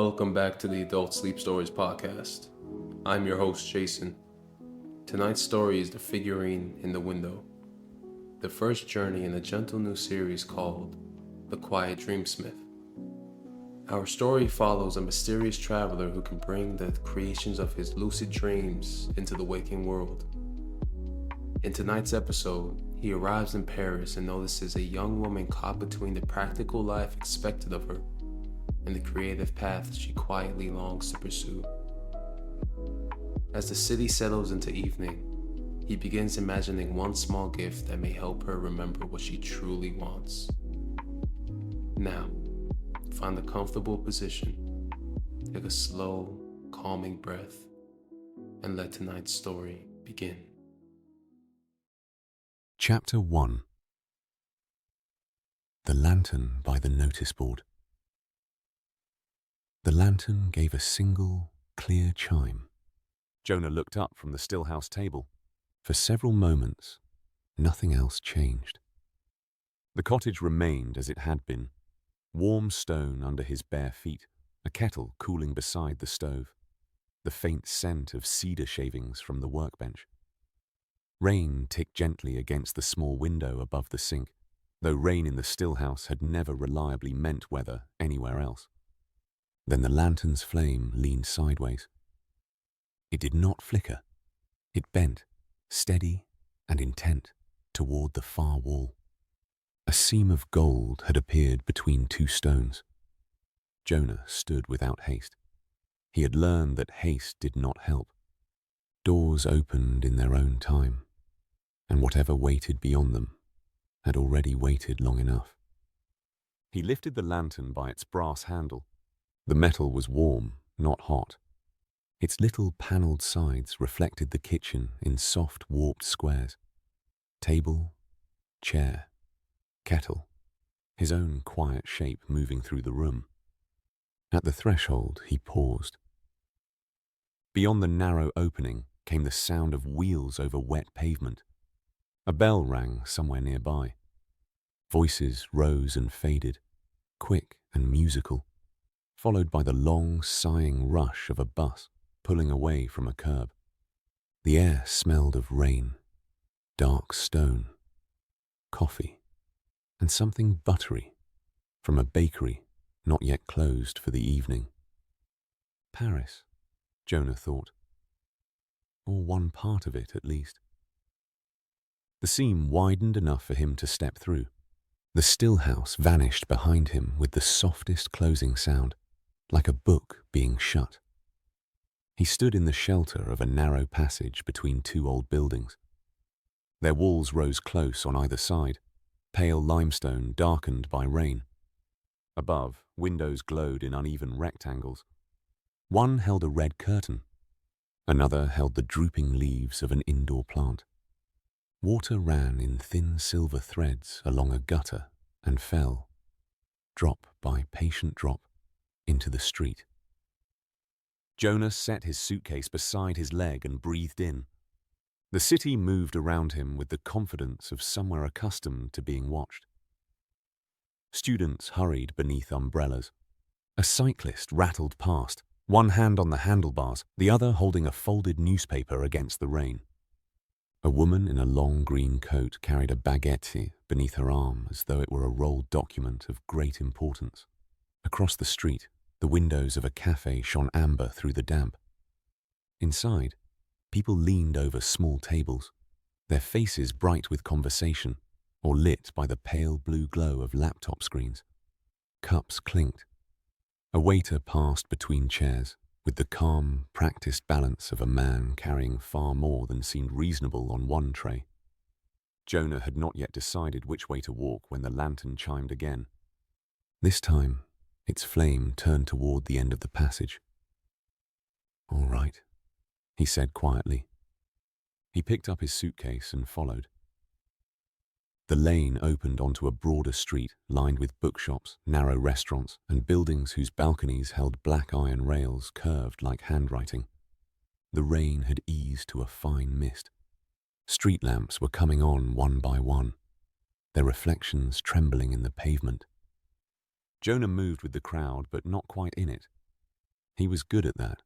Welcome back to the Adult Sleep Stories podcast. I'm your host, Jason. Tonight's story is The Figurine in the Window, the first journey in a gentle new series called The Quiet Dreamsmith. Our story follows a mysterious traveler who can bring the creations of his lucid dreams into the waking world. In tonight's episode, he arrives in Paris and notices a young woman caught between the practical life expected of her and the creative path she quietly longs to pursue. As the city settles into evening, he begins imagining one small gift that may help her remember what she truly wants. Now, find a comfortable position, take a slow, calming breath, and let tonight's story begin. Chapter 1. The Lantern by the Notice Board. The lantern gave a single, clear chime. Jonah looked up from the stillhouse table. For several moments, nothing else changed. The cottage remained as it had been, warm stone under his bare feet, a kettle cooling beside the stove, the faint scent of cedar shavings from the workbench. Rain ticked gently against the small window above the sink, though rain in the stillhouse had never reliably meant weather anywhere else. Then the lantern's flame leaned sideways. It did not flicker. It bent, steady and intent, toward the far wall. A seam of gold had appeared between two stones. Jonah stood without haste. He had learned that haste did not help. Doors opened in their own time, and whatever waited beyond them had already waited long enough. He lifted the lantern by its brass handle. The metal was warm, not hot. Its little panelled sides reflected the kitchen in soft, warped squares. Table, chair, kettle, his own quiet shape moving through the room. At the threshold, he paused. Beyond the narrow opening came the sound of wheels over wet pavement. A bell rang somewhere nearby. Voices rose and faded, quick and musical, followed by the long, sighing rush of a bus pulling away from a curb. The air smelled of rain, dark stone, coffee, and something buttery from a bakery not yet closed for the evening. Paris, Jonah thought, or one part of it at least. The seam widened enough for him to step through. The stillhouse vanished behind him with the softest closing sound, like a book being shut. He stood in the shelter of a narrow passage between two old buildings. Their walls rose close on either side, pale limestone darkened by rain. Above, windows glowed in uneven rectangles. One held a red curtain. Another held the drooping leaves of an indoor plant. Water ran in thin silver threads along a gutter and fell, drop by patient drop, into the street. Jonah set his suitcase beside his leg and breathed in. The city moved around him with the confidence of somewhere accustomed to being watched. Students hurried beneath umbrellas. A cyclist rattled past, one hand on the handlebars, the other holding a folded newspaper against the rain. A woman in a long green coat carried a baguette beneath her arm as though it were a rolled document of great importance. Across the street, the windows of a cafe shone amber through the damp. Inside, people leaned over small tables, their faces bright with conversation or lit by the pale blue glow of laptop screens. Cups clinked. A waiter passed between chairs with the calm, practiced balance of a man carrying far more than seemed reasonable on one tray. Jonah had not yet decided which way to walk when the lantern chimed again. This time, its flame turned toward the end of the passage. "All right," he said quietly. He picked up his suitcase and followed. The lane opened onto a broader street lined with bookshops, narrow restaurants, and buildings whose balconies held black iron rails curved like handwriting. The rain had eased to a fine mist. Street lamps were coming on one by one, their reflections trembling in the pavement. Jonah moved with the crowd, but not quite in it. He was good at that.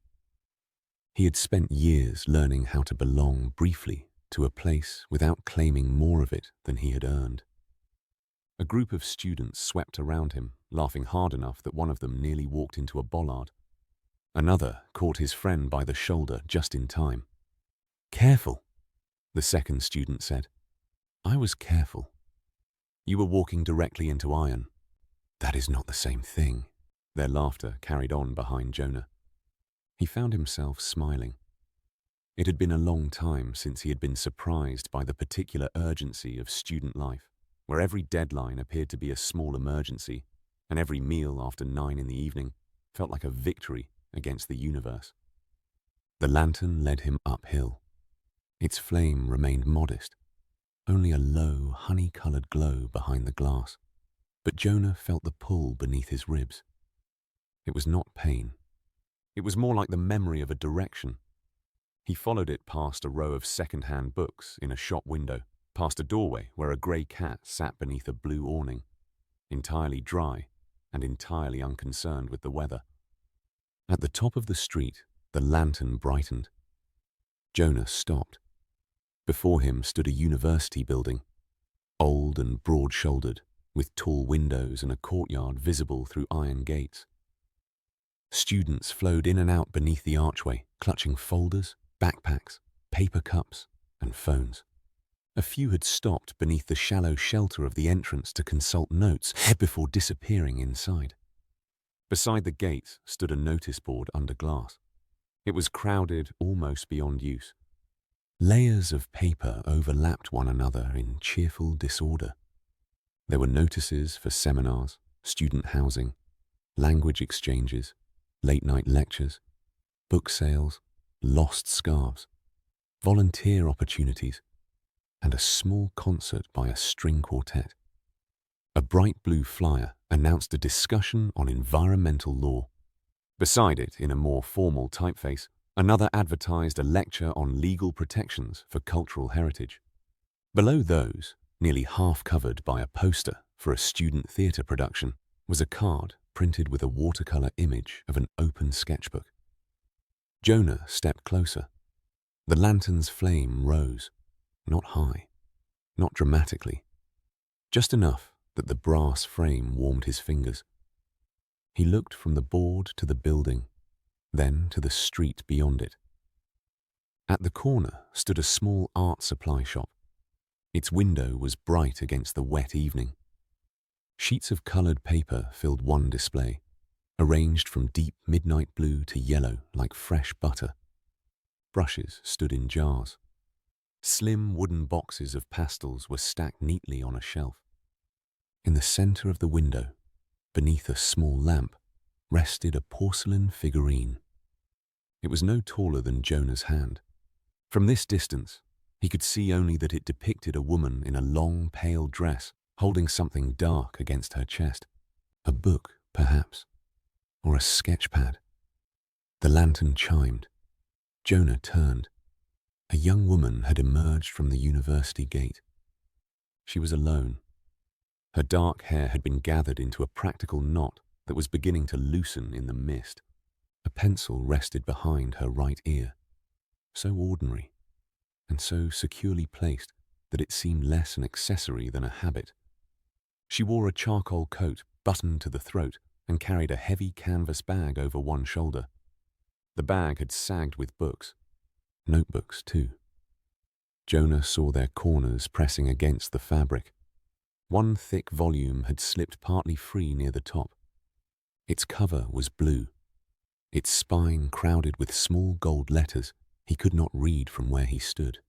He had spent years learning how to belong briefly to a place without claiming more of it than he had earned. A group of students swept around him, laughing hard enough that one of them nearly walked into a bollard. Another caught his friend by the shoulder just in time. "Careful," the second student said. "I was careful. You were walking directly into iron." "That is not the same thing." Their laughter carried on behind Jonah. He found himself smiling. It had been a long time since he had been surprised by the particular urgency of student life, where every deadline appeared to be a small emergency, and every meal after 9 in the evening felt like a victory against the universe. The lantern led him uphill. Its flame remained modest, only a low, honey-colored glow behind the glass, but Jonah felt the pull beneath his ribs. It was not pain. It was more like the memory of a direction. He followed it past a row of second-hand books in a shop window, past a doorway where a grey cat sat beneath a blue awning, entirely dry and entirely unconcerned with the weather. At the top of the street, the lantern brightened. Jonah stopped. Before him stood a university building, old and broad-shouldered, with tall windows and a courtyard visible through iron gates. Students flowed in and out beneath the archway, clutching folders, backpacks, paper cups, and phones. A few had stopped beneath the shallow shelter of the entrance to consult notes before disappearing inside. Beside the gate stood a notice board under glass. It was crowded almost beyond use. Layers of paper overlapped one another in cheerful disorder. There were notices for seminars, student housing, language exchanges, late-night lectures, book sales, lost scarves, volunteer opportunities, and a small concert by a string quartet. A bright blue flyer announced a discussion on environmental law. Beside it, in a more formal typeface, another advertised a lecture on legal protections for cultural heritage. Below those, nearly half covered by a poster for a student theatre production, was a card printed with a watercolor image of an open sketchbook. Jonah stepped closer. The lantern's flame rose, not high, not dramatically, just enough that the brass frame warmed his fingers. He looked from the board to the building, then to the street beyond it. At the corner stood a small art supply shop. Its window was bright against the wet evening. Sheets of colored paper filled one display, arranged from deep midnight blue to yellow like fresh butter. Brushes stood in jars. Slim wooden boxes of pastels were stacked neatly on a shelf. In the center of the window, beneath a small lamp, rested a porcelain figurine. It was no taller than Jonah's hand. From this distance, he could see only that it depicted a woman in a long, pale dress, holding something dark against her chest. A book, perhaps, or a sketch pad. The lantern chimed. Jonah turned. A young woman had emerged from the university gate. She was alone. Her dark hair had been gathered into a practical knot that was beginning to loosen in the mist. A pencil rested behind her right ear, so ordinary and so securely placed that it seemed less an accessory than a habit. She wore a charcoal coat buttoned to the throat and carried a heavy canvas bag over one shoulder. The bag had sagged with books, notebooks too. Jonah saw their corners pressing against the fabric. One thick volume had slipped partly free near the top. Its cover was blue, its spine crowded with small gold letters he could not read from where he stood.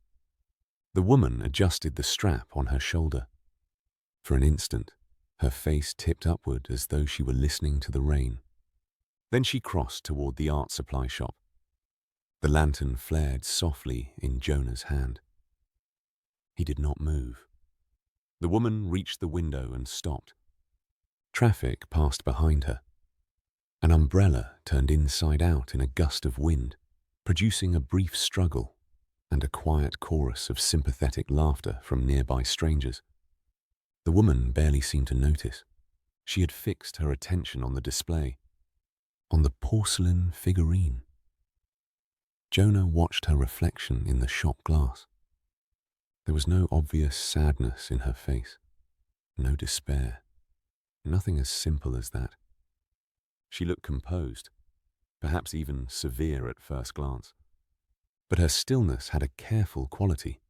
The woman adjusted the strap on her shoulder. For an instant, her face tipped upward as though she were listening to the rain. Then she crossed toward the art supply shop. The lantern flared softly in Jonah's hand. He did not move. The woman reached the window and stopped. Traffic passed behind her. An umbrella turned inside out in a gust of wind, producing a brief struggle and a quiet chorus of sympathetic laughter from nearby strangers. The woman barely seemed to notice. She had fixed her attention on the display. on the porcelain figurine. Jonah watched her reflection in the shop glass. There was no obvious sadness in her face, no despair, nothing as simple as that. She looked composed, perhaps even severe at first glance. But her stillness had a careful quality,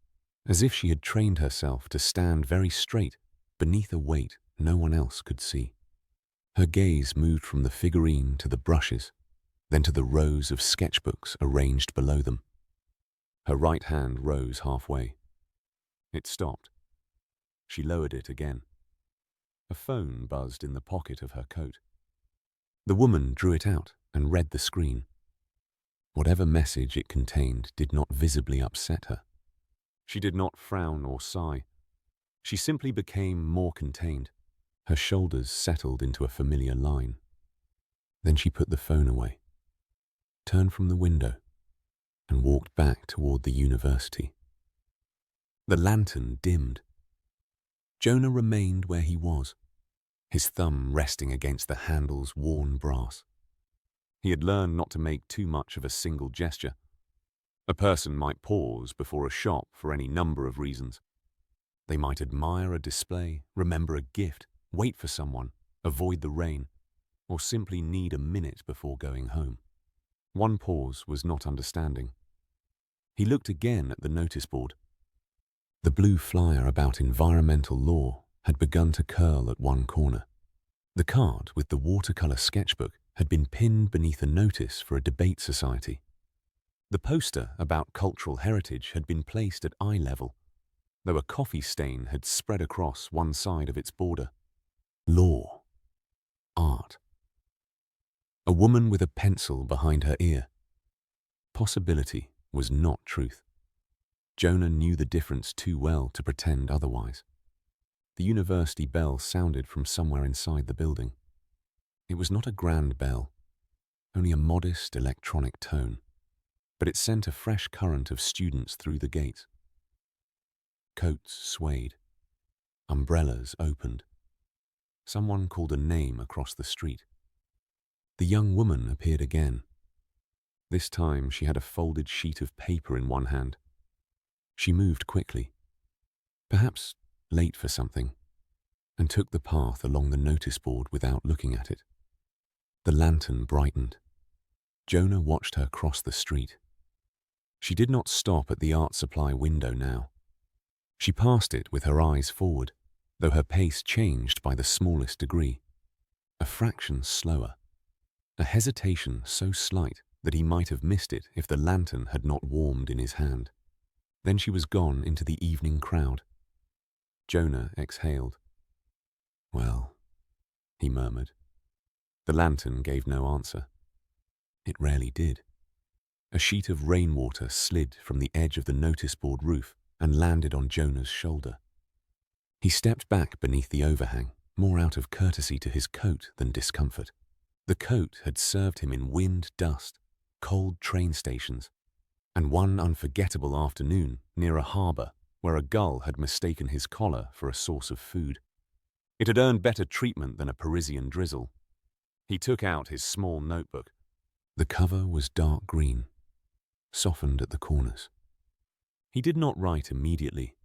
as if she had trained herself to stand very straight beneath a weight no one else could see. Her gaze moved from the figurine to the brushes, then to the rows of sketchbooks arranged below them. Her right hand rose halfway. It stopped. She lowered it again. A phone buzzed in the pocket of her coat. The woman drew it out and read the screen. Whatever message it contained did not visibly upset her. She did not frown or sigh. She simply became more contained. Her shoulders settled into a familiar line. Then she put the phone away, turned from the window, and walked back toward the university. The lantern dimmed. Jonah remained where he was, his thumb resting against the handle's worn brass. He had learned not to make too much of a single gesture. A person might pause before a shop for any number of reasons. They might admire a display, remember a gift, wait for someone, avoid the rain, or simply need a minute before going home. One pause was not understanding. He looked again at the notice board. The blue flyer about environmental law had begun to curl at one corner. The card with the watercolor sketchbook had been pinned beneath a notice for a debate society. The poster about cultural heritage had been placed at eye level, though a coffee stain had spread across one side of its border. Law. Art. A woman with a pencil behind her ear. Possibility was not truth. Jonah knew the difference too well to pretend otherwise. The university bell sounded from somewhere inside the building. It was not a grand bell, only a modest electronic tone, but it sent a fresh current of students through the gates. Coats swayed. Umbrellas opened. Someone called a name across the street. The young woman appeared again. This time she had a folded sheet of paper in one hand. She moved quickly, perhaps late for something, and took the path along the notice board without looking at it. The lantern brightened. Jonah watched her cross the street. She did not stop at the art supply window now. She passed it with her eyes forward, though her pace changed by the smallest degree. A fraction slower. A hesitation so slight that he might have missed it if the lantern had not warmed in his hand. Then she was gone into the evening crowd. Jonah exhaled. "Well," he murmured. The lantern gave no answer. It rarely did. A sheet of rainwater slid from the edge of the notice board roof and landed on Jonah's shoulder. He stepped back beneath the overhang, more out of courtesy to his coat than discomfort. The coat had served him in wind, dust, cold train stations, and one unforgettable afternoon near a harbour where a gull had mistaken his collar for a source of food. It had earned better treatment than a Parisian drizzle. He took out his small notebook. The cover was dark green, softened at the corners. He did not write immediately.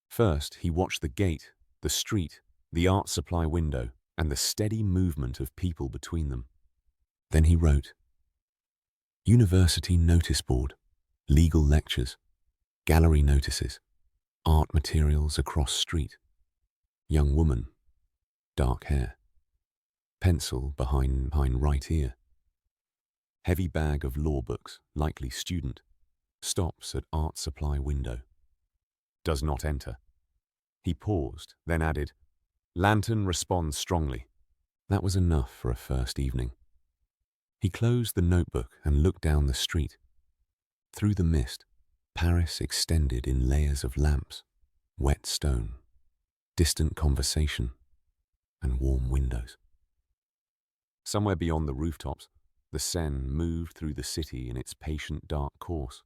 First, he watched the gate, the street, the art supply window, and the steady movement of people between them. Then he wrote, "University notice board, legal lectures, gallery notices, art materials across street, young woman, dark hair, pencil behind right ear, heavy bag of law books, likely student, stops at art supply window, does not enter." He paused, then added, "Lantern responds strongly." That was enough for a first evening. He closed the notebook and looked down the street. Through the mist, Paris extended in layers of lamps, wet stone, distant conversation, and warm windows. Somewhere beyond the rooftops, the Seine moved through the city in its patient dark course.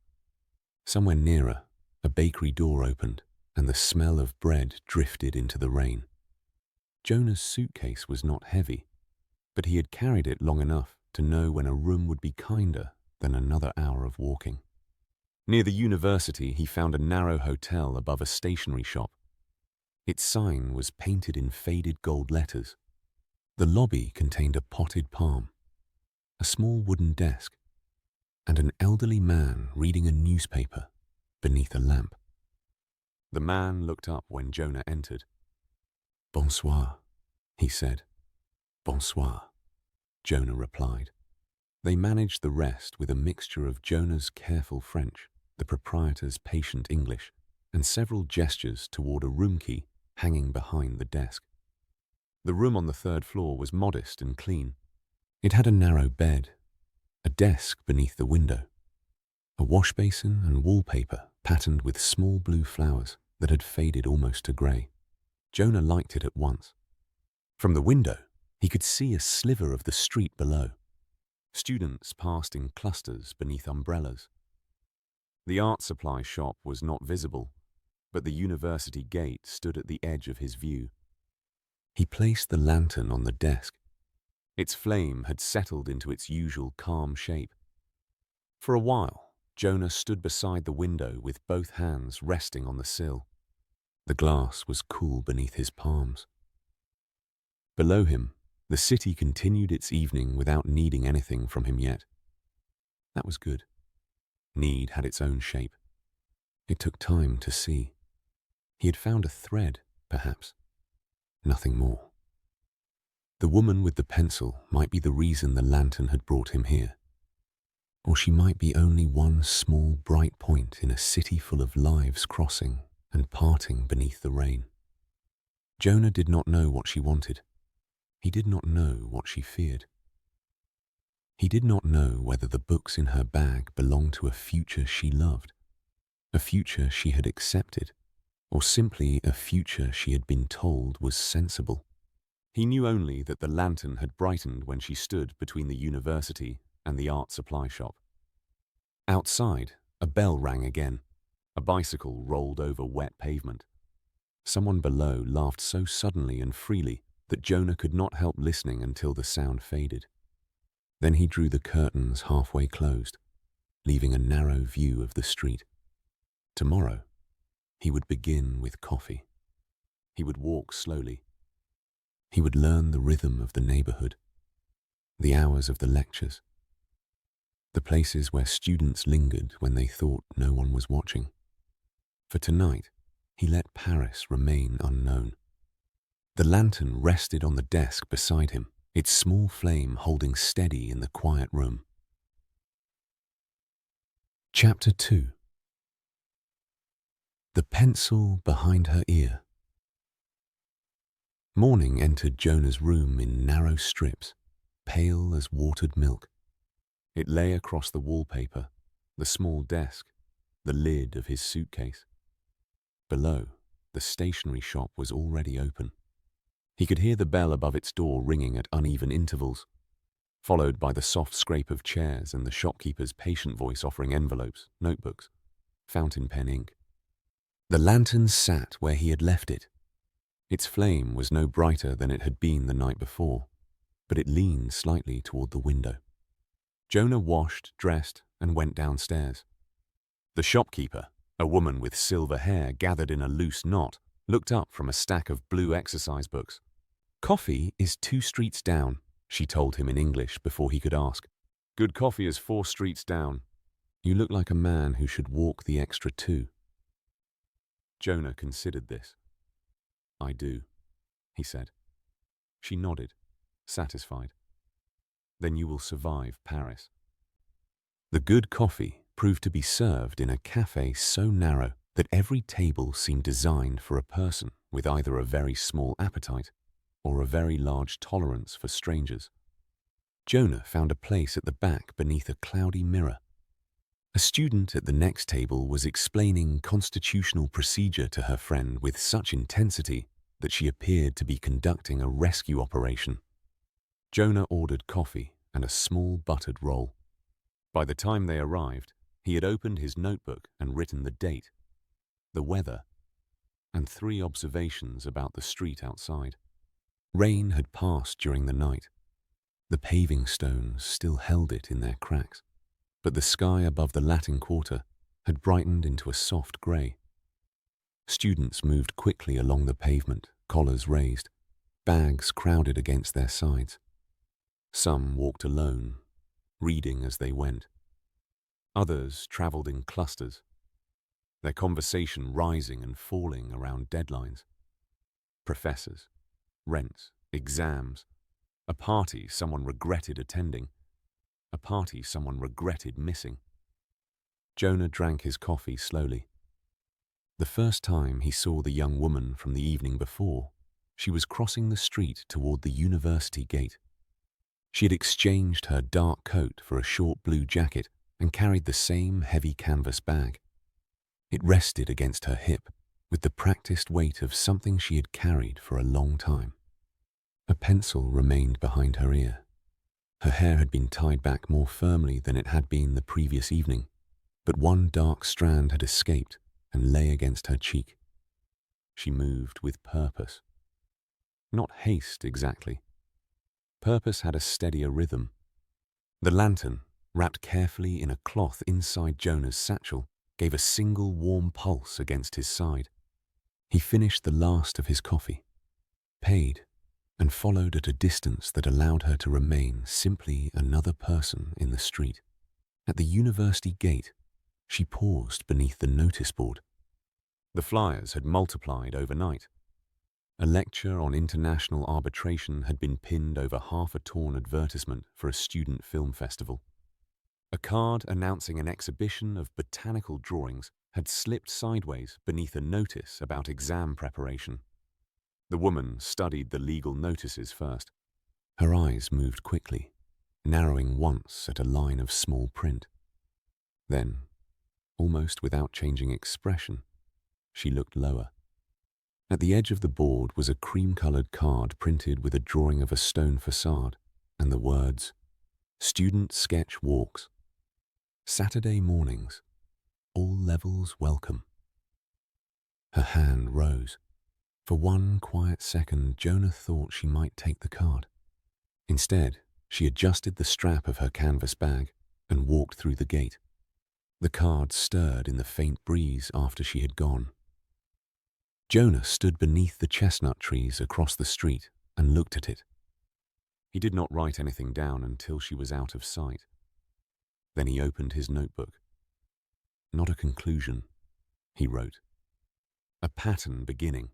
Somewhere nearer, a bakery door opened, and the smell of bread drifted into the rain. Jonah's suitcase was not heavy, but he had carried it long enough to know when a room would be kinder than another hour of walking. Near the university, he found a narrow hotel above a stationery shop. Its sign was painted in faded gold letters. The lobby contained a potted palm, a small wooden desk, and an elderly man reading a newspaper beneath a lamp. The man looked up when Jonah entered. "Bonsoir," he said. "Bonsoir," Jonah replied. They managed the rest with a mixture of Jonah's careful French, the proprietor's patient English, and several gestures toward a room key hanging behind the desk. The room on the third floor was modest and clean. It had a narrow bed, a desk beneath the window, a wash basin and wallpaper patterned with small blue flowers that had faded almost to grey. Jonah liked it at once. From the window, he could see a sliver of the street below. Students passed in clusters beneath umbrellas. The art supply shop was not visible, but the university gate stood at the edge of his view. He placed the lantern on the desk. Its flame had settled into its usual calm shape. For a while, Jonah stood beside the window with both hands resting on the sill. The glass was cool beneath his palms. Below him, the city continued its evening without needing anything from him yet. That was good. Need had its own shape. It took time to see. He had found a thread, perhaps. Nothing more. The woman with the pencil might be the reason the lantern had brought him here. Or she might be only one small bright point in a city full of lives crossing and parting beneath the rain. Jonah did not know what she wanted. He did not know what she feared. He did not know whether the books in her bag belonged to a future she loved, a future she had accepted, or simply a future she had been told was sensible. He knew only that the lantern had brightened when she stood between the university and the art supply shop. Outside, a bell rang again. A bicycle rolled over wet pavement. Someone below laughed so suddenly and freely that Jonah could not help listening until the sound faded. Then he drew the curtains halfway closed, leaving a narrow view of the street. Tomorrow, he would begin with coffee. He would walk slowly. He would learn the rhythm of the neighborhood, the hours of the lectures, the places where students lingered when they thought no one was watching. For tonight, he let Paris remain unknown. The lantern rested on the desk beside him, its small flame holding steady in the quiet room. Chapter 2. The pencil behind her ear. Morning entered Jonah's room in narrow strips, pale as watered milk. It lay across the wallpaper, the small desk, the lid of his suitcase. Below, the stationery shop was already open. He could hear the bell above its door ringing at uneven intervals, followed by the soft scrape of chairs and the shopkeeper's patient voice offering envelopes, notebooks, fountain pen ink. The lantern sat where he had left it. Its flame was no brighter than it had been the night before, but it leaned slightly toward the window. Jonah washed, dressed, and went downstairs. The shopkeeper, a woman with silver hair gathered in a loose knot, looked up from a stack of blue exercise books. "Coffee is 2 streets down," she told him in English before he could ask. "Good coffee is 4 streets down. You look like a man who should walk the extra 2. Jonah considered this. "I do," he said. She nodded, satisfied. "Then you will survive Paris." The good coffee proved to be served in a cafe so narrow that every table seemed designed for a person with either a very small appetite or a very large tolerance for strangers. Jonah found a place at the back beneath a cloudy mirror. A student at the next table was explaining constitutional procedure to her friend with such intensity that she appeared to be conducting a rescue operation. Jonah ordered coffee and a small buttered roll. By the time they arrived, he had opened his notebook and written the date, the weather, and 3 observations about the street outside. Rain had passed during the night. The paving stones still held it in their cracks, but the sky above the Latin Quarter had brightened into a soft grey. Students moved quickly along the pavement, collars raised, bags crowded against their sides. Some walked alone, reading as they went. Others travelled in clusters, their conversation rising and falling around deadlines. Professors, rents, exams, a party someone regretted attending, a party someone regretted missing. Jonah drank his coffee slowly. The first time he saw the young woman from the evening before, she was crossing the street toward the university gate. She had exchanged her dark coat for a short blue jacket and carried the same heavy canvas bag. It rested against her hip with the practiced weight of something she had carried for a long time. A pencil remained behind her ear. Her hair had been tied back more firmly than it had been the previous evening, but one dark strand had escaped and lay against her cheek. She moved with purpose. Not haste exactly. Purpose had a steadier rhythm. The lantern, wrapped carefully in a cloth inside Jonah's satchel, gave a single warm pulse against his side. He finished the last of his coffee, paid, and followed at a distance that allowed her to remain simply another person in the street. At the university gate, she paused beneath the notice board. The flyers had multiplied overnight. A lecture on international arbitration had been pinned over half a torn advertisement for a student film festival. A card announcing an exhibition of botanical drawings had slipped sideways beneath a notice about exam preparation. The woman studied the legal notices first. Her eyes moved quickly, narrowing once at a line of small print. Then, almost without changing expression, she looked lower. At the edge of the board was a cream-coloured card printed with a drawing of a stone facade and the words, "Student Sketch Walks. Saturday mornings. All levels welcome." Her hand rose. For one quiet second, Jonah thought she might take the card. Instead, she adjusted the strap of her canvas bag and walked through the gate. The card stirred in the faint breeze after she had gone. Jonah stood beneath the chestnut trees across the street and looked at it. He did not write anything down until she was out of sight. Then he opened his notebook. "Not a conclusion," he wrote. "A pattern beginning."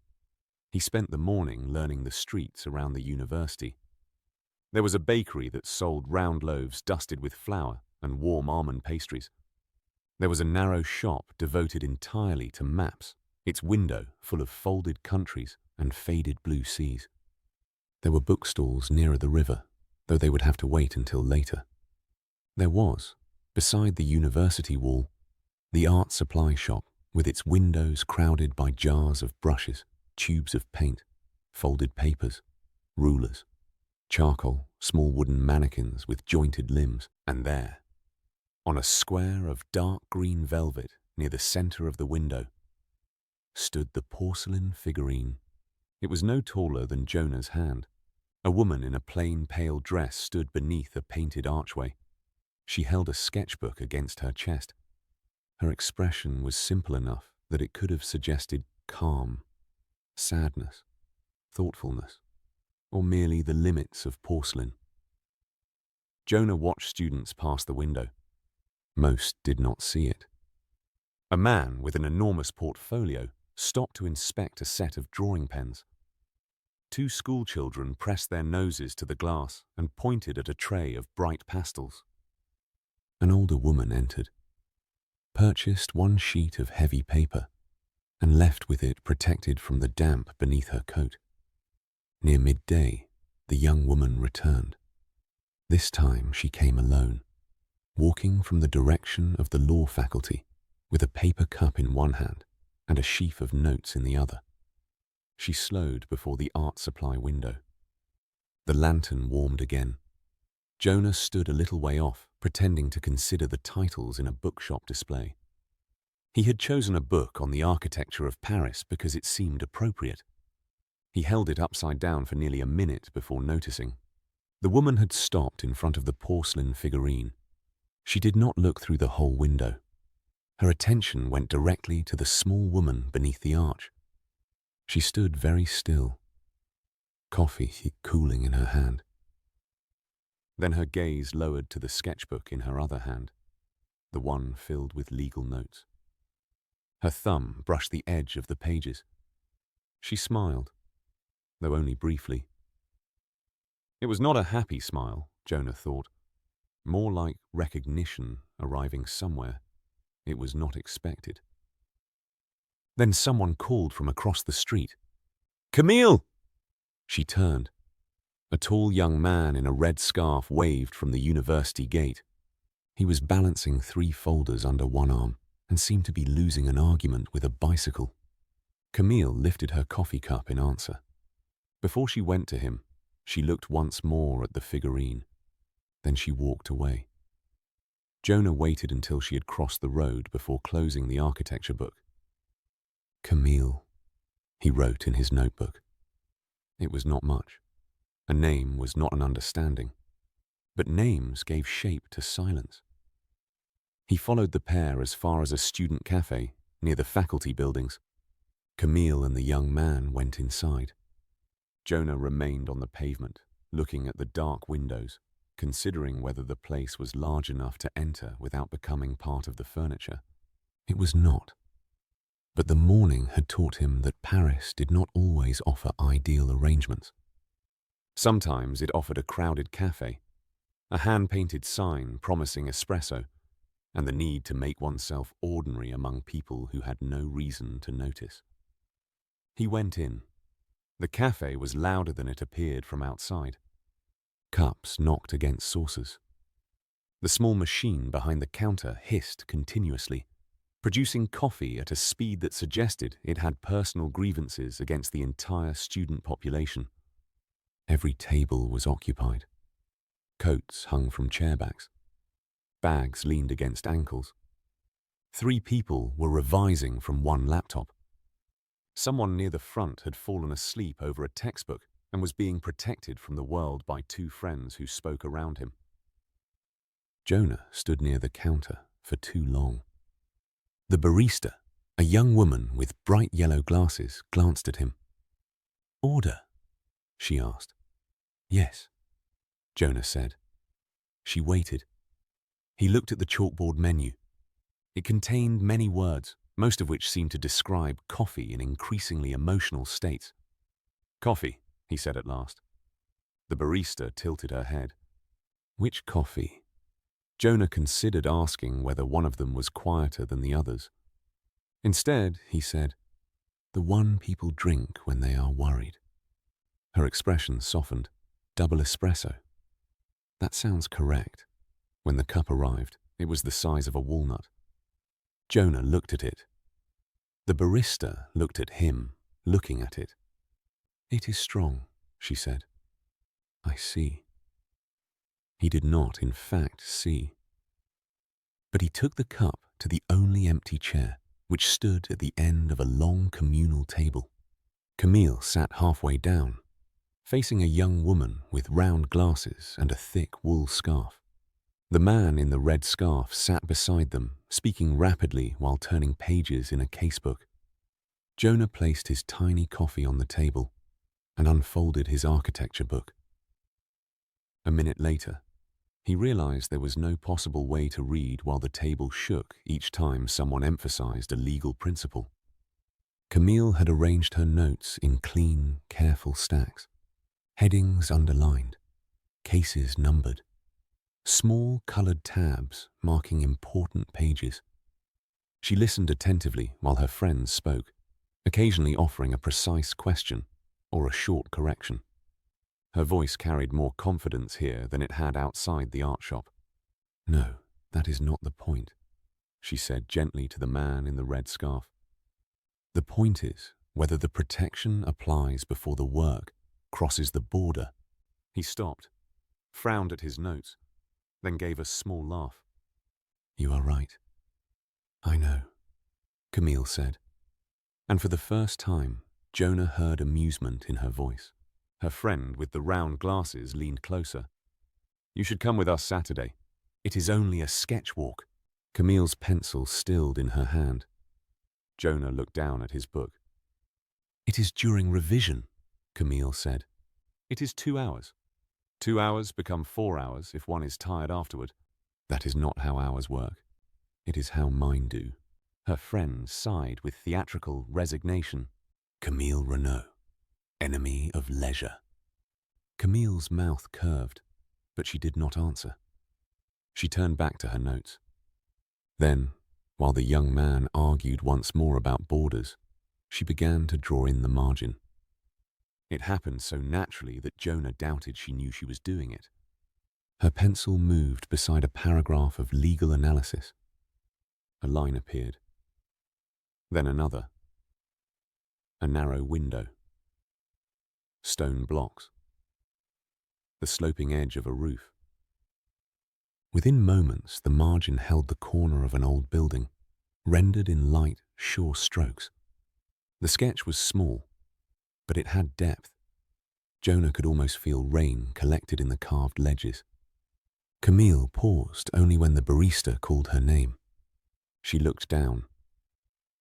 He spent the morning learning the streets around the university. There was a bakery that sold round loaves dusted with flour and warm almond pastries. There was a narrow shop devoted entirely to maps, its window full of folded countries and faded blue seas. There were bookstalls nearer the river, though they would have to wait until later. There was, beside the university wall, the art supply shop with its windows crowded by jars of brushes, tubes of paint, folded papers, rulers, charcoal, small wooden mannequins with jointed limbs, and there, on a square of dark green velvet near the centre of the window, stood the porcelain figurine. It was no taller than Jonah's hand. A woman in a plain pale dress stood beneath a painted archway. She held a sketchbook against her chest. Her expression was simple enough that it could have suggested calm, sadness, thoughtfulness, or merely the limits of porcelain. Jonah watched students pass the window. Most did not see it. A man with an enormous portfolio stopped to inspect a set of drawing pens. Two schoolchildren pressed their noses to the glass and pointed at a tray of bright pastels. An older woman entered, purchased one sheet of heavy paper, and left with it protected from the damp beneath her coat. Near midday, the young woman returned. This time she came alone, walking from the direction of the law faculty with a paper cup in one hand and a sheaf of notes in the other. She slowed before the art supply window. The lantern warmed again. Jonah stood a little way off, pretending to consider the titles in a bookshop display. He had chosen a book on the architecture of Paris because it seemed appropriate. He held it upside down for nearly a minute before noticing. The woman had stopped in front of the porcelain figurine. She did not look through the whole window. Her attention went directly to the small woman beneath the arch. She stood very still, coffee cooling in her hand. Then her gaze lowered to the sketchbook in her other hand, the one filled with legal notes. Her thumb brushed the edge of the pages. She smiled, though only briefly. It was not a happy smile, Jonah thought, more like recognition arriving somewhere it was not expected. Then someone called from across the street. "Camille!" She turned. A tall young man in a red scarf waved from the university gate. He was balancing 3 folders under one arm and seemed to be losing an argument with a bicycle. Camille lifted her coffee cup in answer. Before she went to him, she looked once more at the figurine. Then she walked away. Jonah waited until she had crossed the road before closing the architecture book. "Camille," he wrote in his notebook. It was not much. A name was not an understanding, but names gave shape to silence. He followed the pair as far as a student cafe near the faculty buildings. Camille and the young man went inside. Jonah remained on the pavement, looking at the dark windows, considering whether the place was large enough to enter without becoming part of the furniture. It was not. But the morning had taught him that Paris did not always offer ideal arrangements. Sometimes it offered a crowded cafe, a hand-painted sign promising espresso, and the need to make oneself ordinary among people who had no reason to notice. He went in. The cafe was louder than it appeared from outside. Cups knocked against saucers. The small machine behind the counter hissed continuously, producing coffee at a speed that suggested it had personal grievances against the entire student population. Every table was occupied. Coats hung from chairbacks. Bags leaned against ankles. 3 people were revising from one laptop. Someone near the front had fallen asleep over a textbook and was being protected from the world by 2 friends who spoke around him. Jonah stood near the counter for too long. The barista, a young woman with bright yellow glasses, glanced at him. "Order?" she asked. "Yes," Jonah said. She waited. He looked at the chalkboard menu. It contained many words, most of which seemed to describe coffee in increasingly emotional states. "Coffee," he said at last. The barista tilted her head. Which coffee? Jonah considered asking whether one of them was quieter than the others. Instead, he said, "The one people drink when they are worried." Her expression softened. "Double espresso." That sounds correct. When the cup arrived, it was the size of a walnut. Jonah looked at it. The barista looked at him, looking at it. "It is strong," she said. "I see." He did not, in fact, see. But he took the cup to the only empty chair, which stood at the end of a long communal table. Camille sat halfway down, facing a young woman with round glasses and a thick wool scarf. The man in the red scarf sat beside them, speaking rapidly while turning pages in a casebook. Jonah placed his tiny coffee on the table and unfolded his architecture book. A minute later, he realized there was no possible way to read while the table shook each time someone emphasized a legal principle. Camille had arranged her notes in clean, careful stacks, headings underlined, cases numbered, small colored tabs marking important pages. She listened attentively while her friends spoke, occasionally offering a precise question or a short correction. Her voice carried more confidence here than it had outside the art shop. "No, that is not the point," she said gently to the man in the red scarf. "The point is whether the protection applies before the work crosses the border." He stopped, frowned at his notes, then gave a small laugh. "You are right. I know," Camille said. And for the first time, Jonah heard amusement in her voice, Her friend with the round glasses leaned closer. "You should come with us Saturday. It is only a sketch walk." Camille's pencil stilled in her hand. Jonah looked down at his book. "It is during revision," Camille said. "It is 2 hours. 2 hours become 4 hours if one is tired afterward. That is not how hours work. It is how mine do." Her friend sighed with theatrical resignation. Camille Renaud, enemy of leisure. Camille's mouth curved, but she did not answer. She turned back to her notes. Then, while the young man argued once more about borders, she began to draw in the margin. It happened so naturally that Jonah doubted she knew she was doing it. Her pencil moved beside a paragraph of legal analysis. A line appeared. Then another. A narrow window. Stone blocks. The sloping edge of a roof. Within moments, the margin held the corner of an old building, rendered in light, sure strokes. The sketch was small, but it had depth. Jonah could almost feel rain collected in the carved ledges. Camille paused only when the barista called her name. She looked down.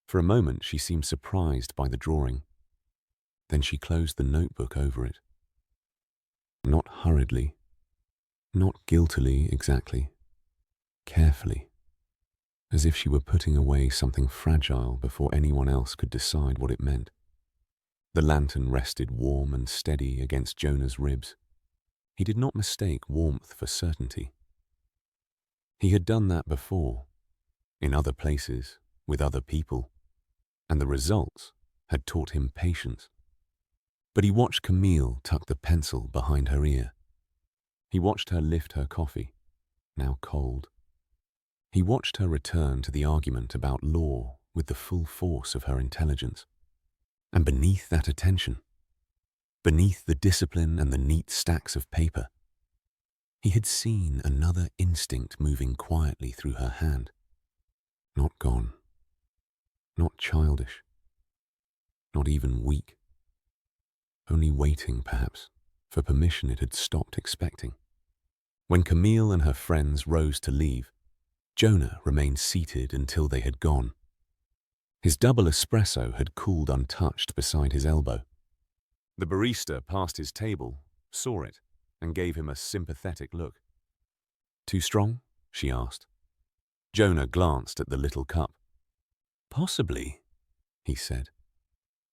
For a moment, she seemed surprised by the drawing. Then she closed the notebook over it. Not hurriedly, not guiltily exactly, carefully, as if she were putting away something fragile before anyone else could decide what it meant. The lantern rested warm and steady against Jonah's ribs. He did not mistake warmth for certainty. He had done that before, in other places, with other people, and the results had taught him patience. But he watched Camille tuck the pencil behind her ear. He watched her lift her coffee, now cold. He watched her return to the argument about law with the full force of her intelligence. And beneath that attention, beneath the discipline and the neat stacks of paper, he had seen another instinct moving quietly through her hand. Not gone, not childish, not even weak. Only waiting, perhaps, for permission it had stopped expecting. When Camille and her friends rose to leave, Jonah remained seated until they had gone. His double espresso had cooled untouched beside his elbow. The barista past his table, saw it, and gave him a sympathetic look. "Too strong?" she asked. Jonah glanced at the little cup. "Possibly," he said.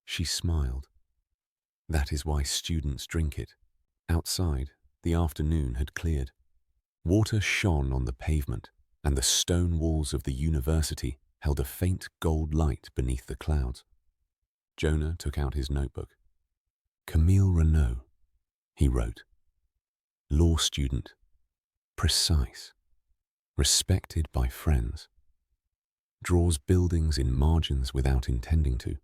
She smiled. That is why students drink it. Outside, the afternoon had cleared. Water shone on the pavement, and the stone walls of the university held a faint gold light beneath the clouds. Jonah took out his notebook. "Camille Renaud," he wrote. "Law student. Precise. Respected by friends. Draws buildings in margins without intending to.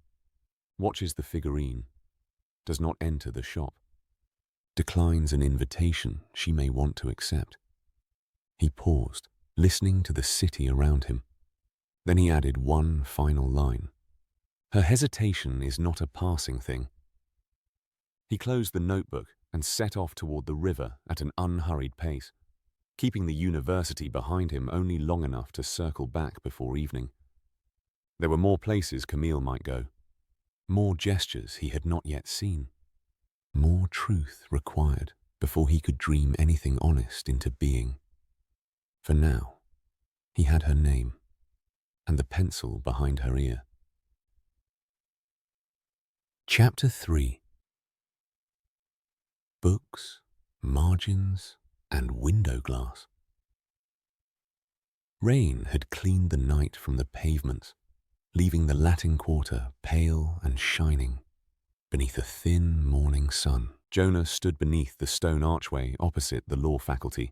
Watches the figurine. Does not enter the shop. Declines an invitation she may want to accept." He paused, listening to the city around him. Then he added one final line. "Her hesitation is not a passing thing." He closed the notebook and set off toward the river at an unhurried pace, keeping the university behind him only long enough to circle back before evening. There were more places Camille might go, more gestures he had not yet seen, more truth required before he could dream anything honest into being. For now, he had her name and the pencil behind her ear. Chapter 3. Books, margins, and window glass. Rain had cleaned the night from the pavements, leaving the Latin Quarter pale and shining beneath a thin morning sun. Jonah stood beneath the stone archway opposite the law faculty,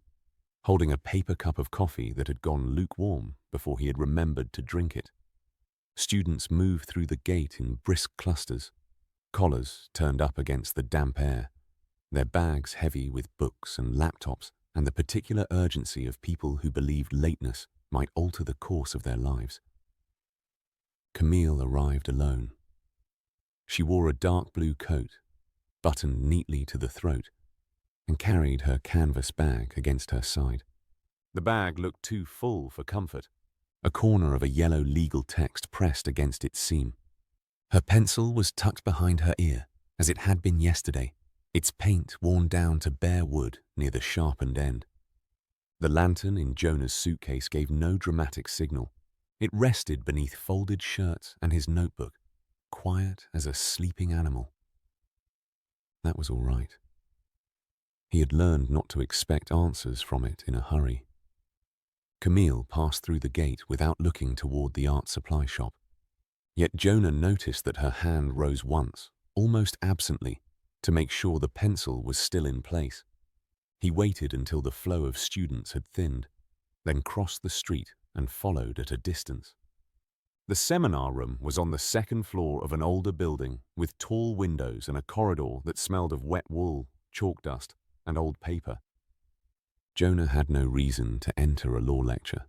holding a paper cup of coffee that had gone lukewarm before he had remembered to drink it. Students moved through the gate in brisk clusters, collars turned up against the damp air, their bags heavy with books and laptops and the particular urgency of people who believed lateness might alter the course of their lives. Camille arrived alone. She wore a dark blue coat, buttoned neatly to the throat, and carried her canvas bag against her side. The bag looked too full for comfort, a corner of a yellow legal text pressed against its seam. Her pencil was tucked behind her ear, as it had been yesterday, its paint worn down to bare wood near the sharpened end. The lantern in Jonah's suitcase gave no dramatic signal. It rested beneath folded shirts and his notebook, quiet as a sleeping animal. That was all right. He had learned not to expect answers from it in a hurry. Camille passed through the gate without looking toward the art supply shop. Yet Jonah noticed that her hand rose once, almost absently, to make sure the pencil was still in place. He waited until the flow of students had thinned, then crossed the street and followed at a distance. The seminar room was on the second floor of an older building with tall windows and a corridor that smelled of wet wool, chalk dust, and old paper. Jonah had no reason to enter a law lecture,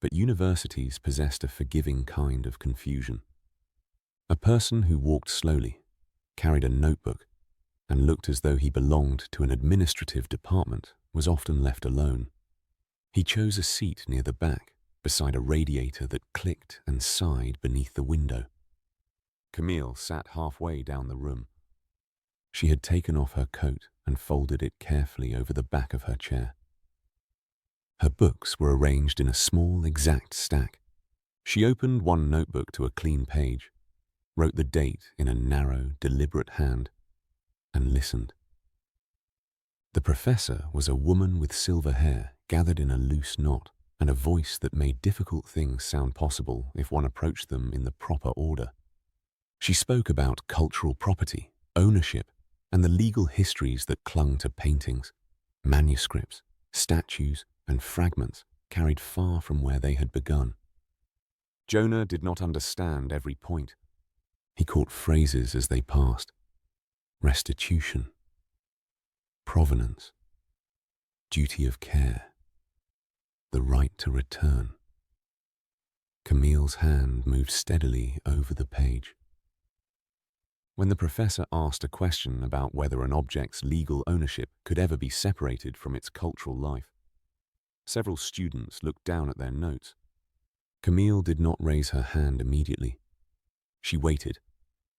but universities possessed a forgiving kind of confusion. A person who walked slowly, carried a notebook, and looked as though he belonged to an administrative department was often left alone. He chose a seat near the back, beside a radiator that clicked and sighed beneath the window. Camille sat halfway down the room. She had taken off her coat and folded it carefully over the back of her chair. Her books were arranged in a small, exact stack. She opened one notebook to a clean page, wrote the date in a narrow, deliberate hand, and listened. The professor was a woman with silver hair gathered in a loose knot and a voice that made difficult things sound possible if one approached them in the proper order. She spoke about cultural property, ownership, and the legal histories that clung to paintings, manuscripts, statues, and fragments carried far from where they had begun. Jonah did not understand every point. He caught phrases as they passed: restitution, provenance, duty of care, the right to return. Camille's hand moved steadily over the page. When the professor asked a question about whether an object's legal ownership could ever be separated from its cultural life, several students looked down at their notes. Camille did not raise her hand immediately. She waited,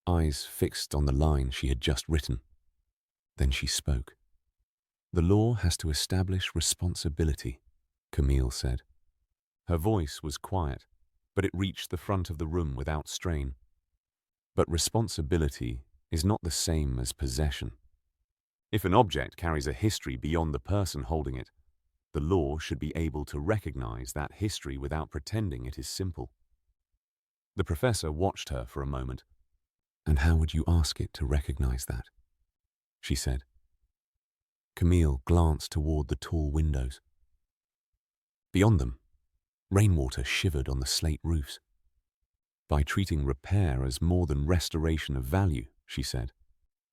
eyes fixed on the line she had just written. Then she spoke. "The law has to establish responsibility," Camille said. Her voice was quiet, but it reached the front of the room without strain. But responsibility is not the same as possession. If an object carries a history beyond the person holding it, the law should be able to recognize that history without pretending it is simple. The professor watched her for a moment. "And how would you ask it to recognize that?" she said. Camille glanced toward the tall windows. Beyond them, rainwater shivered on the slate roofs. "By treating repair as more than restoration of value," she said.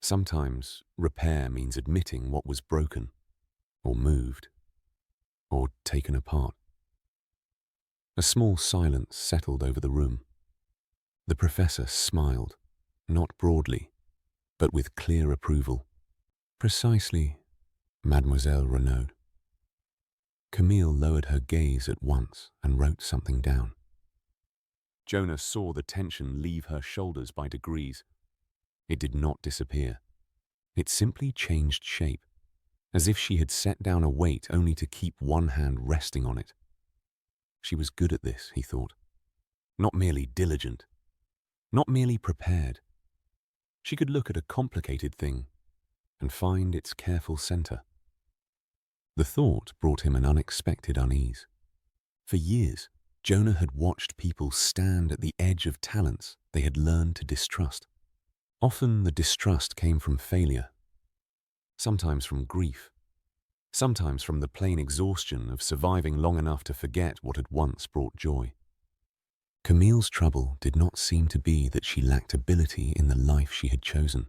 "Sometimes repair means admitting what was broken, or moved, or taken apart." A small silence settled over the room. The professor smiled, not broadly, but with clear approval. "Precisely, Mademoiselle Renaud." Camille lowered her gaze at once and wrote something down. Jonah saw the tension leave her shoulders by degrees. It did not disappear. It simply changed shape, as if she had set down a weight only to keep one hand resting on it. She was good at this, he thought. Not merely diligent, not merely prepared. She could look at a complicated thing and find its careful center. The thought brought him an unexpected unease. For years, Jonah had watched people stand at the edge of talents they had learned to distrust. Often the distrust came from failure, sometimes from grief, sometimes from the plain exhaustion of surviving long enough to forget what had once brought joy. Camille's trouble did not seem to be that she lacked ability in the life she had chosen.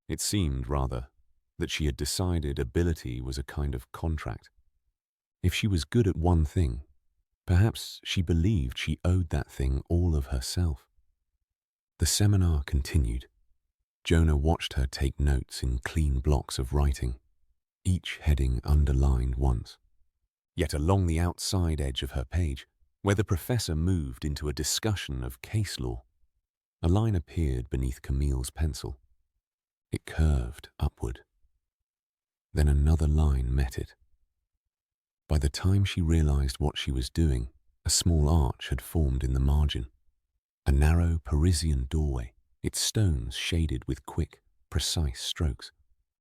It seemed, rather, that she had decided ability was a kind of contract. If she was good at one thing, perhaps she believed she owed that thing all of herself. The seminar continued. Jonah watched her take notes in clean blocks of writing, each heading underlined once. Yet along the outside edge of her page, where the professor moved into a discussion of case law, a line appeared beneath Camille's pencil. It curved upward. Then another line met it. By the time she realized what she was doing, a small arch had formed in the margin. A narrow Parisian doorway, its stones shaded with quick, precise strokes.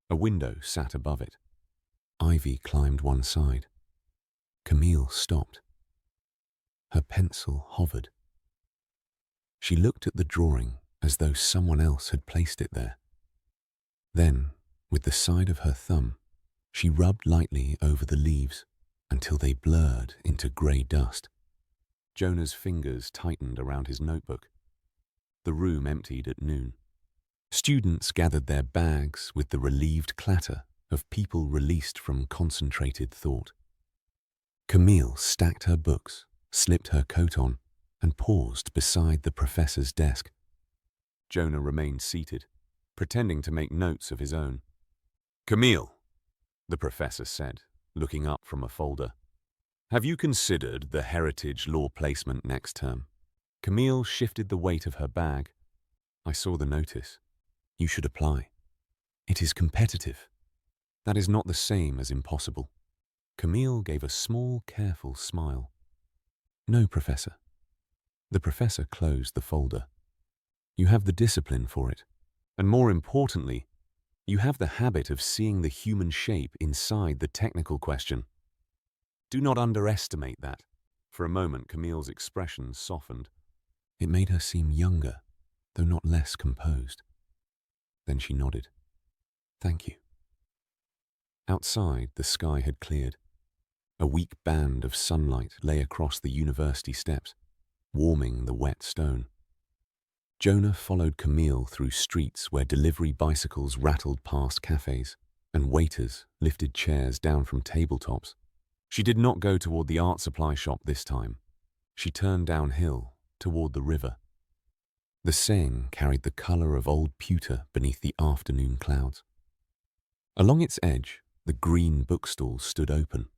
A window sat above it. Ivy climbed one side. Camille stopped. Her pencil hovered. She looked at the drawing as though someone else had placed it there. Then, with the side of her thumb, she rubbed lightly over the leaves until they blurred into grey dust. Jonah's fingers tightened around his notebook. The room emptied at noon. Students gathered their bags with the relieved clatter of people released from concentrated thought. Camille stacked her books, slipped her coat on, and paused beside the professor's desk. Jonah remained seated, pretending to make notes of his own. "Camille," the professor said, looking up from a folder, "have you considered the heritage law placement next term?" Camille shifted the weight of her bag. "I saw the notice. You should apply. It is competitive. That is not the same as impossible." Camille gave a small, careful smile. "No, Professor." The professor closed the folder. "You have the discipline for it. And more importantly, you have the habit of seeing the human shape inside the technical question. Do not underestimate that." For a moment, Camille's expression softened. It made her seem younger, though not less composed. Then she nodded. "Thank you." Outside, the sky had cleared. A weak band of sunlight lay across the university steps, warming the wet stone. Jonah followed Camille through streets where delivery bicycles rattled past cafes and waiters lifted chairs down from tabletops. She did not go toward the art supply shop this time. She turned downhill toward the river. The Seine carried the color of old pewter beneath the afternoon clouds. Along its edge, the green bookstalls stood open,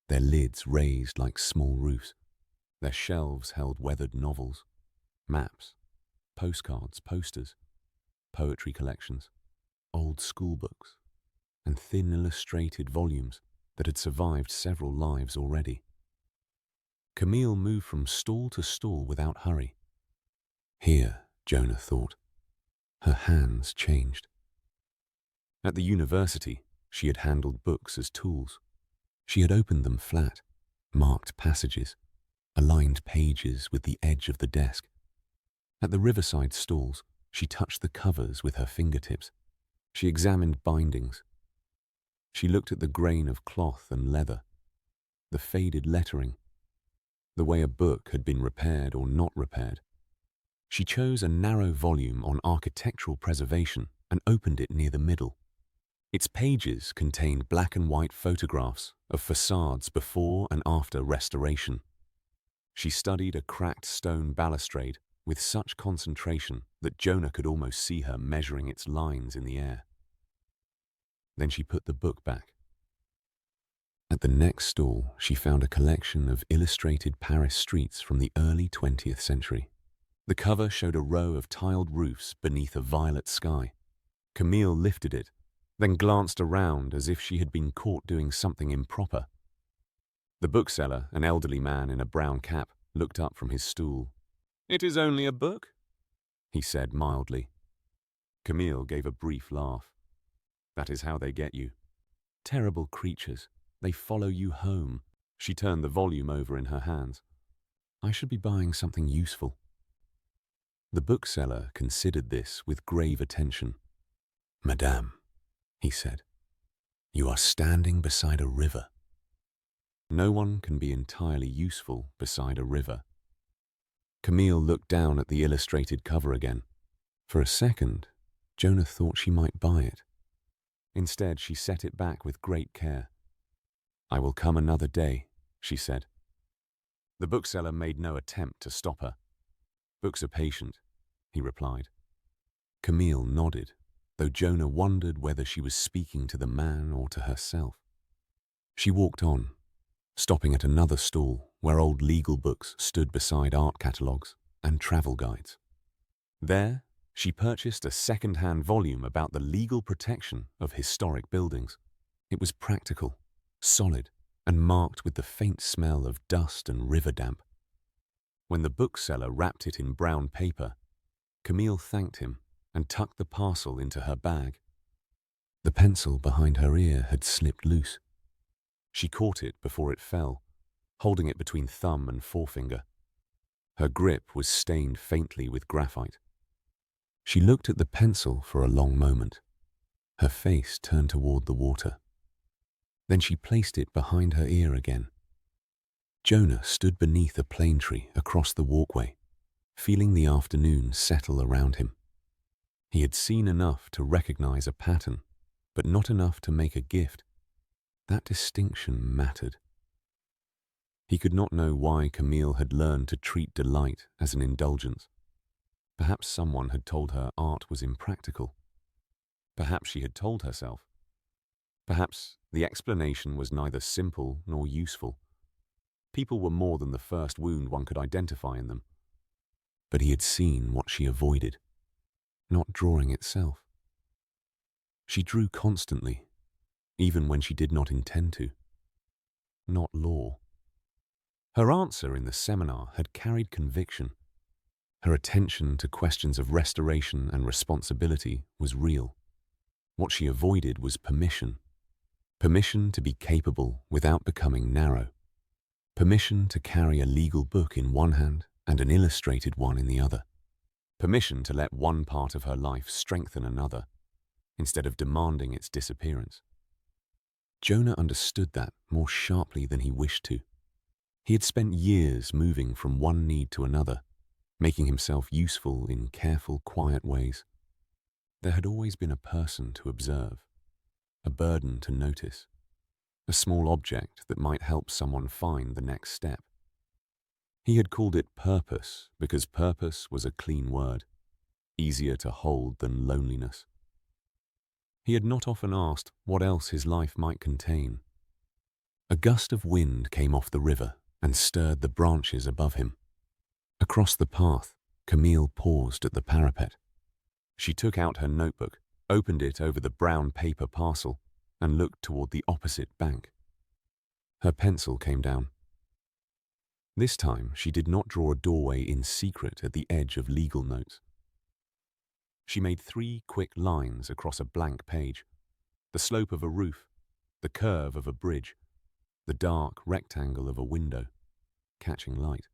their lids raised like small roofs. Their shelves held weathered novels, maps, postcards, posters, poetry collections, old schoolbooks, and thin illustrated volumes that had survived several lives already. Camille moved from stall to stall without hurry. Here, Jonah thought. Her hands changed. At the university, she had handled books as tools. She had opened them flat, marked passages, aligned pages with the edge of the desk. At the riverside stalls, she touched the covers with her fingertips. She examined bindings. She looked at the grain of cloth and leather, the faded lettering, the way a book had been repaired or not repaired. She chose a narrow volume on architectural preservation and opened it near the middle. Its pages contained black and white photographs of facades before and after restoration. She studied a cracked stone balustrade with such concentration that Jonah could almost see her measuring its lines in the air. Then she put the book back. At the next stall, she found a collection of illustrated Paris streets from the early 20th century. The cover showed a row of tiled roofs beneath a violet sky. Camille lifted it, then glanced around as if she had been caught doing something improper. The bookseller, an elderly man in a brown cap, looked up from his stool. "It is only a book," he said mildly. Camille gave a brief laugh. "That is how they get you. Terrible creatures. They follow you home." She turned the volume over in her hands. "I should be buying something useful." The bookseller considered this with grave attention. "Madame," he said, "you are standing beside a river." No one can be entirely useful beside a river. Camille looked down at the illustrated cover again. For a second, Jonah thought she might buy it. Instead, she set it back with great care. "I will come another day," she said. The bookseller made no attempt to stop her. "Books are patient," he replied. Camille nodded, though Jonah wondered whether she was speaking to the man or to herself. She walked on, stopping at another stall where old legal books stood beside art catalogues and travel guides. There, she purchased a second-hand volume about the legal protection of historic buildings. It was practical, solid, and marked with the faint smell of dust and river damp. When the bookseller wrapped it in brown paper, Camille thanked him and tucked the parcel into her bag. The pencil behind her ear had slipped loose. She caught it before it fell, holding it between thumb and forefinger. Her grip was stained faintly with graphite. She looked at the pencil for a long moment, her face turned toward the water. Then she placed it behind her ear again. Jonah stood beneath a plane tree across the walkway, feeling the afternoon settle around him. He had seen enough to recognize a pattern, but not enough to make a gift. That distinction mattered. He could not know why Camille had learned to treat delight as an indulgence. Perhaps someone had told her art was impractical. Perhaps she had told herself. Perhaps the explanation was neither simple nor useful. People were more than the first wound one could identify in them. But he had seen what she avoided, not drawing itself. She drew constantly, even when she did not intend to. Not law. Her answer in the seminar had carried conviction. Her attention to questions of restoration and responsibility was real. What she avoided was permission. Permission to be capable without becoming narrow. Permission to carry a legal book in one hand and an illustrated one in the other. Permission to let one part of her life strengthen another, instead of demanding its disappearance. Jonah understood that more sharply than he wished to. He had spent years moving from one need to another, making himself useful in careful, quiet ways. There had always been a person to observe, a burden to notice, a small object that might help someone find the next step. He had called it purpose because purpose was a clean word, easier to hold than loneliness. He had not often asked what else his life might contain. A gust of wind came off the river and stirred the branches above him. Across the path, Camille paused at the parapet. She took out her notebook, opened it over the brown paper parcel, and looked toward the opposite bank. Her pencil came down. This time, she did not draw a doorway in secret at the edge of legal notes. She made 3 quick lines across a blank page: the slope of a roof, the curve of a bridge, the dark rectangle of a window, catching light.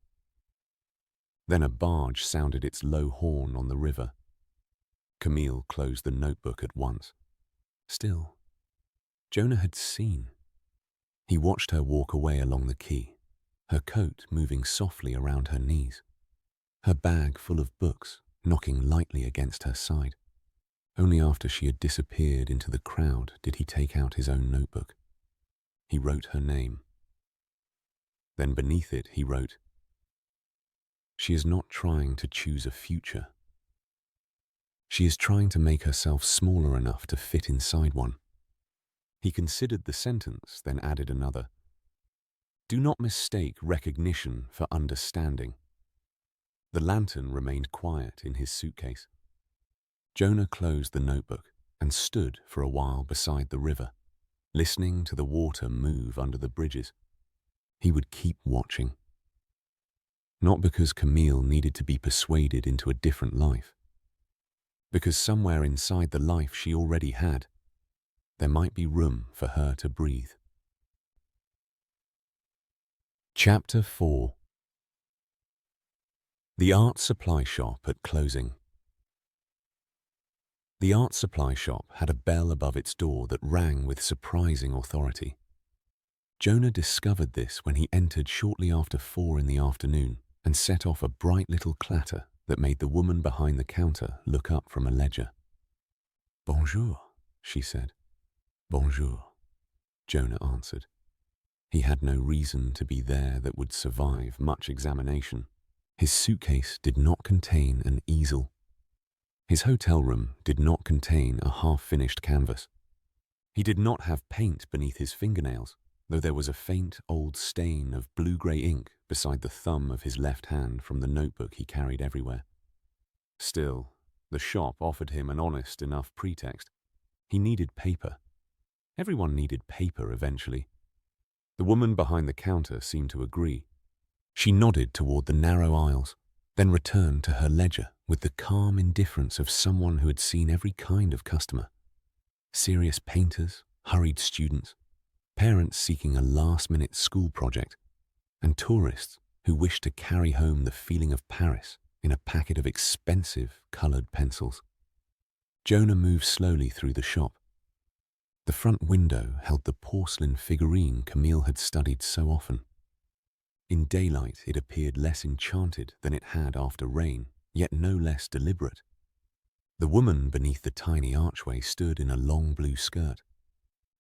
Then a barge sounded its low horn on the river. Camille closed the notebook at once. Still, Jonah had seen. He watched her walk away along the quay, her coat moving softly around her knees, her bag full of books knocking lightly against her side. Only after she had disappeared into the crowd did he take out his own notebook. He wrote her name. Then beneath it he wrote, "She is not trying to choose a future. She is trying to make herself smaller enough to fit inside one." He considered the sentence, then added another. "Do not mistake recognition for understanding." The lantern remained quiet in his suitcase. Jonah closed the notebook and stood for a while beside the river, listening to the water move under the bridges. He would keep watching. Not because Camille needed to be persuaded into a different life. Because somewhere inside the life she already had, there might be room for her to breathe. Chapter 4. The art supply shop at closing. The art supply shop had a bell above its door that rang with surprising authority. Jonah discovered this when he entered shortly after 4 in the afternoon and set off a bright little clatter that made the woman behind the counter look up from a ledger. "Bonjour," she said. "Bonjour," Jonah answered. He had no reason to be there that would survive much examination. His suitcase did not contain an easel. His hotel room did not contain a half-finished canvas. He did not have paint beneath his fingernails, though there was a faint old stain of blue-grey ink beside the thumb of his left hand from the notebook he carried everywhere. Still, the shop offered him an honest enough pretext. He needed paper. Everyone needed paper eventually. The woman behind the counter seemed to agree. She nodded toward the narrow aisles, then returned to her ledger with the calm indifference of someone who had seen every kind of customer. Serious painters, hurried students, parents seeking a last-minute school project, and tourists who wished to carry home the feeling of Paris in a packet of expensive, coloured pencils. Jonah moved slowly through the shop. The front window held the porcelain figurine Camille had studied so often. In daylight, it appeared less enchanted than it had after rain, yet no less deliberate. The woman beneath the tiny archway stood in a long blue skirt.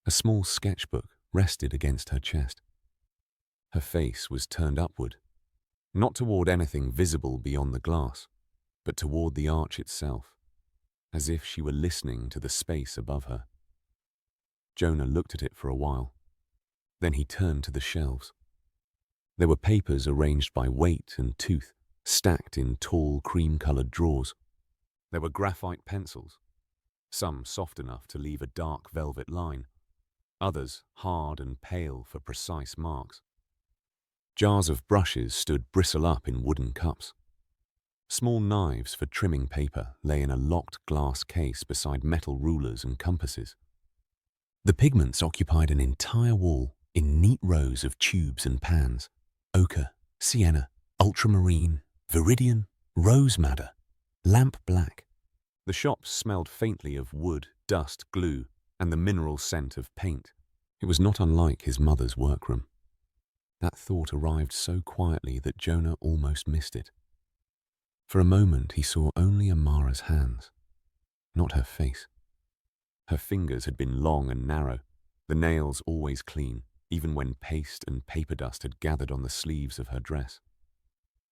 A small sketchbook rested against her chest. Her face was turned upward, not toward anything visible beyond the glass, but toward the arch itself, as if she were listening to the space above her. Jonah looked at it for a while. Then he turned to the shelves. There were papers arranged by weight and tooth, stacked in tall, cream-coloured drawers. There were graphite pencils, some soft enough to leave a dark velvet line, others hard and pale for precise marks. Jars of brushes stood bristle up in wooden cups. Small knives for trimming paper lay in a locked glass case beside metal rulers and compasses. The pigments occupied an entire wall in neat rows of tubes and pans: ochre, sienna, ultramarine, viridian, rose madder, lamp black. The shop smelled faintly of wood, dust, glue, and the mineral scent of paint. It was not unlike his mother's workroom. That thought arrived so quietly that Jonah almost missed it. For a moment he saw only Amara's hands, not her face. Her fingers had been long and narrow, the nails always clean, even when paste and paper dust had gathered on the sleeves of her dress.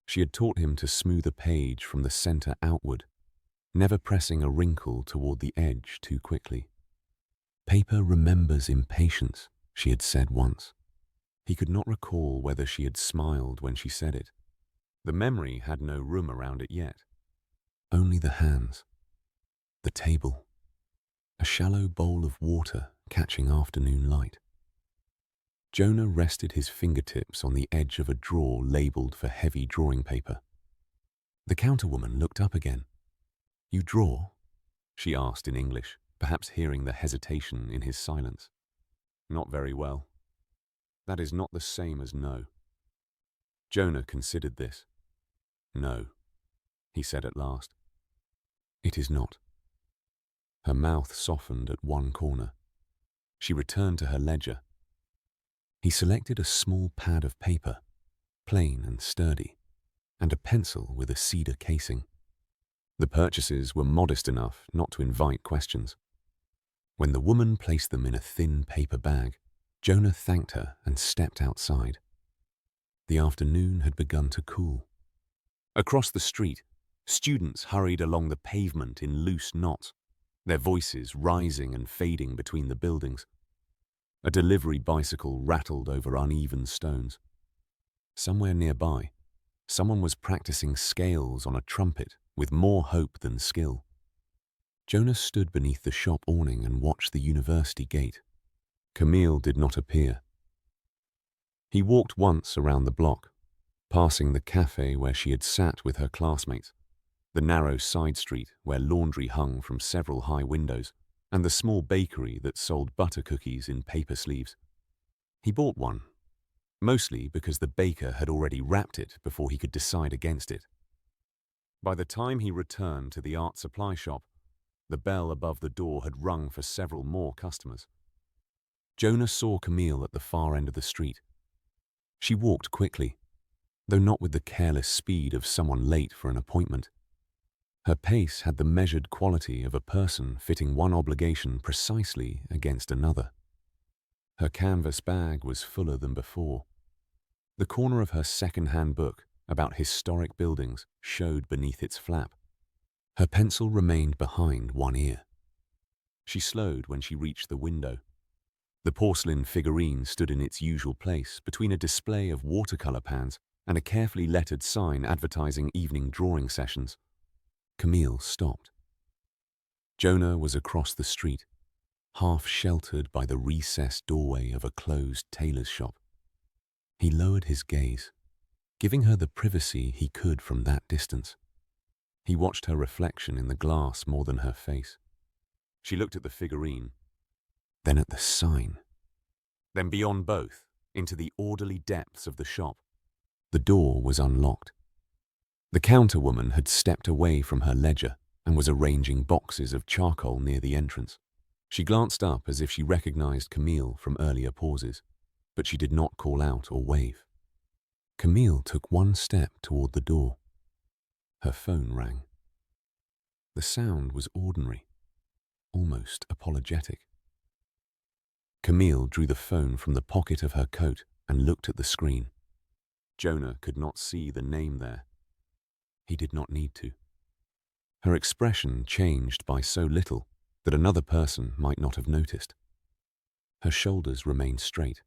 She had taught him to smooth a page from the center outward, never pressing a wrinkle toward the edge too quickly. Paper remembers impatience, she had said once. He could not recall whether she had smiled when she said it. The memory had no room around it yet. Only the hands, the table, a shallow bowl of water catching afternoon light. Jonah rested his fingertips on the edge of a drawer labelled for heavy drawing paper. The counterwoman looked up again. "You draw?" she asked in English, perhaps hearing the hesitation in his silence. "Not very well." "That is not the same as no." Jonah considered this. "No," he said at last. "It is not." Her mouth softened at one corner. She returned to her ledger. He selected a small pad of paper, plain and sturdy, and a pencil with a cedar casing. The purchases were modest enough not to invite questions. When the woman placed them in a thin paper bag, Jonah thanked her and stepped outside. The afternoon had begun to cool. Across the street, students hurried along the pavement in loose knots, their voices rising and fading between the buildings. A delivery bicycle rattled over uneven stones. Somewhere nearby, someone was practicing scales on a trumpet with more hope than skill. Jonah stood beneath the shop awning and watched the university gate. Camille did not appear. He walked once around the block, passing the cafe where she had sat with her classmates, the narrow side street where laundry hung from several high windows, and the small bakery that sold butter cookies in paper sleeves. He bought one, mostly because the baker had already wrapped it before he could decide against it. By the time he returned to the art supply shop, the bell above the door had rung for several more customers. Jonah saw Camille at the far end of the street. She walked quickly, though not with the careless speed of someone late for an appointment. Her pace had the measured quality of a person fitting one obligation precisely against another. Her canvas bag was fuller than before. The corner of her second-hand book about historic buildings showed beneath its flap. Her pencil remained behind one ear. She slowed when she reached the window. The porcelain figurine stood in its usual place between a display of watercolor pans and a carefully lettered sign advertising evening drawing sessions. Camille stopped. Jonah was across the street, half sheltered by the recessed doorway of a closed tailor's shop. He lowered his gaze, giving her the privacy he could from that distance. He watched her reflection in the glass more than her face. She looked at the figurine, then at the sign, then beyond both, into the orderly depths of the shop. The door was unlocked. The counterwoman had stepped away from her ledger and was arranging boxes of charcoal near the entrance. She glanced up as if she recognized Camille from earlier pauses, but she did not call out or wave. Camille took one step toward the door. Her phone rang. The sound was ordinary, almost apologetic. Camille drew the phone from the pocket of her coat and looked at the screen. Jonah could not see the name there. He did not need to. Her expression changed by so little that another person might not have noticed. Her shoulders remained straight.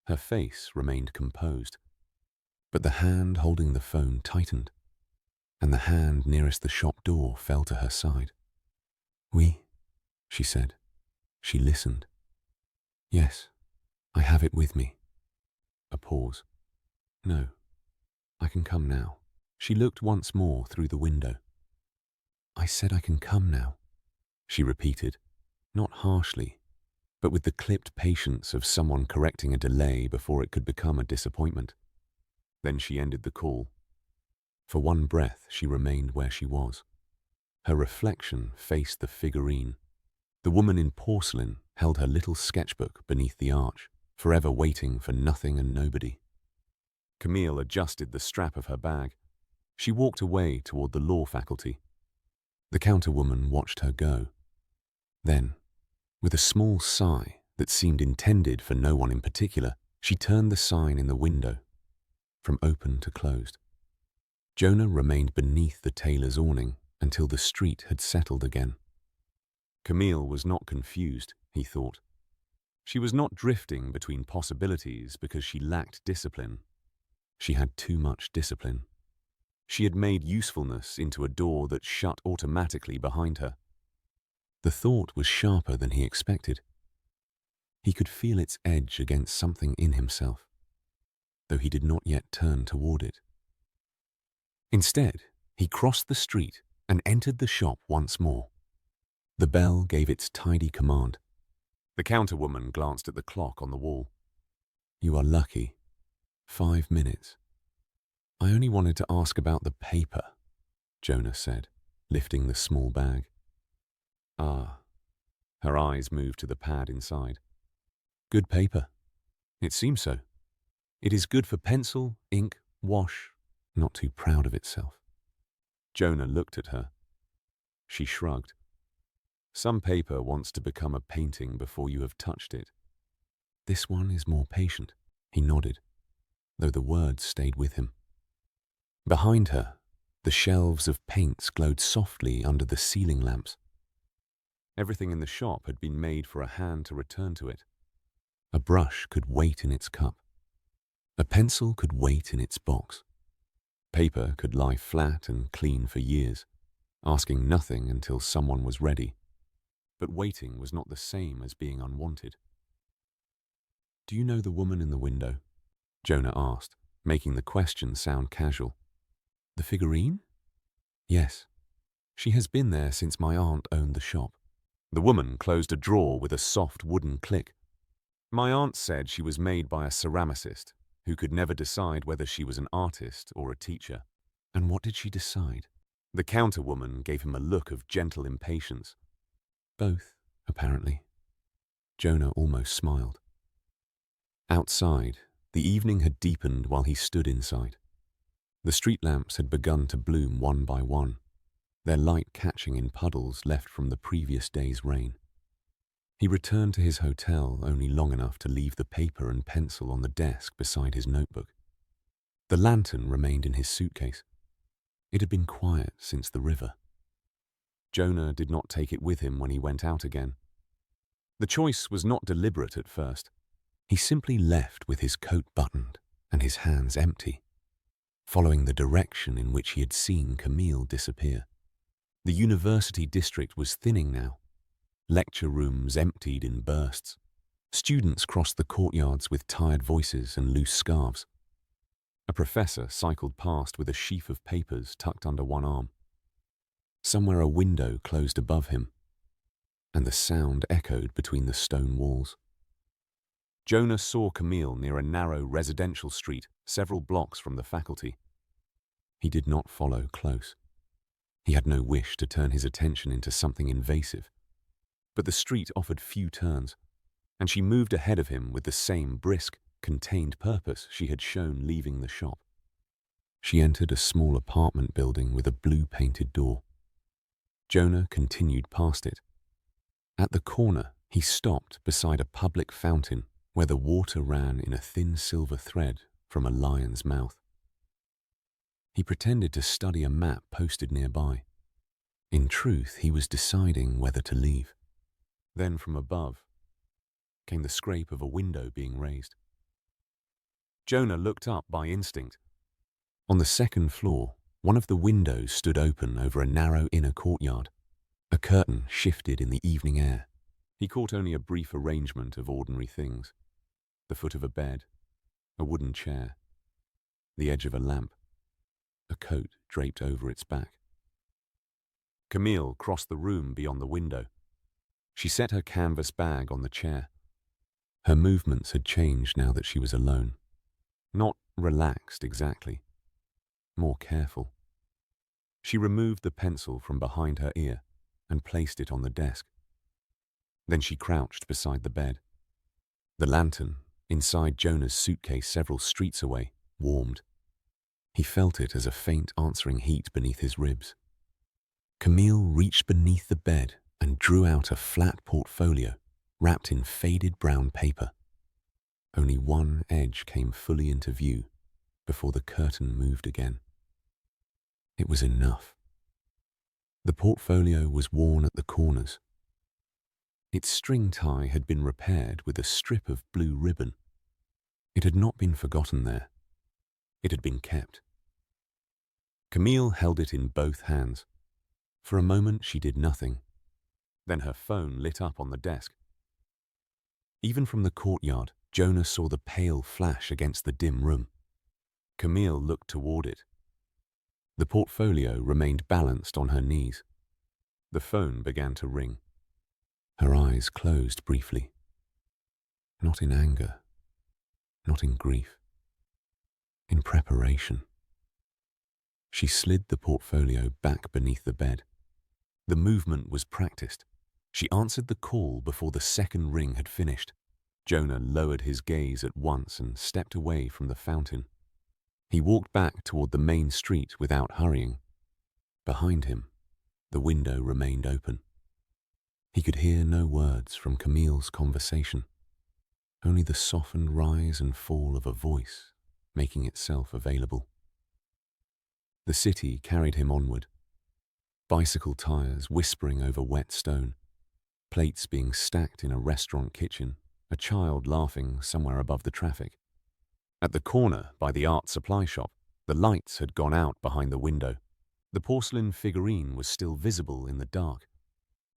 Her face remained composed. But the hand holding the phone tightened, and the hand nearest the shop door fell to her side. "Oui," she said. She listened. "Yes, I have it with me." A pause. "No, I can come now." She looked once more through the window. "I said I can come now," she repeated, not harshly, but with the clipped patience of someone correcting a delay before it could become a disappointment. Then she ended the call. For one breath, she remained where she was. Her reflection faced the figurine. The woman in porcelain held her little sketchbook beneath the arch, forever waiting for nothing and nobody. Camille adjusted the strap of her bag. She walked away toward the law faculty. The counterwoman watched her go. Then, with a small sigh that seemed intended for no one in particular, she turned the sign in the window from open to closed. Jonah remained beneath the tailor's awning until the street had settled again. Camille was not confused, he thought. She was not drifting between possibilities because she lacked discipline. She had too much discipline. She had made usefulness into a door that shut automatically behind her. The thought was sharper than he expected. He could feel its edge against something in himself, though he did not yet turn toward it. Instead, he crossed the street and entered the shop once more. The bell gave its tidy command. The counterwoman glanced at the clock on the wall. "You are lucky. 5 minutes. I only wanted to ask about the paper," Jonah said, lifting the small bag. "Ah." Her eyes moved to the pad inside. "Good paper. It seems so. It is good for pencil, ink, wash, not too proud of itself." Jonah looked at her. She shrugged. "Some paper wants to become a painting before you have touched it. This one is more patient." He nodded, though the words stayed with him. Behind her, the shelves of paints glowed softly under the ceiling lamps. Everything in the shop had been made for a hand to return to it. A brush could wait in its cup. A pencil could wait in its box. Paper could lie flat and clean for years, asking nothing until someone was ready. But waiting was not the same as being unwanted. "Do you know the woman in the window?" Jonah asked, making the question sound casual. "The figurine?" "Yes. She has been there since my aunt owned the shop." The woman closed a drawer with a soft wooden click. "My aunt said she was made by a ceramicist who could never decide whether she was an artist or a teacher." "And what did she decide?" The counterwoman gave him a look of gentle impatience. "Both, apparently." Jonah almost smiled. Outside, the evening had deepened while he stood inside. The street lamps had begun to bloom one by one, their light catching in puddles left from the previous day's rain. He returned to his hotel only long enough to leave the paper and pencil on the desk beside his notebook. The lantern remained in his suitcase. It had been quiet since the river. Jonah did not take it with him when he went out again. The choice was not deliberate at first. He simply left with his coat buttoned and his hands empty, following the direction in which he had seen Camille disappear. The university district was thinning now. Lecture rooms emptied in bursts. Students crossed the courtyards with tired voices and loose scarves. A professor cycled past with a sheaf of papers tucked under one arm. Somewhere a window closed above him, and the sound echoed between the stone walls. Jonah saw Camille near a narrow residential street several blocks from the faculty. He did not follow close. He had no wish to turn his attention into something invasive. But the street offered few turns, and she moved ahead of him with the same brisk, contained purpose she had shown leaving the shop. She entered a small apartment building with a blue-painted door. Jonah continued past it. At the corner, he stopped beside a public fountain where the water ran in a thin silver thread from a lion's mouth. He pretended to study a map posted nearby. In truth, he was deciding whether to leave. Then from above came the scrape of a window being raised. Jonah looked up by instinct. On the second floor, one of the windows stood open over a narrow inner courtyard. A curtain shifted in the evening air. He caught only a brief arrangement of ordinary things. The foot of a bed, a wooden chair, the edge of a lamp, a coat draped over its back. Camille crossed the room beyond the window. She set her canvas bag on the chair. Her movements had changed now that she was alone. Not relaxed exactly, more careful. She removed the pencil from behind her ear and placed it on the desk. Then she crouched beside the bed. The lantern, inside Jonah's suitcase several streets away, warmed. He felt it as a faint answering heat beneath his ribs. Camille reached beneath the bed and drew out a flat portfolio wrapped in faded brown paper. Only one edge came fully into view before the curtain moved again. It was enough. The portfolio was worn at the corners. Its string tie had been repaired with a strip of blue ribbon. It had not been forgotten there. It had been kept. Camille held it in both hands. For a moment she did nothing. Then her phone lit up on the desk. Even from the courtyard, Jonah saw the pale flash against the dim room. Camille looked toward it. The portfolio remained balanced on her knees. The phone began to ring. Her eyes closed briefly. Not in anger, not in grief, in preparation. She slid the portfolio back beneath the bed. The movement was practiced. She answered the call before the second ring had finished. Jonah lowered his gaze at once and stepped away from the fountain. He walked back toward the main street without hurrying. Behind him, the window remained open. He could hear no words from Camille's conversation, only the softened rise and fall of a voice making itself available. The city carried him onward, bicycle tires whispering over wet stone, plates being stacked in a restaurant kitchen, a child laughing somewhere above the traffic. At the corner by the art supply shop, the lights had gone out behind the window. The porcelain figurine was still visible in the dark.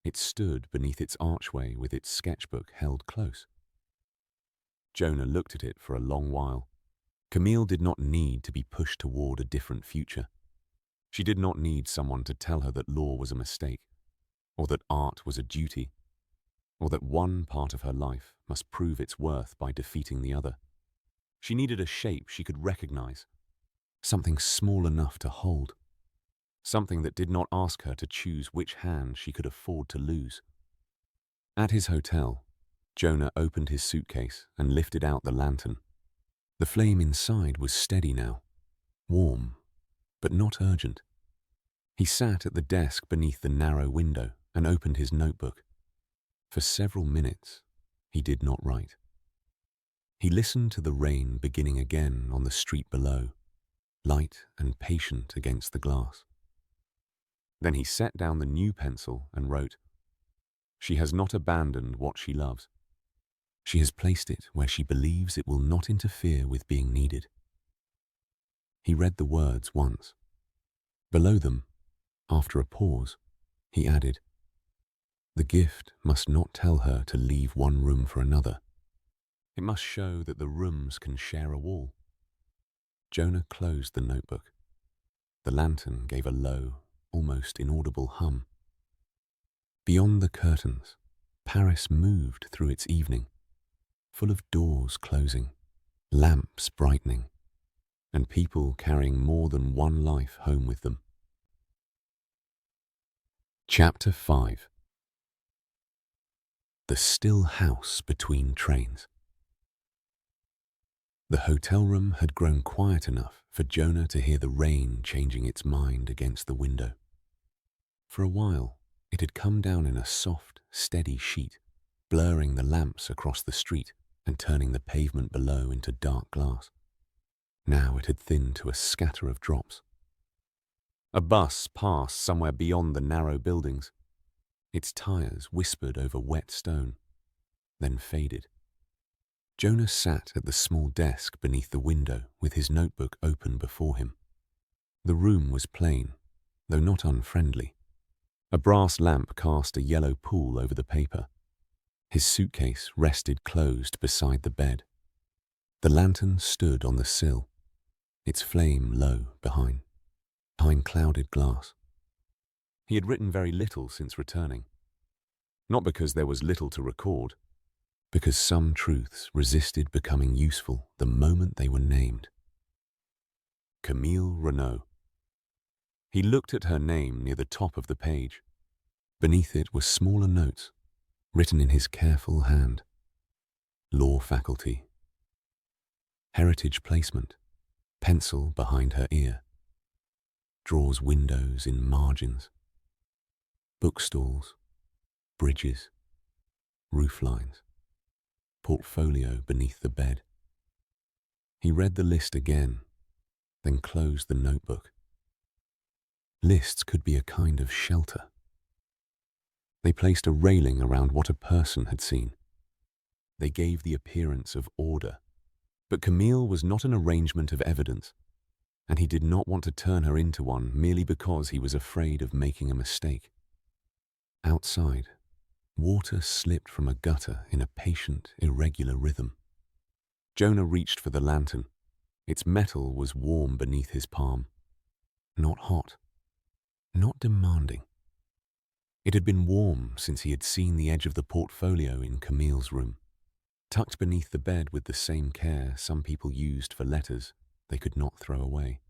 It stood beneath its archway with its sketchbook held close. Jonah looked at it for a long while. Camille did not need to be pushed toward a different future. She did not need someone to tell her that law was a mistake, or that art was a duty, or that one part of her life must prove its worth by defeating the other. She needed a shape she could recognize, something small enough to hold, something that did not ask her to choose which hand she could afford to lose. At his hotel, Jonah opened his suitcase and lifted out the lantern. The flame inside was steady now, warm, but not urgent. He sat at the desk beneath the narrow window and opened his notebook. For several minutes, he did not write. He listened to the rain beginning again on the street below, light and patient against the glass. Then he set down the new pencil and wrote, "She has not abandoned what she loves. She has placed it where she believes it will not interfere with being needed." He read the words once. Below them, after a pause, he added, "The gift must not tell her to leave one room for another. It must show that the rooms can share a wall." Jonah closed the notebook. The lantern gave a low, almost inaudible hum. Beyond the curtains, Paris moved through its evening, full of doors closing, lamps brightening, and people carrying more than one life home with them. Chapter 5. The Still House Between Trains. The hotel room had grown quiet enough for Jonah to hear the rain changing its mind against the window. For a while, it had come down in a soft, steady sheet, blurring the lamps across the street and turning the pavement below into dark glass. Now it had thinned to a scatter of drops. A bus passed somewhere beyond the narrow buildings. Its tires whispered over wet stone, then faded. Jonah sat at the small desk beneath the window with his notebook open before him. The room was plain, though not unfriendly. A brass lamp cast a yellow pool over the paper. His suitcase rested closed beside the bed. The lantern stood on the sill, its flame low behind clouded glass. He had written very little since returning. Not because there was little to record, because some truths resisted becoming useful the moment they were named. Camille Renaud. He looked at her name near the top of the page. Beneath it were smaller notes, written in his careful hand. Law faculty. Heritage placement. Pencil behind her ear. Draws windows in margins. Bookstalls. Bridges. Roof lines. Portfolio beneath the bed. He read the list again, then closed the notebook. Lists could be a kind of shelter. They placed a railing around what a person had seen. They gave the appearance of order. But Camille was not an arrangement of evidence, and he did not want to turn her into one merely because he was afraid of making a mistake. Outside, water slipped from a gutter in a patient, irregular rhythm. Jonah reached for the lantern. Its metal was warm beneath his palm. Not hot. Not demanding. It had been warm since he had seen the edge of the portfolio in Camille's room. Tucked beneath the bed with the same care some people used for letters they could not throw away.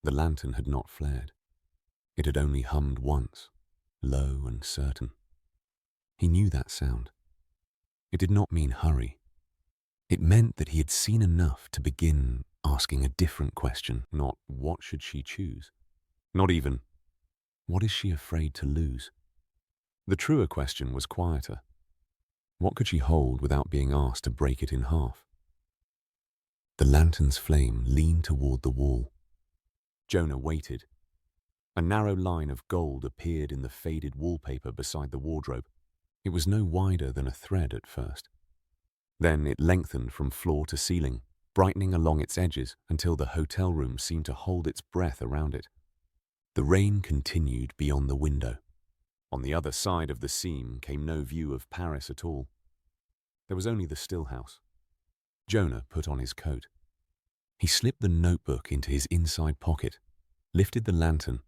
The lantern had not flared. It had only hummed once, low and certain. He knew that sound. It did not mean hurry. It meant that he had seen enough to begin asking a different question, not what should she choose, not even what is she afraid to lose. The truer question was quieter. What could she hold without being asked to break it in half? The lantern's flame leaned toward the wall. Jonah waited. A narrow line of gold appeared in the faded wallpaper beside the wardrobe. It was no wider than a thread at first. Then it lengthened from floor to ceiling, brightening along its edges until the hotel room seemed to hold its breath around it. The rain continued beyond the window. On the other side of the seam came no view of Paris at all. There was only the still house. Jonah put on his coat. He slipped the notebook into his inside pocket, lifted the lantern,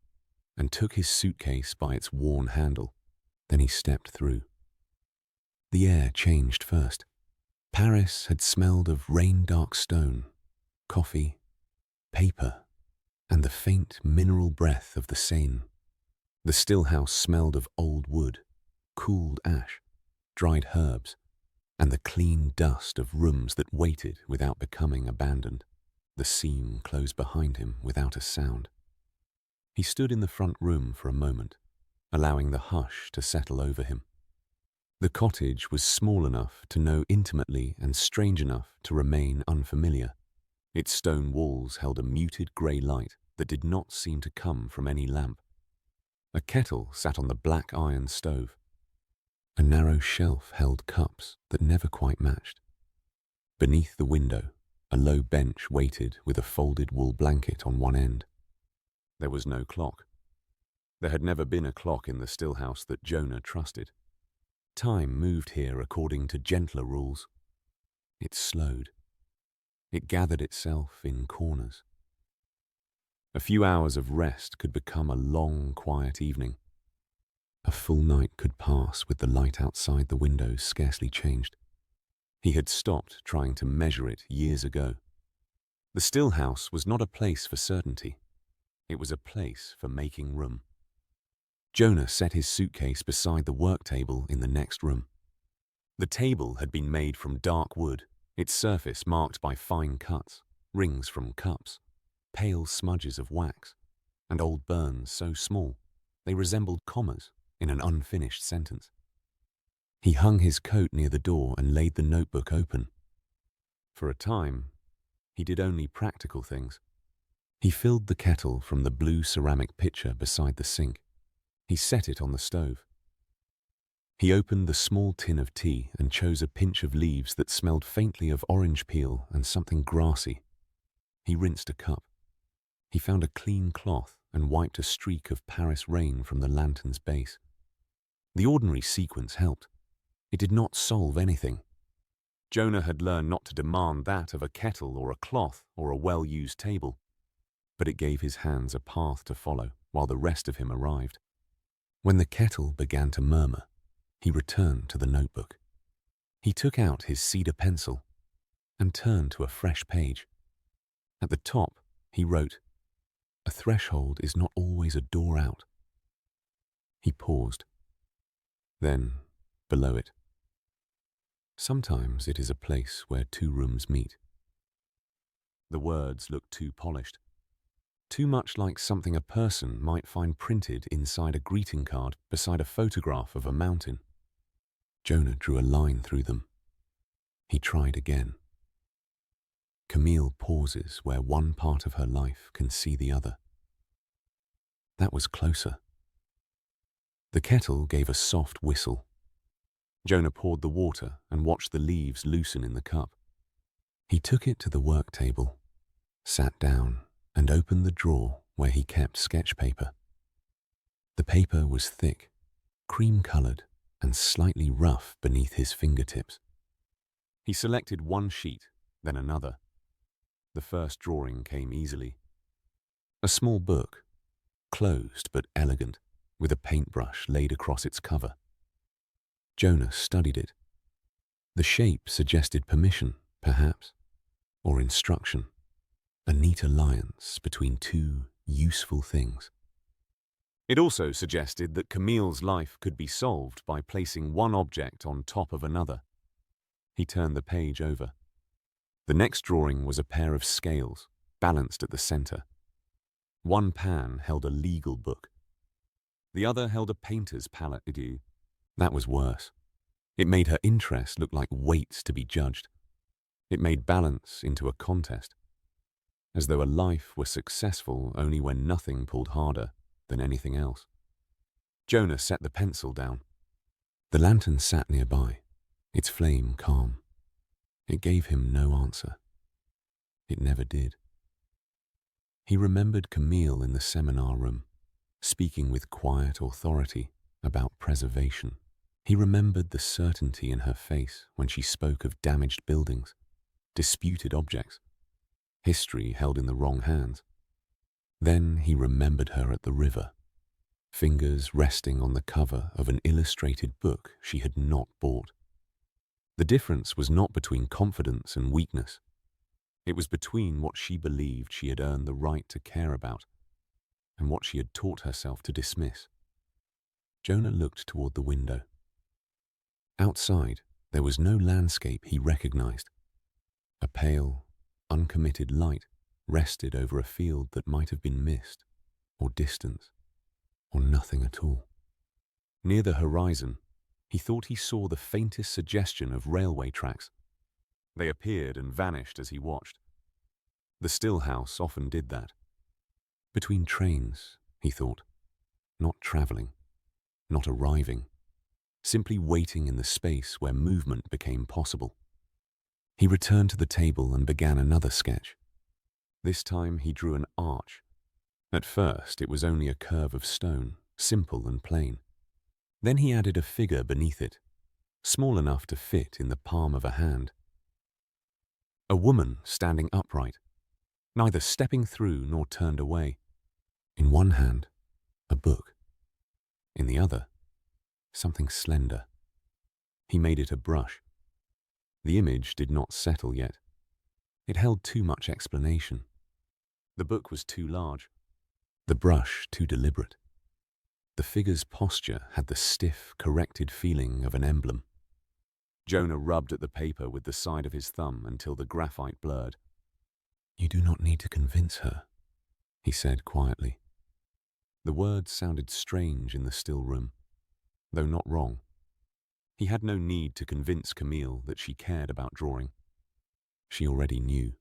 and took his suitcase by its worn handle. Then he stepped through. The air changed first. Paris had smelled of rain-dark stone, coffee, paper, and the faint mineral breath of the Seine. The still house smelled of old wood, cooled ash, dried herbs, and the clean dust of rooms that waited without becoming abandoned. The seam closed behind him without a sound. He stood in the front room for a moment, allowing the hush to settle over him. The cottage was small enough to know intimately and strange enough to remain unfamiliar. Its stone walls held a muted grey light that did not seem to come from any lamp. A kettle sat on the black iron stove. A narrow shelf held cups that never quite matched. Beneath the window, a low bench waited with a folded wool blanket on one end. There was no clock. There had never been a clock in the still house that Jonah trusted. Time moved here according to gentler rules. It slowed. It gathered itself in corners. A few hours of rest could become a long, quiet evening. A full night could pass with the light outside the windows scarcely changed. He had stopped trying to measure it years ago. The still house was not a place for certainty. It was a place for making room. Jonah set his suitcase beside the work table in the next room. The table had been made from dark wood, its surface marked by fine cuts, rings from cups, pale smudges of wax, and old burns so small they resembled commas in an unfinished sentence. He hung his coat near the door and laid the notebook open. For a time, he did only practical things. He filled the kettle from the blue ceramic pitcher beside the sink. He set it on the stove. He opened the small tin of tea and chose a pinch of leaves that smelled faintly of orange peel and something grassy. He rinsed a cup. He found a clean cloth and wiped a streak of Paris rain from the lantern's base. The ordinary sequence helped. It did not solve anything. Jonah had learned not to demand that of a kettle or a cloth or a well-used table, but it gave his hands a path to follow while the rest of him arrived. When the kettle began to murmur, he returned to the notebook. He took out his cedar pencil and turned to a fresh page. At the top, he wrote, "A threshold is not always a door out." He paused. Then, below it, "Sometimes it is a place where two rooms meet." The words looked too polished, too much like something a person might find printed inside a greeting card beside a photograph of a mountain. Jonah drew a line through them. He tried again. Camille pauses where one part of her life can see the other. That was closer. The kettle gave a soft whistle. Jonah poured the water and watched the leaves loosen in the cup. He took it to the work table, sat down, and opened the drawer where he kept sketch paper. The paper was thick, cream-colored, and slightly rough beneath his fingertips. He selected one sheet, then another. The first drawing came easily. A small book, closed but elegant, with a paintbrush laid across its cover. Jonah studied it. The shape suggested permission, perhaps, or instruction, a neat alliance between two useful things. It also suggested that Camille's life could be solved by placing one object on top of another. He turned the page over. The next drawing was a pair of scales, balanced at the center. One pan held a legal book. The other held a painter's palette. That was worse. It made her interest look like weights to be judged. It made balance into a contest, as though a life were successful only when nothing pulled harder than anything else. Jonah set the pencil down. The lantern sat nearby, its flame calm. It gave him no answer. It never did. He remembered Camille in the seminar room, speaking with quiet authority about preservation. He remembered the certainty in her face when she spoke of damaged buildings, disputed objects, history held in the wrong hands. Then he remembered her at the river, fingers resting on the cover of an illustrated book she had not bought. The difference was not between confidence and weakness. It was between what she believed she had earned the right to care about and what she had taught herself to dismiss. Jonah looked toward the window. Outside, there was no landscape he recognized. A pale, uncommitted light rested over a field that might have been mist, or distance, or nothing at all. Near the horizon, he thought he saw the faintest suggestion of railway tracks. They appeared and vanished as he watched. The still house often did that. Between trains, he thought. not traveling, not arriving, simply waiting in the space where movement became possible. He returned to the table and began another sketch. This time he drew an arch. At first it was only a curve of stone, simple and plain. Then he added a figure beneath it, small enough to fit in the palm of a hand. A woman standing upright, neither stepping through nor turned away. In one hand, a book. In the other, something slender. He made it a brush. The image did not settle yet. It held too much explanation. The book was too large, the brush too deliberate. The figure's posture had the stiff, corrected feeling of an emblem. Jonah rubbed at the paper with the side of his thumb until the graphite blurred. "You do not need to convince her," he said quietly. The words sounded strange in the still room, though not wrong. He had no need to convince Camille that she cared about drawing. She already knew.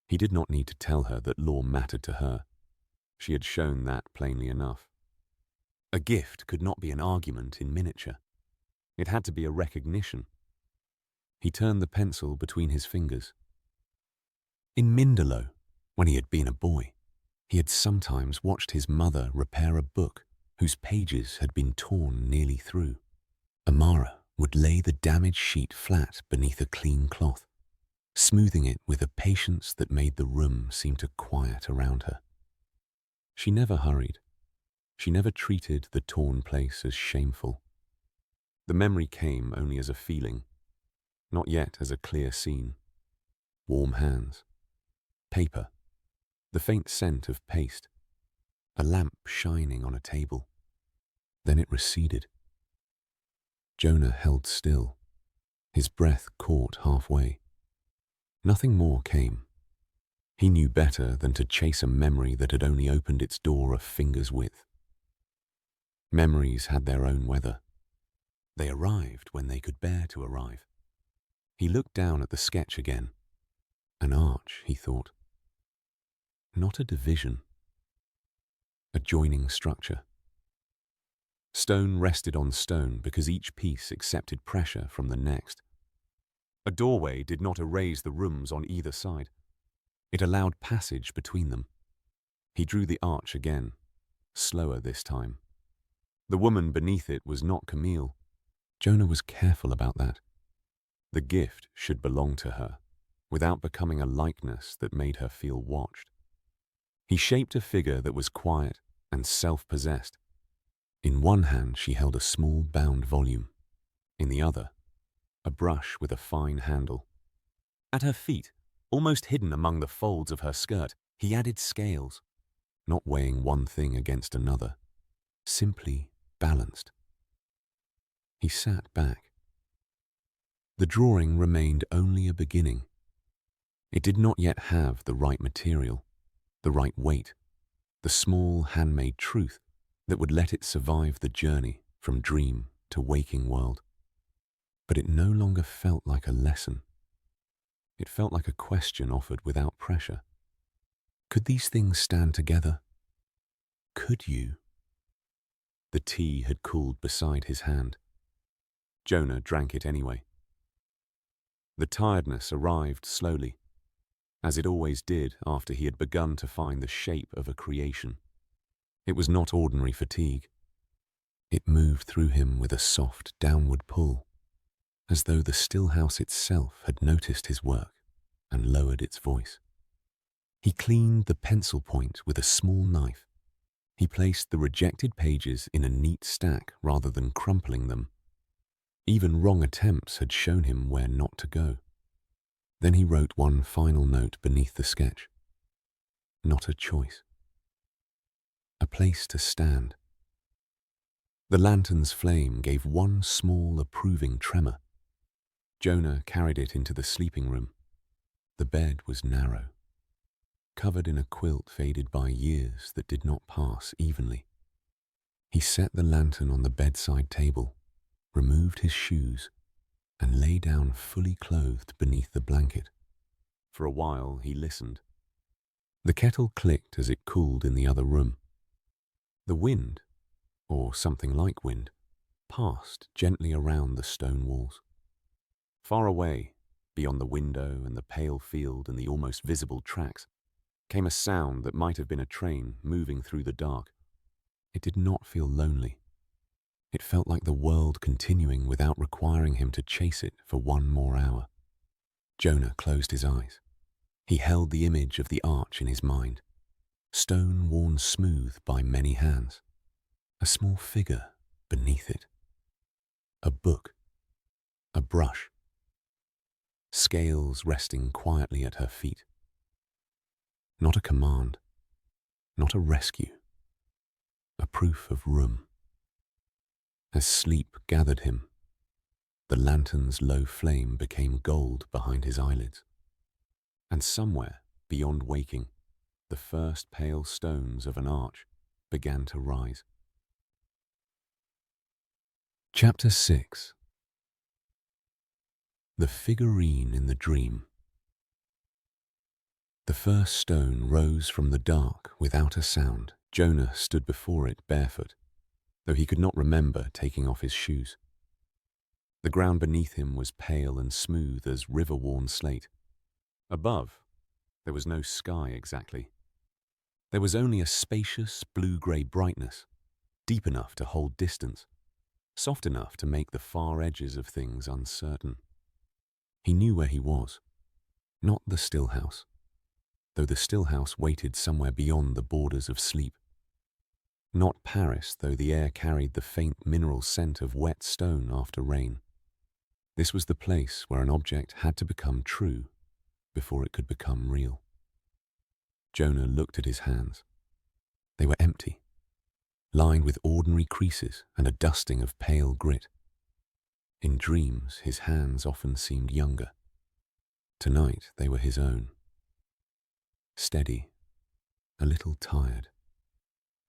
He did not need to tell her that law mattered to her. She had shown that plainly enough. A gift could not be an argument in miniature. It had to be a recognition. He turned the pencil between his fingers. In Mindelo, when he had been a boy, he had sometimes watched his mother repair a book whose pages had been torn nearly through. Amara would lay the damaged sheet flat beneath a clean cloth, smoothing it with a patience that made the room seem to quiet around her. She never hurried. She never treated the torn place as shameful. The memory came only as a feeling, not yet as a clear scene. Warm hands, paper, the faint scent of paste, a lamp shining on a table. Then it receded. Jonah held still, his breath caught halfway. Nothing more came. He knew better than to chase a memory that had only opened its door a finger's width. Memories had their own weather. They arrived when they could bear to arrive. He looked down at the sketch again. An arch, he thought. Not a division. A joining structure. Stone rested on stone because each piece accepted pressure from the next. A doorway did not erase the rooms on either side. It allowed passage between them. He drew the arch again, slower this time. The woman beneath it was not Camille. Jonah was careful about that. The gift should belong to her, without becoming a likeness that made her feel watched. He shaped a figure that was quiet and self-possessed. In one hand she held a small bound volume. In the other, a brush with a fine handle. At her feet, almost hidden among the folds of her skirt, he added scales, not weighing one thing against another, simply balanced. He sat back. The drawing remained only a beginning. It did not yet have the right material, the right weight, the small handmade truth that would let it survive the journey from dream to waking world. But it no longer felt like a lesson. It felt like a question offered without pressure. Could these things stand together? Could you? The tea had cooled beside his hand. Jonah drank it anyway. The tiredness arrived slowly, as it always did after he had begun to find the shape of a creation. It was not ordinary fatigue. It moved through him with a soft downward pull, as though the still house itself had noticed his work and lowered its voice. He cleaned the pencil point with a small knife. He placed the rejected pages in a neat stack rather than crumpling them. Even wrong attempts had shown him where not to go. Then he wrote one final note beneath the sketch. Not a choice. A place to stand. The lantern's flame gave one small approving tremor. Jonah carried it into the sleeping room. The bed was narrow, covered in a quilt faded by years that did not pass evenly. He set the lantern on the bedside table, removed his shoes, and lay down fully clothed beneath the blanket. For a while he listened. The kettle clicked as it cooled in the other room. The wind, or something like wind, passed gently around the stone walls. Far away, beyond the window and the pale field and the almost visible tracks, came a sound that might have been a train moving through the dark. It did not feel lonely. It felt like the world continuing without requiring him to chase it for one more hour. Jonah closed his eyes. He held the image of the arch in his mind, stone worn smooth by many hands, a small figure beneath it, a book, a brush, scales resting quietly at her feet. Not a command, not a rescue, a proof of room. As sleep gathered him, the lantern's low flame became gold behind his eyelids, and somewhere beyond waking, the first pale stones of an arch began to rise. Chapter 6. The Figurine in the Dream. The first stone rose from the dark without a sound. Jonah stood before it barefoot, though he could not remember taking off his shoes. The ground beneath him was pale and smooth as river-worn slate. Above, there was no sky exactly. There was only a spacious blue-grey brightness, deep enough to hold distance, soft enough to make the far edges of things uncertain. He knew where he was, not the still house, though the still house waited somewhere beyond the borders of sleep. Not Paris, though the air carried the faint mineral scent of wet stone after rain. This was the place where an object had to become true before it could become real. Jonah looked at his hands. They were empty, lined with ordinary creases and a dusting of pale grit. In dreams, his hands often seemed younger. Tonight, they were his own. Steady, a little tired,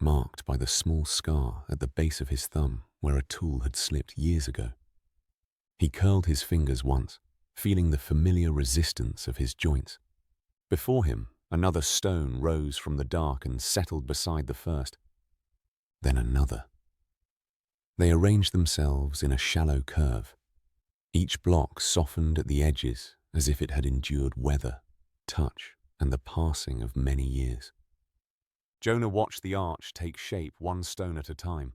marked by the small scar at the base of his thumb where a tool had slipped years ago. He curled his fingers once, feeling the familiar resistance of his joints. Before him, another stone rose from the dark and settled beside the first. Then another. They arranged themselves in a shallow curve. Each block softened at the edges as if it had endured weather, touch, and the passing of many years. Jonah watched the arch take shape one stone at a time.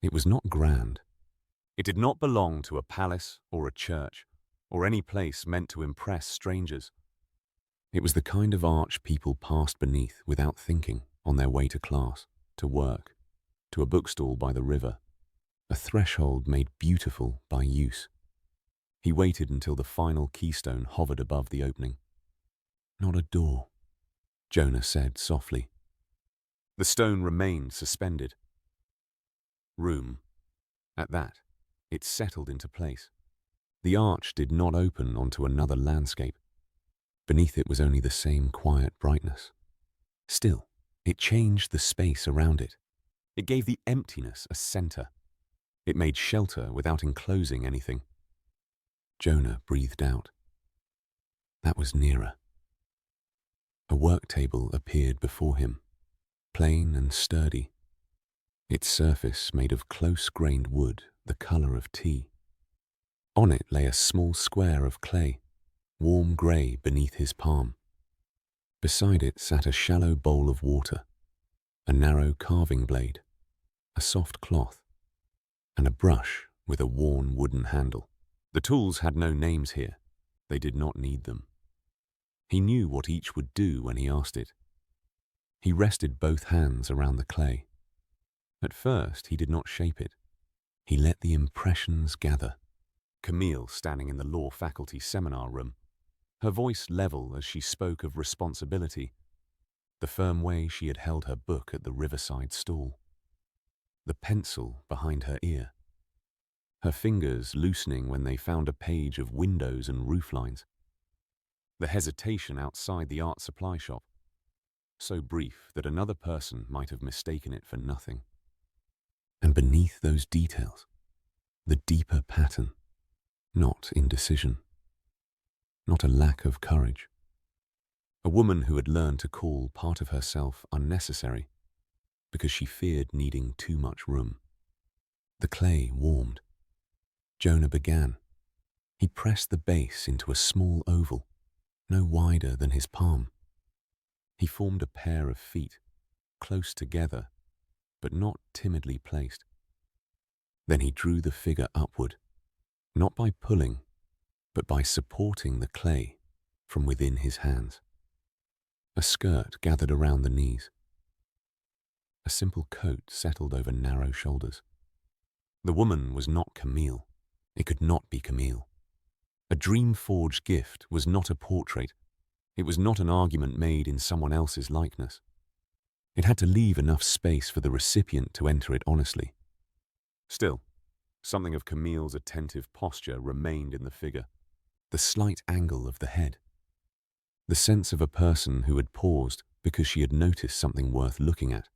It was not grand. It did not belong to a palace or a church, or any place meant to impress strangers. It was the kind of arch people passed beneath without thinking on their way to class, to work, to a bookstall by the river, a threshold made beautiful by use. He waited until the final keystone hovered above the opening. Not a door, Jonah said softly. The stone remained suspended. Room. At that, it settled into place. The arch did not open onto another landscape. Beneath it was only the same quiet brightness. Still, it changed the space around it. It gave the emptiness a center. It made shelter without enclosing anything. Jonah breathed out. That was nearer. A work table appeared before him, plain and sturdy, its surface made of close-grained wood the color of tea. On it lay a small square of clay, warm grey beneath his palm. Beside it sat a shallow bowl of water, a narrow carving blade, a soft cloth, and a brush with a worn wooden handle. The tools had no names here. They did not need them. He knew what each would do when he asked it. He rested both hands around the clay. At first, he did not shape it. He let the impressions gather. Camille, standing in the law faculty seminar room, her voice level as she spoke of responsibility, the firm way she had held her book at the riverside stall, the pencil behind her ear, her fingers loosening when they found a page of windows and roof lines, the hesitation outside the art supply shop, so brief that another person might have mistaken it for nothing. And beneath those details, the deeper pattern, not indecision, not a lack of courage. A woman who had learned to call part of herself unnecessary because she feared needing too much room. The clay warmed. Jonah began. He pressed the base into a small oval, no wider than his palm. He formed a pair of feet, close together, but not timidly placed. Then he drew the figure upward, not by pulling, but by supporting the clay from within his hands. A skirt gathered around the knees. A simple coat settled over narrow shoulders. The woman was not Camille. It could not be Camille. A dream-forged gift was not a portrait. It was not an argument made in someone else's likeness. It had to leave enough space for the recipient to enter it honestly. Still, something of Camille's attentive posture remained in the figure. The slight angle of the head. The sense of a person who had paused because she had noticed something worth looking at.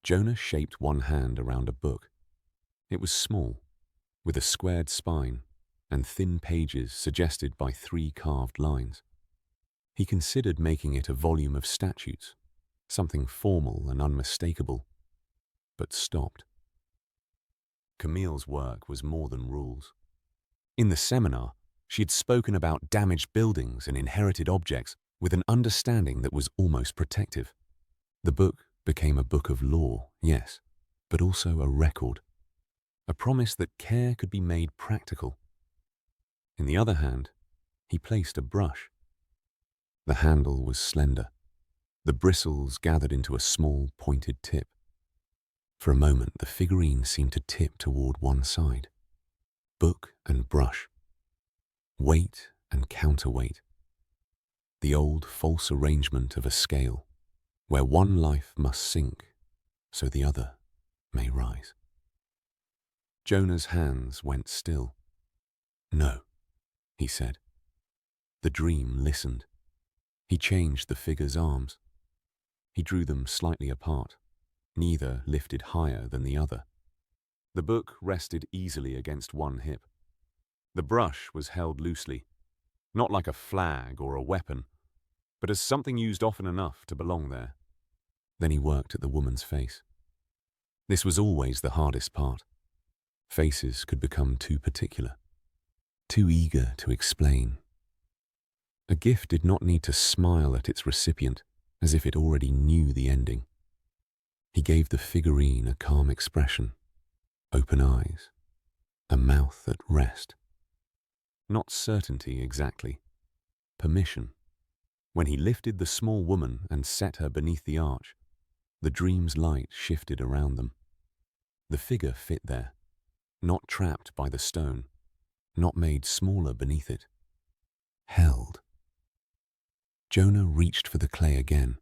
Jonah shaped one hand around a book. It was small, with a squared spine and thin pages suggested by 3 carved lines. He considered making it a volume of statutes, something formal and unmistakable, but stopped. Camille's work was more than rules. In the seminar, she had spoken about damaged buildings and inherited objects with an understanding that was almost protective. The book became a book of law, yes, but also a record. A promise that care could be made practical. In the other hand, he placed a brush. The handle was slender. The bristles gathered into a small, pointed tip. For a moment, the figurine seemed to tip toward one side. Book and brush. Weight and counterweight. The old false arrangement of a scale, where one life must sink, so the other may rise. Jonah's hands went still. "No," he said. The dream listened. He changed the figure's arms. He drew them slightly apart, neither lifted higher than the other. The book rested easily against one hip. The brush was held loosely, not like a flag or a weapon, but as something used often enough to belong there. Then he worked at the woman's face. This was always the hardest part. Faces could become too particular, too eager to explain. A gift did not need to smile at its recipient as if it already knew the ending. He gave the figurine a calm expression, open eyes, a mouth at rest. Not certainty exactly, permission. When he lifted the small woman and set her beneath the arch, the dream's light shifted around them. The figure fit there, not trapped by the stone, not made smaller beneath it. Held. Jonah reached for the clay again.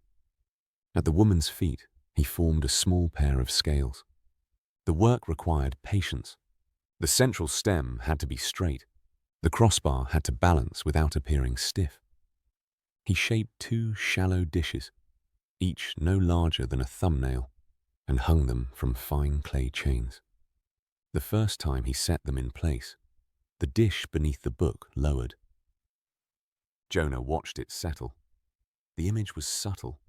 At the woman's feet, he formed a small pair of scales. The work required patience. The central stem had to be straight. The crossbar had to balance without appearing stiff. He shaped 2 shallow dishes, each no larger than a thumbnail, and hung them from fine clay chains. The first time he set them in place, the dish beneath the book lowered. Jonah watched it settle. The image was subtle.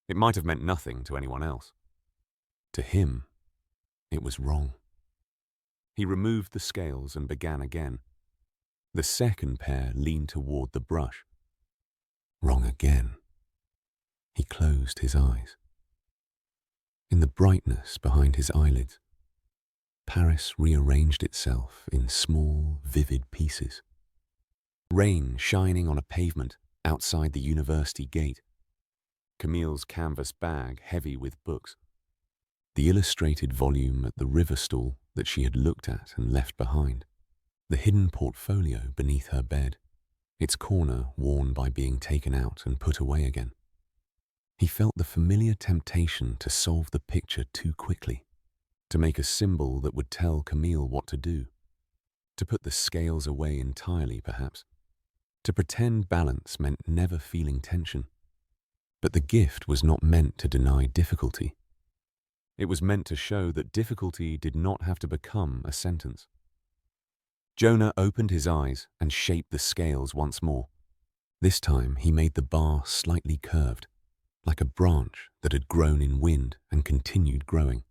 It might have meant nothing to anyone else. To him, it was wrong. He removed the scales and began again. The second pair leaned toward the brush. Wrong again. He closed his eyes. In the brightness behind his eyelids, Paris rearranged itself in small, vivid pieces. Rain shining on a pavement outside the university gate. Camille's canvas bag heavy with books. The illustrated volume at the river stool that she had looked at and left behind. The hidden portfolio beneath her bed, its corner worn by being taken out and put away again. He felt the familiar temptation to solve the picture too quickly, to make a symbol that would tell Camille what to do, to put the scales away entirely, perhaps, to pretend balance meant never feeling tension. But the gift was not meant to deny difficulty. It was meant to show that difficulty did not have to become a sentence. Jonah opened his eyes and shaped the scales once more. This time he made the bar slightly curved, like a branch that had grown in wind and continued growing.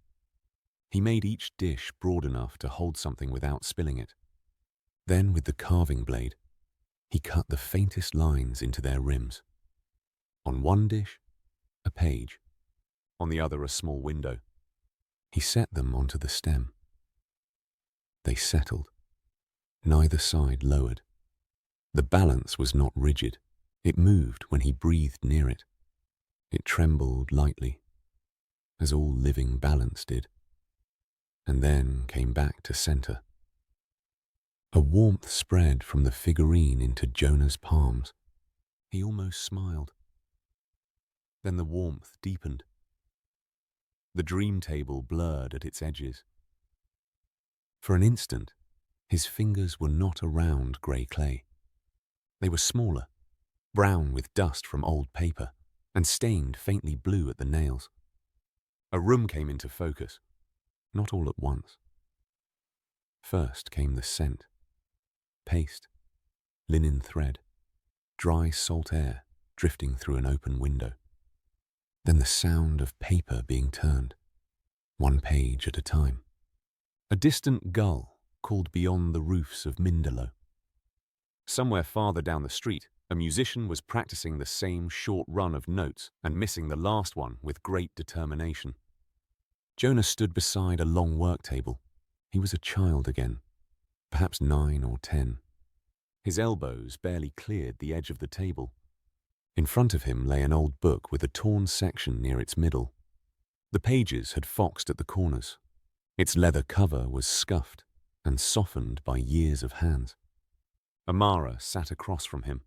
He made each dish broad enough to hold something without spilling it. Then, with the carving blade, he cut the faintest lines into their rims. On one dish, a page. On the other, a small window. He set them onto the stem. They settled. Neither side lowered. The balance was not rigid. It moved when he breathed near it. It trembled lightly, as all living balance did, and then came back to center. A warmth spread from the figurine into Jonah's palms. He almost smiled. Then the warmth deepened. The dream table blurred at its edges. For an instant, his fingers were not around grey clay. They were smaller, brown with dust from old paper, and stained faintly blue at the nails. A room came into focus, not all at once. First came the scent. Paste, linen thread, dry salt air drifting through an open window. Then the sound of paper being turned, one page at a time. A distant gull called beyond the roofs of Mindelo. Somewhere farther down the street, a musician was practicing the same short run of notes and missing the last one with great determination. Jonah stood beside a long work table. He was a child again, perhaps 9 or 10. His elbows barely cleared the edge of the table. In front of him lay an old book with a torn section near its middle. The pages had foxed at the corners. Its leather cover was scuffed and softened by years of hands. Amara sat across from him.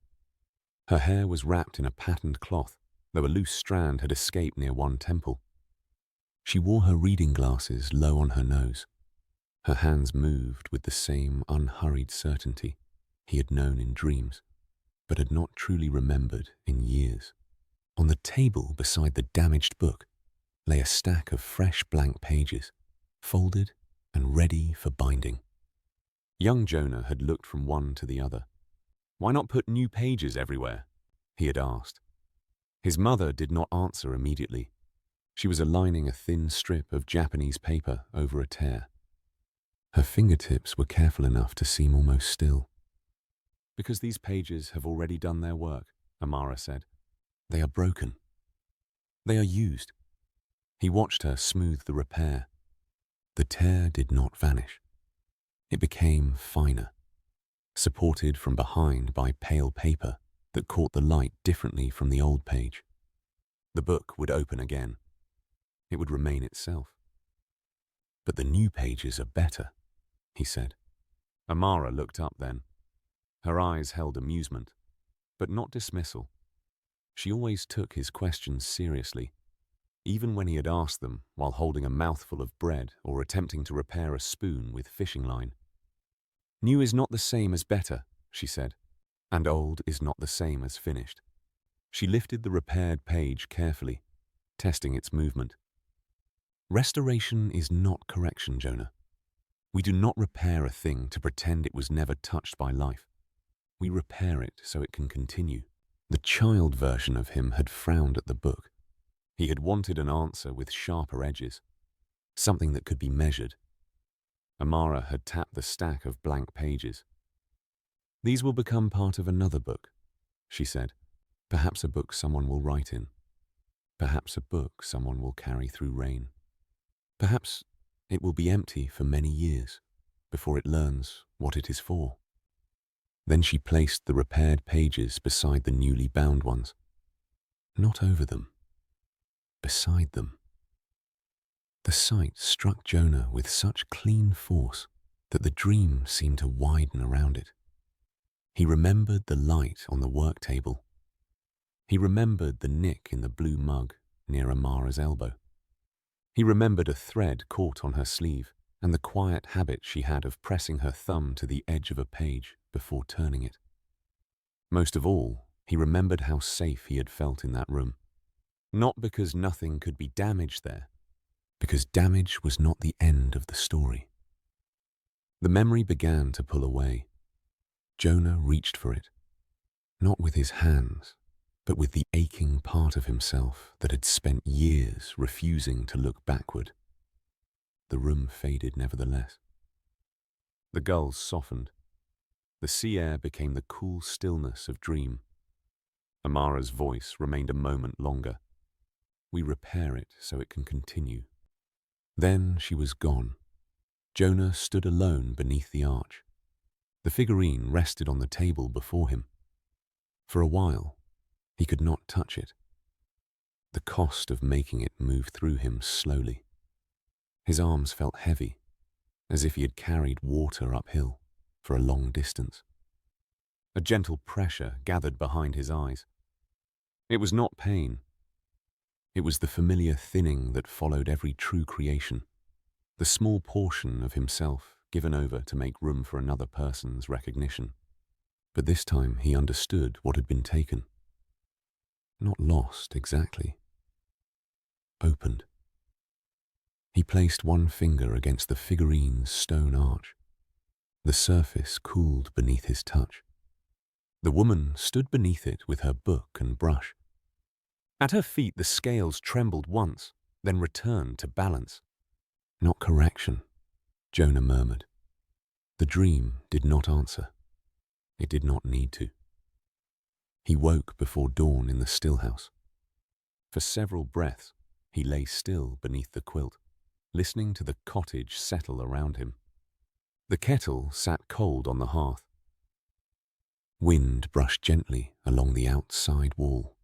Her hair was wrapped in a patterned cloth, though a loose strand had escaped near one temple. She wore her reading glasses low on her nose. Her hands moved with the same unhurried certainty he had known in dreams, but had not truly remembered in years. On the table beside the damaged book lay a stack of fresh blank pages, folded and ready for binding. Young Jonah had looked from one to the other. "Why not put new pages everywhere?" he had asked. His mother did not answer immediately. She was aligning a thin strip of Japanese paper over a tear. Her fingertips were careful enough to seem almost still. "Because these pages have already done their work," Amara said. "They are broken. They are used." He watched her smooth the repair. The tear did not vanish. It became finer, supported from behind by pale paper that caught the light differently from the old page. The book would open again. It would remain itself. "But the new pages are better," he said. Amara looked up then. Her eyes held amusement, but not dismissal. She always took his questions seriously, even when he had asked them while holding a mouthful of bread or attempting to repair a spoon with fishing line. "New is not the same as better," she said, "and old is not the same as finished." She lifted the repaired page carefully, testing its movement. "Restoration is not correction, Jonah. We do not repair a thing to pretend it was never touched by life. We repair it so it can continue." The child version of him had frowned at the book. He had wanted an answer with sharper edges, something that could be measured. Amara had tapped the stack of blank pages. "These will become part of another book," she said. "Perhaps a book someone will write in. Perhaps a book someone will carry through rain. Perhaps it will be empty for many years before it learns what it is for." Then she placed the repaired pages beside the newly bound ones. Not over them, beside them. The sight struck Jonah with such clean force that the dream seemed to widen around it. He remembered the light on the work table. He remembered the nick in the blue mug near Amara's elbow. He remembered a thread caught on her sleeve and the quiet habit she had of pressing her thumb to the edge of a page before turning it. Most of all, he remembered how safe he had felt in that room. Not because nothing could be damaged there, because damage was not the end of the story. The memory began to pull away. Jonah reached for it, not with his hands, but with the aching part of himself that had spent years refusing to look backward. the room faded nevertheless. The gulls softened. The sea air became the cool stillness of dream. Amara's voice remained a moment longer. We repair it so it can continue. Then she was gone. Jonah stood alone beneath the arch. The figurine rested on the table before him. For a while, he could not touch it. The cost of making it move through him slowly. His arms felt heavy, as if he had carried water uphill for a long distance. A gentle pressure gathered behind his eyes. It was not pain. It was the familiar thinning that followed every true creation, the small portion of himself given over to make room for another person's recognition. But this time he understood what had been taken. Not lost exactly. Opened. He placed one finger against the figurine's stone arch. The surface cooled beneath his touch. The woman stood beneath it with her book and brush. At her feet the scales trembled once, then returned to balance. Not correction, Jonah murmured. The dream did not answer. It did not need to. He woke before dawn in the still house. For several breaths, he lay still beneath the quilt, listening to the cottage settle around him. The kettle sat cold on the hearth. Wind brushed gently along the outside wall.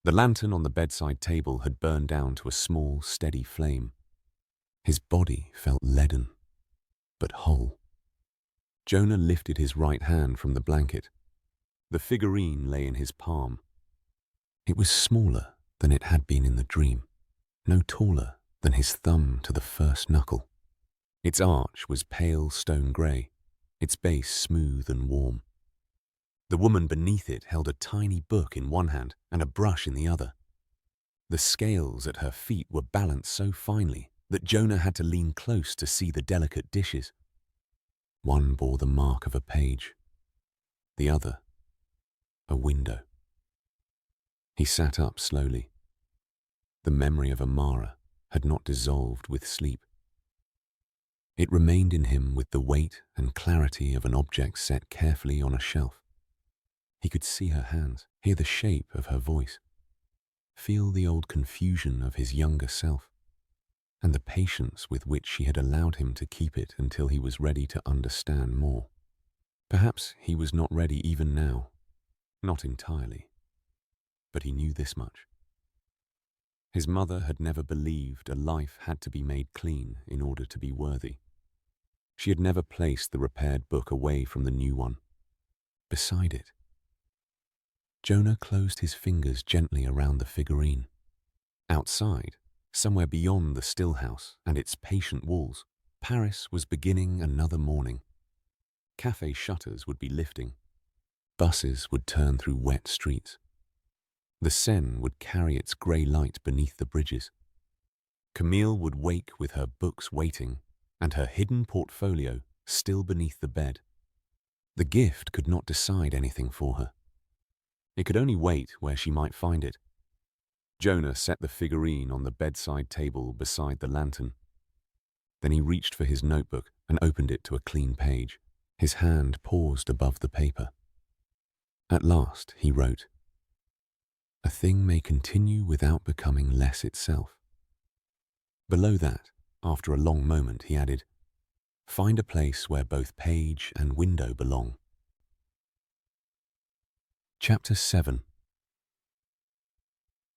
The lantern on the bedside table had burned down to a small, steady flame. His body felt leaden, but whole. Jonah lifted his right hand from the blanket. The figurine lay in his palm. It was smaller than it had been in the dream, no taller than his thumb to the first knuckle. Its arch was pale stone grey, its base smooth and warm. The woman beneath it held a tiny book in one hand and a brush in the other. The scales at her feet were balanced so finely that Jonah had to lean close to see the delicate dishes. One bore the mark of a page, the other, a window. He sat up slowly. The memory of Amara had not dissolved with sleep. It remained in him with the weight and clarity of an object set carefully on a shelf. He could see her hands, hear the shape of her voice, feel the old confusion of his younger self, and the patience with which she had allowed him to keep it until he was ready to understand more. Perhaps he was not ready even now, not entirely, but he knew this much. His mother had never believed a life had to be made clean in order to be worthy. She had never placed the repaired book away from the new one, beside it. Jonah closed his fingers gently around the figurine. Outside, somewhere beyond the still house and its patient walls, Paris was beginning another morning. Cafe shutters would be lifting. Buses would turn through wet streets. The Seine would carry its grey light beneath the bridges. Camille would wake with her books waiting and her hidden portfolio still beneath the bed. The gift could not decide anything for her. It could only wait where she might find it. Jonah set the figurine on the bedside table beside the lantern. Then he reached for his notebook and opened it to a clean page. His hand paused above the paper. At last, he wrote, "A thing may continue without becoming less itself." Below that, after a long moment, he added, "Find a place where both page and window belong." Chapter 7.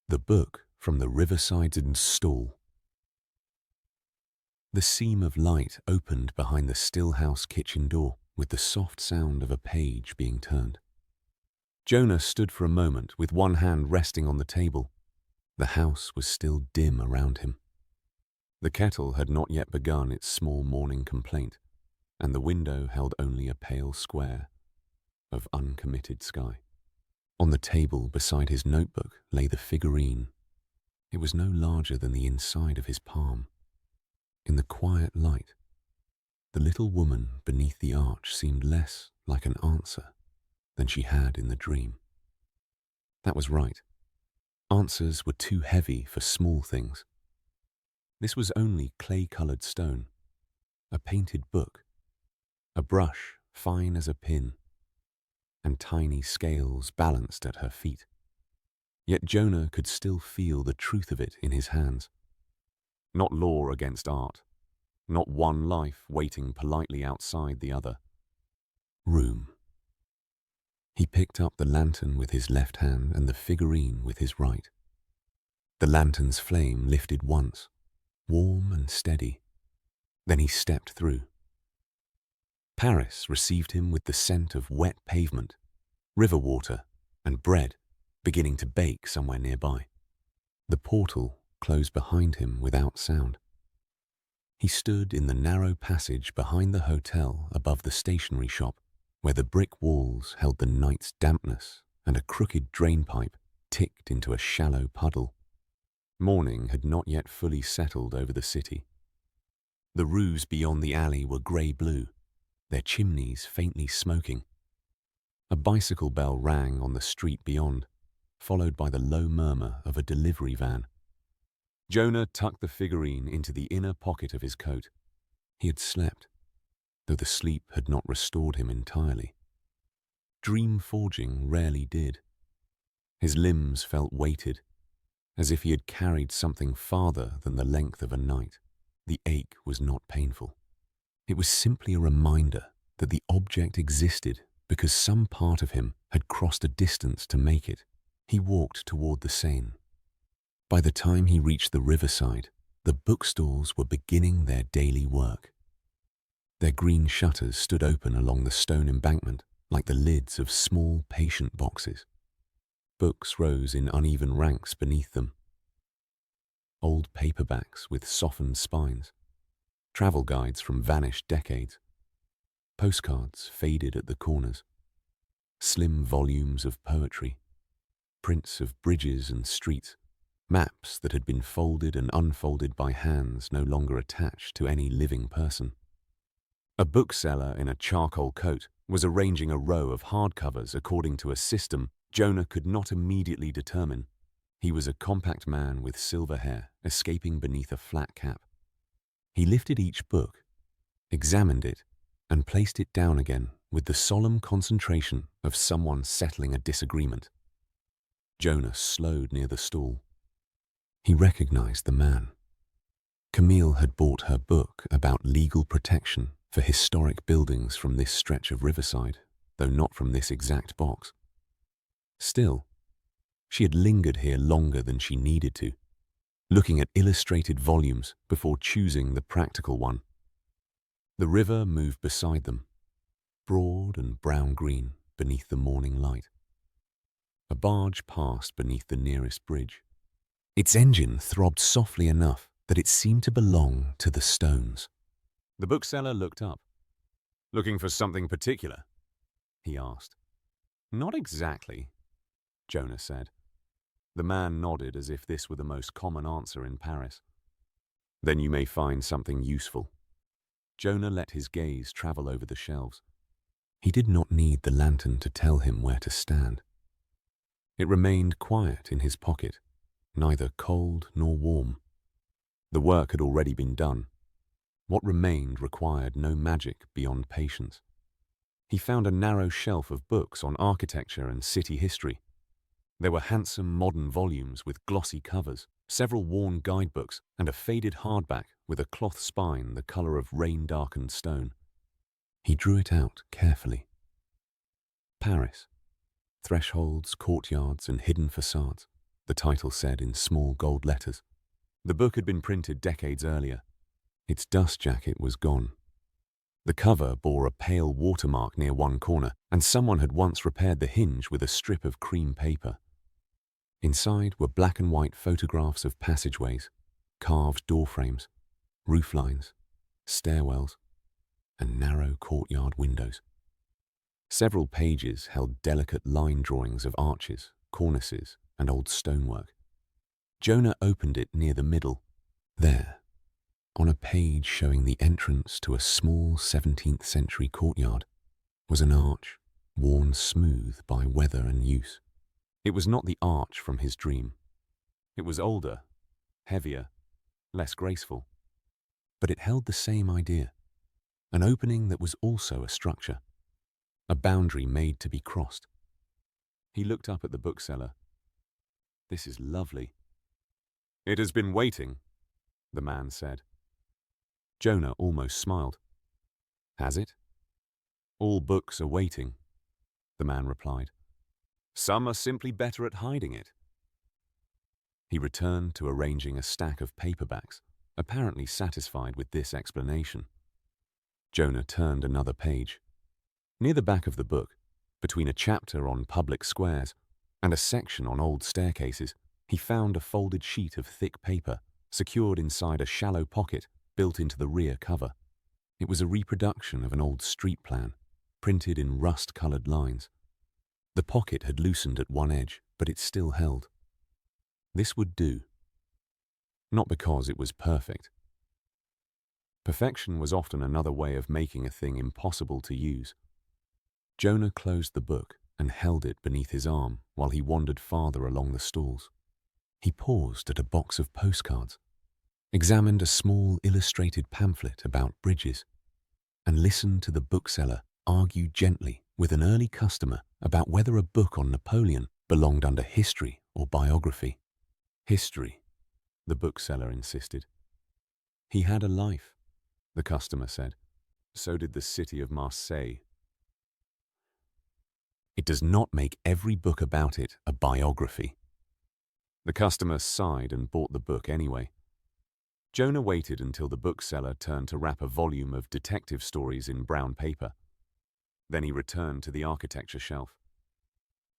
The Book from the Riverside Stall. The seam of light opened behind the still house kitchen door with the soft sound of a page being turned. Jonah stood for a moment with one hand resting on the table. The house was still dim around him. The kettle had not yet begun its small morning complaint, and the window held only a pale square of uncommitted sky. On the table beside his notebook lay the figurine. It was no larger than the inside of his palm. In the quiet light, the little woman beneath the arch seemed less like an answer than she had in the dream. That was right. Answers were too heavy for small things. This was only clay-coloured stone, a painted book, a brush fine as a pin, and tiny scales balanced at her feet. Yet Jonah could still feel the truth of it in his hands. Not law against art, not one life waiting politely outside the other. Room. He picked up the lantern with his left hand and the figurine with his right. The lantern's flame lifted once, warm and steady. Then he stepped through. Paris received him with the scent of wet pavement, river water, and bread beginning to bake somewhere nearby. The portal closed behind him without sound. He stood in the narrow passage behind the hotel above the stationery shop, where the brick walls held the night's dampness and a crooked drainpipe ticked into a shallow puddle. Morning had not yet fully settled over the city. The roofs beyond the alley were grey-blue, their chimneys faintly smoking. A bicycle bell rang on the street beyond, followed by the low murmur of a delivery van. Jonah tucked the figurine into the inner pocket of his coat. He had slept, though the sleep had not restored him entirely. Dream forging rarely did. His limbs felt weighted, as if he had carried something farther than the length of a night. The ache was not painful. It was simply a reminder that the object existed because some part of him had crossed a distance to make it. He walked toward the Seine. By the time he reached the riverside, the bookstores were beginning their daily work. Their green shutters stood open along the stone embankment like the lids of small patient boxes. Books rose in uneven ranks beneath them. Old paperbacks with softened spines, travel guides from vanished decades, postcards faded at the corners, slim volumes of poetry, prints of bridges and streets, maps that had been folded and unfolded by hands no longer attached to any living person. A bookseller in a charcoal coat was arranging a row of hardcovers according to a system Jonah could not immediately determine. He was a compact man with silver hair escaping beneath a flat cap. He lifted each book, examined it, and placed it down again with the solemn concentration of someone settling a disagreement. Jonah slowed near the stall. He recognized the man. Camille had bought her book about legal protection for historic buildings from this stretch of riverside, though not from this exact box. Still, she had lingered here longer than she needed to, looking at illustrated volumes before choosing the practical one. The river moved beside them, broad and brown-green beneath the morning light. A barge passed beneath the nearest bridge. Its engine throbbed softly enough that it seemed to belong to the stones. The bookseller looked up. "Looking for something particular?" he asked. "Not exactly," Jonah said. The man nodded as if this were the most common answer in Paris. "Then you may find something useful." Jonah let his gaze travel over the shelves. He did not need the lantern to tell him where to stand. It remained quiet in his pocket, neither cold nor warm. The work had already been done. What remained required no magic beyond patience. He found a narrow shelf of books on architecture and city history. There were handsome modern volumes with glossy covers, several worn guidebooks, and a faded hardback with a cloth spine the color of rain-darkened stone. He drew it out carefully. Paris. Thresholds, courtyards, and hidden facades, the title said in small gold letters. The book had been printed decades earlier. Its dust jacket was gone. The cover bore a pale watermark near one corner, and someone had once repaired the hinge with a strip of cream paper. Inside were black and white photographs of passageways, carved doorframes, rooflines, stairwells, and narrow courtyard windows. Several pages held delicate line drawings of arches, cornices, and old stonework. Jonah opened it near the middle. There, on a page showing the entrance to a small 17th century courtyard, was an arch worn smooth by weather and use. It was not the arch from his dream. It was older, heavier, less graceful. But it held the same idea, an opening that was also a structure, a boundary made to be crossed. He looked up at the bookseller. "This is lovely." "It has been waiting," the man said. Jonah almost smiled. "Has it?" "All books are waiting," the man replied. "Some are simply better at hiding it." He returned to arranging a stack of paperbacks, apparently satisfied with this explanation. Jonah turned another page. Near the back of the book, between a chapter on public squares and a section on old staircases, he found a folded sheet of thick paper secured inside a shallow pocket built into the rear cover. It was a reproduction of an old street plan, printed in rust-colored lines. The pocket had loosened at one edge, but it still held. This would do. Not because it was perfect. Perfection was often another way of making a thing impossible to use. Jonah closed the book and held it beneath his arm while he wandered farther along the stalls. He paused at a box of postcards, examined a small illustrated pamphlet about bridges, and listened to the bookseller argue gently with an early customer about whether a book on Napoleon belonged under history or biography. "History," the bookseller insisted. "He had a life," the customer said. "So did the city of Marseille." "It does not make every book about it a biography." The customer sighed and bought the book anyway. Jonah waited until the bookseller turned to wrap a volume of detective stories in brown paper. Then he returned to the architecture shelf.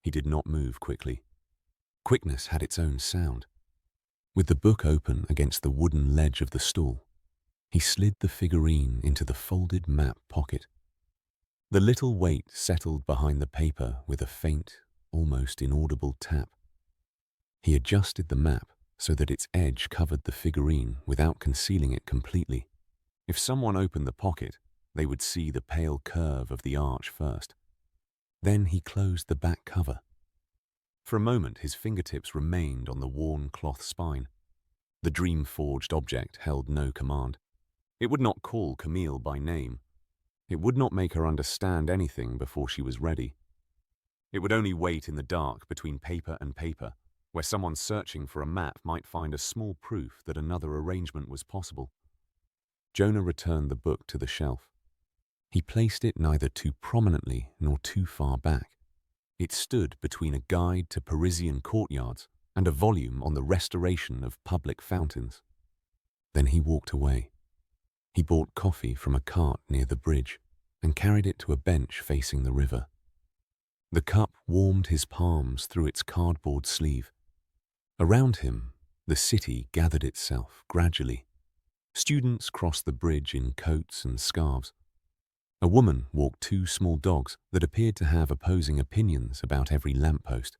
He did not move quickly. Quickness had its own sound. With the book open against the wooden ledge of the stool, he slid the figurine into the folded map pocket. The little weight settled behind the paper with a faint, almost inaudible tap. He adjusted the map so that its edge covered the figurine without concealing it completely. If someone opened the pocket, they would see the pale curve of the arch first. Then he closed the back cover. For a moment, his fingertips remained on the worn cloth spine. The dream-forged object held no command. It would not call Camille by name. It would not make her understand anything before she was ready. It would only wait in the dark between paper and paper, where someone searching for a map might find a small proof that another arrangement was possible. Jonah returned the book to the shelf. He placed it neither too prominently nor too far back. It stood between a guide to Parisian courtyards and a volume on the restoration of public fountains. Then he walked away. He bought coffee from a cart near the bridge and carried it to a bench facing the river. The cup warmed his palms through its cardboard sleeve. Around him, the city gathered itself gradually. Students crossed the bridge in coats and scarves. A woman walked two small dogs that appeared to have opposing opinions about every lamppost.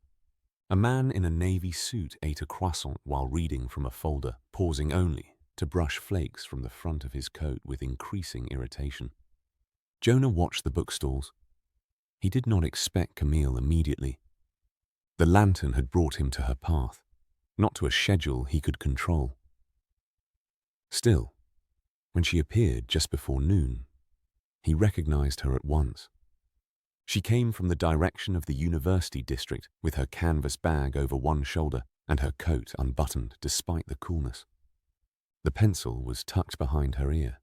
A man in a navy suit ate a croissant while reading from a folder, pausing only to brush flakes from the front of his coat with increasing irritation. Jonah watched the bookstalls. He did not expect Camille immediately. The lantern had brought him to her path, not to a schedule he could control. Still, when she appeared just before noon, he recognized her at once. She came from the direction of the university district with her canvas bag over one shoulder and her coat unbuttoned despite the coolness. The pencil was tucked behind her ear.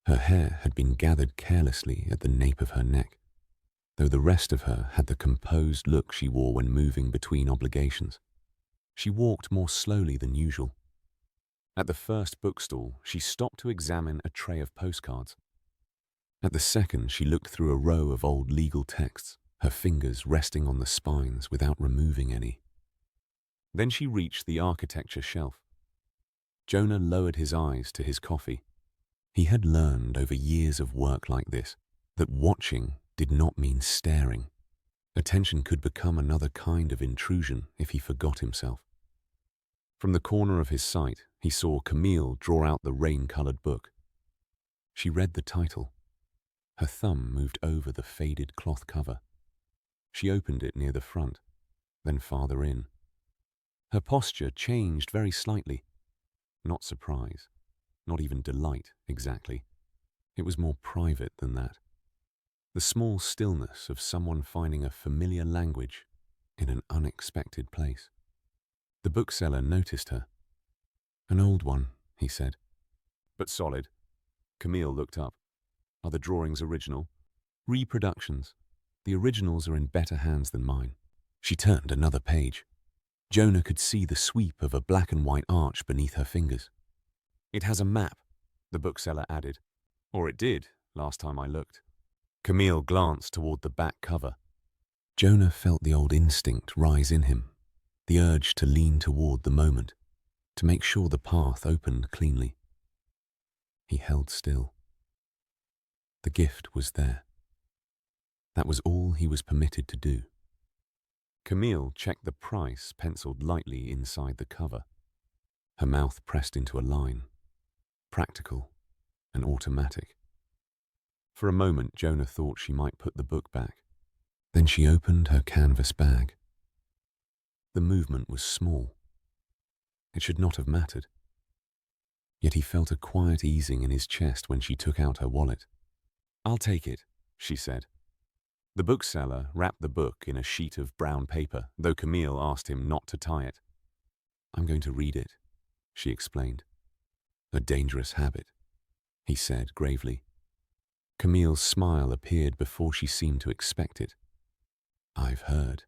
Her hair had been gathered carelessly at the nape of her neck, though the rest of her had the composed look she wore when moving between obligations. She walked more slowly than usual. At the first bookstall, she stopped to examine a tray of postcards. At the second, she looked through a row of old legal texts, her fingers resting on the spines without removing any. Then she reached the architecture shelf. Jonah lowered his eyes to his coffee. He had learned over years of work like this that watching did not mean staring. Attention could become another kind of intrusion if he forgot himself. From the corner of his sight, he saw Camille draw out the rain-colored book. She read the title. Her thumb moved over the faded cloth cover. She opened it near the front, then farther in. Her posture changed very slightly. not surprise, not even delight exactly. It was more private than that. The small stillness of someone finding a familiar language in an unexpected place. The bookseller noticed her. "An old one," he said. "But solid." Camille looked up. "Are the drawings original?" "Reproductions. The originals are in better hands than mine." She turned another page. Jonah could see the sweep of a black and white arch beneath her fingers. "It has a map," the bookseller added. "Or it did, last time I looked." Camille glanced toward the back cover. Jonah felt the old instinct rise in him, the urge to lean toward the moment, to make sure the path opened cleanly. He held still. The gift was there. That was all he was permitted to do. Camille checked the price penciled lightly inside the cover. Her mouth pressed into a line, practical and automatic. For a moment, Jonah thought she might put the book back. Then she opened her canvas bag. The movement was small. It should not have mattered. Yet he felt a quiet easing in his chest when she took out her wallet. "I'll take it," she said. The bookseller wrapped the book in a sheet of brown paper, though Camille asked him not to tie it. "I'm going to read it," she explained. "A dangerous habit," he said gravely. Camille's smile appeared before she seemed to expect it. "I've heard."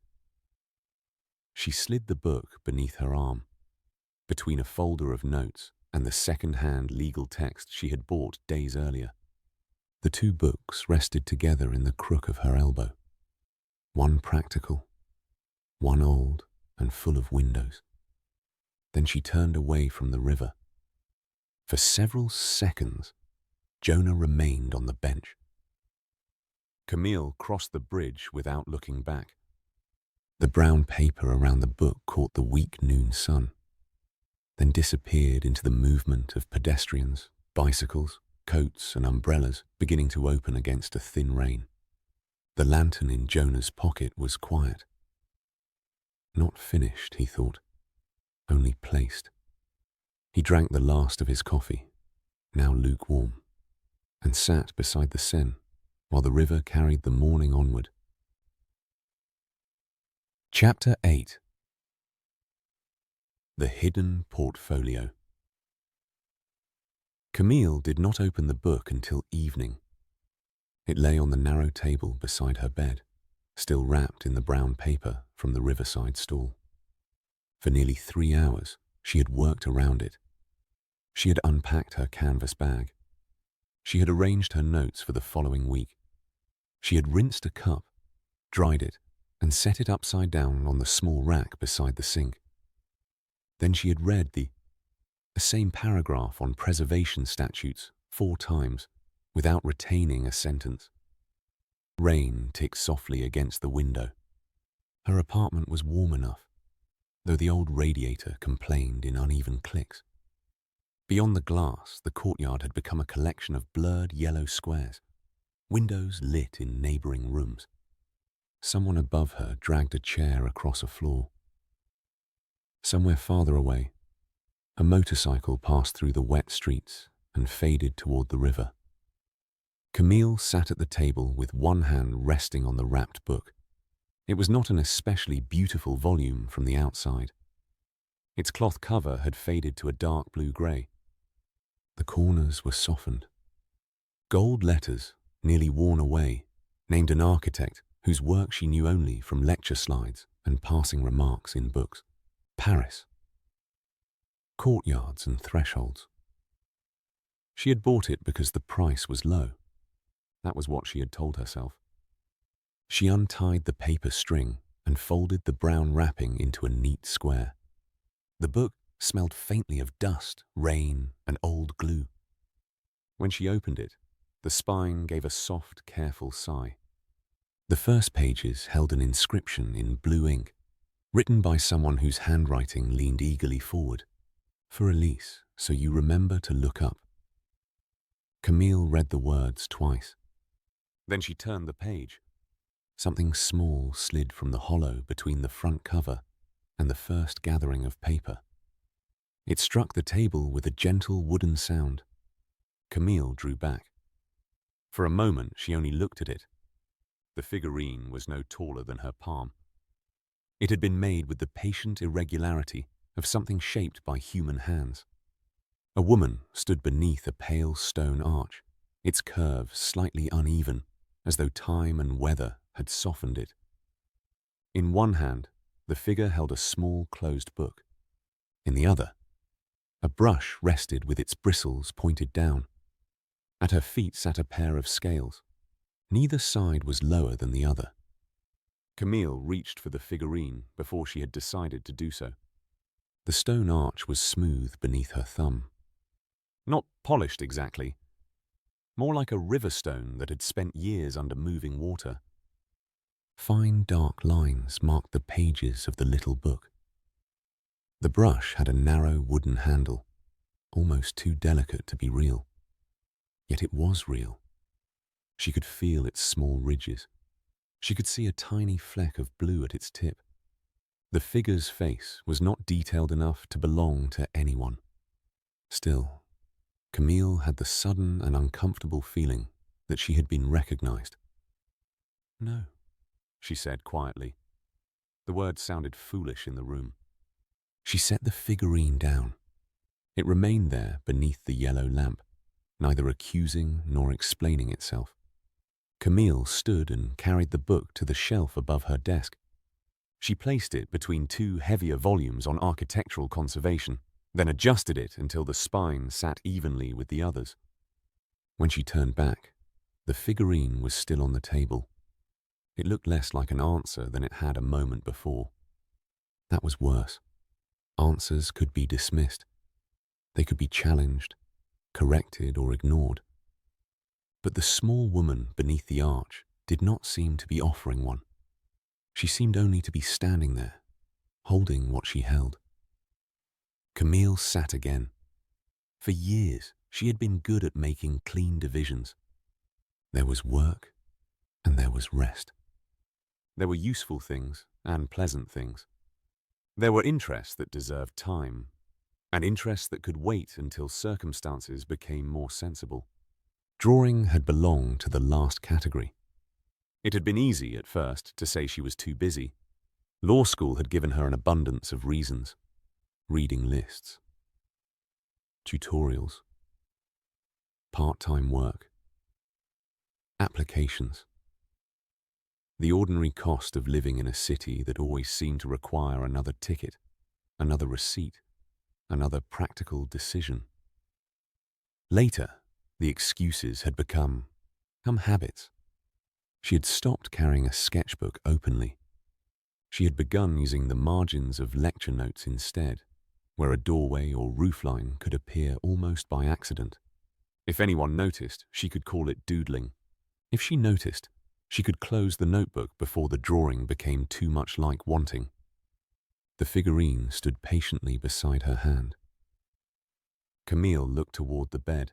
She slid the book beneath her arm, between a folder of notes and the second-hand legal text she had bought days earlier. The two books rested together in the crook of her elbow. One practical, one old and full of windows. Then she turned away from the river. For several seconds, Jonah remained on the bench. Camille crossed the bridge without looking back. The brown paper around the book caught the weak noon sun, then disappeared into the movement of pedestrians, bicycles, coats and umbrellas beginning to open against a thin rain. The lantern in Jonah's pocket was quiet. Not finished, he thought, only placed. He drank the last of his coffee, now lukewarm, and sat beside the Seine while the river carried the morning onward. Chapter 8. The Hidden Portfolio. Camille did not open the book until evening. It lay on the narrow table beside her bed, still wrapped in the brown paper from the riverside stall. For nearly 3 hours, she had worked around it. She had unpacked her canvas bag. She had arranged her notes for the following week. She had rinsed a cup, dried it, and set it upside down on the small rack beside the sink. Then she had read the same paragraph on preservation statutes 4 times without retaining a sentence. Rain ticked softly against the window. Her apartment was warm enough, though the old radiator complained in uneven clicks. Beyond the glass, the courtyard had become a collection of blurred yellow squares, windows lit in neighboring rooms. Someone above her dragged a chair across a floor. Somewhere farther away, a motorcycle passed through the wet streets and faded toward the river. Camille sat at the table with one hand resting on the wrapped book. It was not an especially beautiful volume from the outside. Its cloth cover had faded to a dark blue-grey. The corners were softened. Gold letters, nearly worn away, named an architect whose work she knew only from lecture slides and passing remarks in books. Paris. Courtyards and thresholds. She had bought it because the price was low. That was what she had told herself. She untied the paper string and folded the brown wrapping into a neat square. The book smelled faintly of dust, rain, and old glue. When she opened it, the spine gave a soft, careful sigh. The first pages held an inscription in blue ink, written by someone whose handwriting leaned eagerly forward. "For Elise, so you remember to look up." Camille read the words twice. Then she turned the page. Something small slid from the hollow between the front cover and the first gathering of paper. It struck the table with a gentle wooden sound. Camille drew back. For a moment, she only looked at it. The figurine was no taller than her palm. It had been made with the patient irregularity of something shaped by human hands. A woman stood beneath a pale stone arch, its curves slightly uneven, as though time and weather had softened it. In one hand, the figure held a small closed book. In the other, a brush rested with its bristles pointed down. At her feet sat a pair of scales. Neither side was lower than the other. Camille reached for the figurine before she had decided to do so. The stone arch was smooth beneath her thumb. Not polished exactly, more like a river stone that had spent years under moving water. Fine dark lines marked the pages of the little book. The brush had a narrow wooden handle, almost too delicate to be real. Yet it was real. She could feel its small ridges. She could see a tiny fleck of blue at its tip. The figure's face was not detailed enough to belong to anyone. Still, Camille had the sudden and uncomfortable feeling that she had been recognized. "No," she said quietly. The words sounded foolish in the room. She set the figurine down. It remained there beneath the yellow lamp, neither accusing nor explaining itself. Camille stood and carried the book to the shelf above her desk. She placed it between two heavier volumes on architectural conservation, then adjusted it until the spine sat evenly with the others. When she turned back, the figurine was still on the table. It looked less like an answer than it had a moment before. That was worse. Answers could be dismissed. They could be challenged, corrected, or ignored. But the small woman beneath the arch did not seem to be offering one. She seemed only to be standing there, holding what she held. Camille sat again. For years, she had been good at making clean divisions. There was work, and there was rest. There were useful things and pleasant things. There were interests that deserved time, and interests that could wait until circumstances became more sensible. Drawing had belonged to the last category. It had been easy at first to say she was too busy. Law school had given her an abundance of reasons. Reading lists, tutorials, part-time work, applications. The ordinary cost of living in a city that always seemed to require another ticket, another receipt, another practical decision. Later, the excuses had become habits. She had stopped carrying a sketchbook openly. She had begun using the margins of lecture notes instead, where a doorway or roofline could appear almost by accident. If anyone noticed, she could call it doodling. If she noticed, she could close the notebook before the drawing became too much like wanting. The figurine stood patiently beside her hand. Camille looked toward the bed.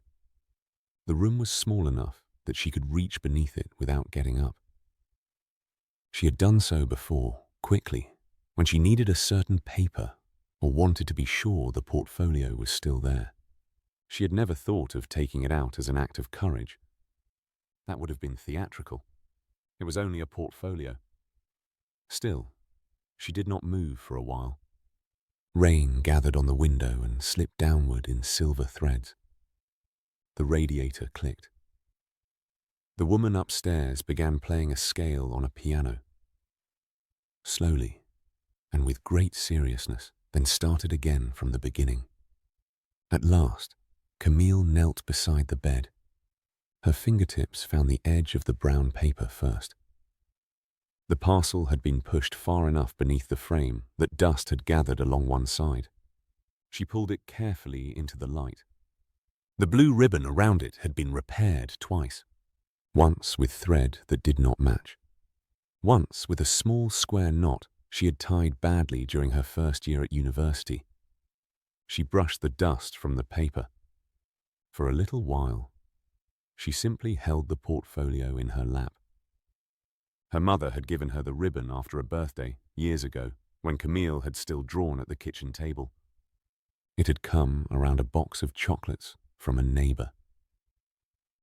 The room was small enough that she could reach beneath it without getting up. She had done so before, quickly, when she needed a certain paper or wanted to be sure the portfolio was still there. She had never thought of taking it out as an act of courage. That would have been theatrical. It was only a portfolio. Still, she did not move for a while. Rain gathered on the window and slipped downward in silver threads. The radiator clicked. The woman upstairs began playing a scale on a piano. Slowly, and with great seriousness, then started again from the beginning. At last, Camille knelt beside the bed. Her fingertips found the edge of the brown paper first. The parcel had been pushed far enough beneath the frame that dust had gathered along one side. She pulled it carefully into the light. The blue ribbon around it had been repaired twice. Once with thread that did not match. Once with a small square knot she had tied badly during her first year at university. She brushed the dust from the paper. For a little while, she simply held the portfolio in her lap. Her mother had given her the ribbon after a birthday, years ago, when Camille had still drawn at the kitchen table. It had come around a box of chocolates from a neighbor.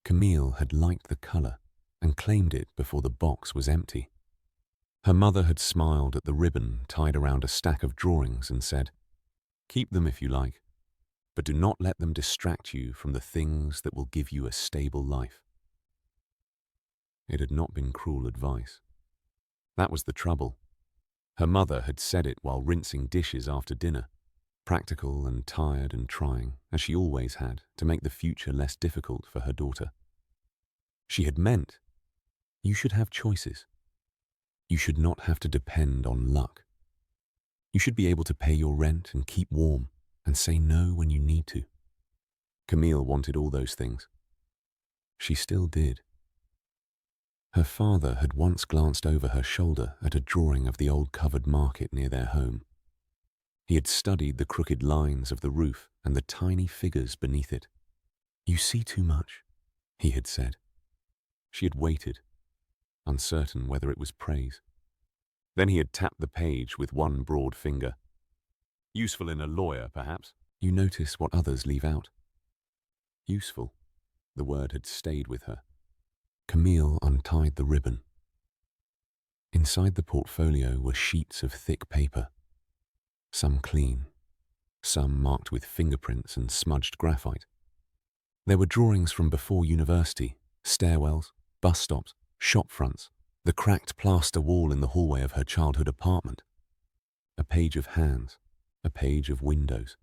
Camille had liked the color and claimed it before the box was empty. Her mother had smiled at the ribbon tied around a stack of drawings and said, "Keep them if you like, but do not let them distract you from the things that will give you a stable life." It had not been cruel advice. That was the trouble. Her mother had said it while rinsing dishes after dinner, practical and tired and trying, as she always had, to make the future less difficult for her daughter. She had meant, you should have choices. You should not have to depend on luck. You should be able to pay your rent and keep warm and say no when you need to. Camille wanted all those things. She still did. Her father had once glanced over her shoulder at a drawing of the old covered market near their home. He had studied the crooked lines of the roof and the tiny figures beneath it. "You see too much," he had said. She had waited, uncertain whether it was praise. Then he had tapped the page with one broad finger. "Useful in a lawyer, perhaps. You notice what others leave out." Useful. The word had stayed with her. Camille untied the ribbon. Inside the portfolio were sheets of thick paper, some clean, some marked with fingerprints and smudged graphite. There were drawings from before university, stairwells, bus stops, shop fronts, the cracked plaster wall in the hallway of her childhood apartment. A page of hands, a page of windows.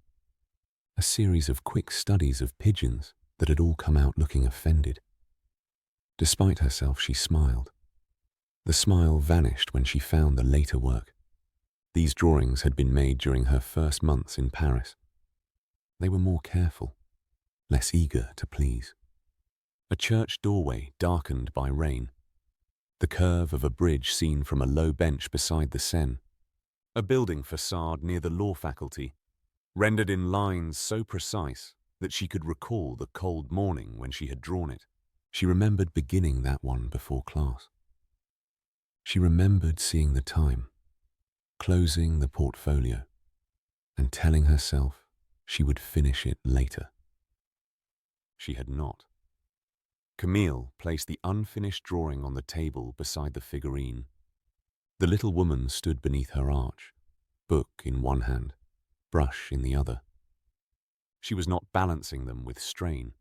A series of quick studies of pigeons that had all come out looking offended. Despite herself, she smiled. The smile vanished when she found the later work. These drawings had been made during her first months in Paris. They were more careful, less eager to please. A church doorway darkened by rain. The curve of a bridge seen from a low bench beside the Seine. A building facade near the law faculty, rendered in lines so precise that she could recall the cold morning when she had drawn it. She remembered beginning that one before class. She remembered seeing the time, closing the portfolio, and telling herself she would finish it later. She had not. Camille placed the unfinished drawing on the table beside the figurine. The little woman stood beneath her arch, book in one hand, brush in the other. She was not balancing them with strain.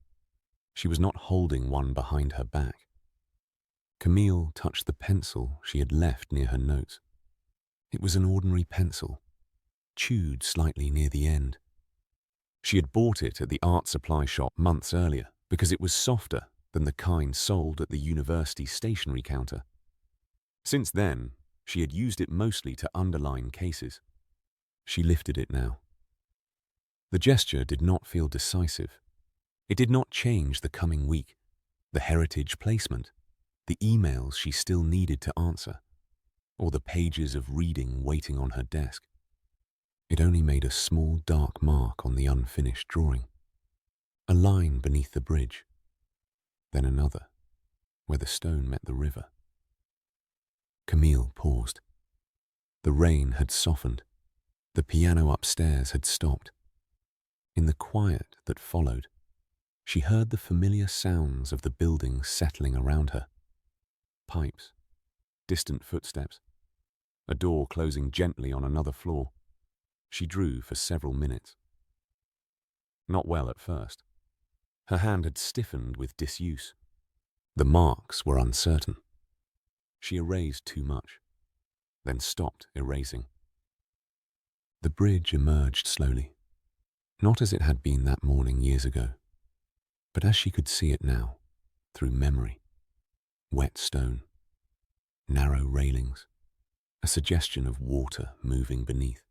She was not holding one behind her back. Camille touched the pencil she had left near her notes. It was an ordinary pencil, chewed slightly near the end. She had bought it at the art supply shop months earlier because it was softer than the kind sold at the university stationery counter. Since then, she had used it mostly to underline cases. She lifted it now. The gesture did not feel decisive. It did not change the coming week, the heritage placement, the emails she still needed to answer, or the pages of reading waiting on her desk. It only made a small dark mark on the unfinished drawing. A line beneath the bridge, then another, where the stone met the river. Camille paused. The rain had softened. The piano upstairs had stopped. In the quiet that followed, she heard the familiar sounds of the building settling around her. Pipes, distant footsteps, a door closing gently on another floor. She drew for several minutes. Not well at first. Her hand had stiffened with disuse. The marks were uncertain. She erased too much, then stopped erasing. The bridge emerged slowly, not as it had been that morning years ago, but as she could see it now, through memory. Wet stone, narrow railings, a suggestion of water moving beneath.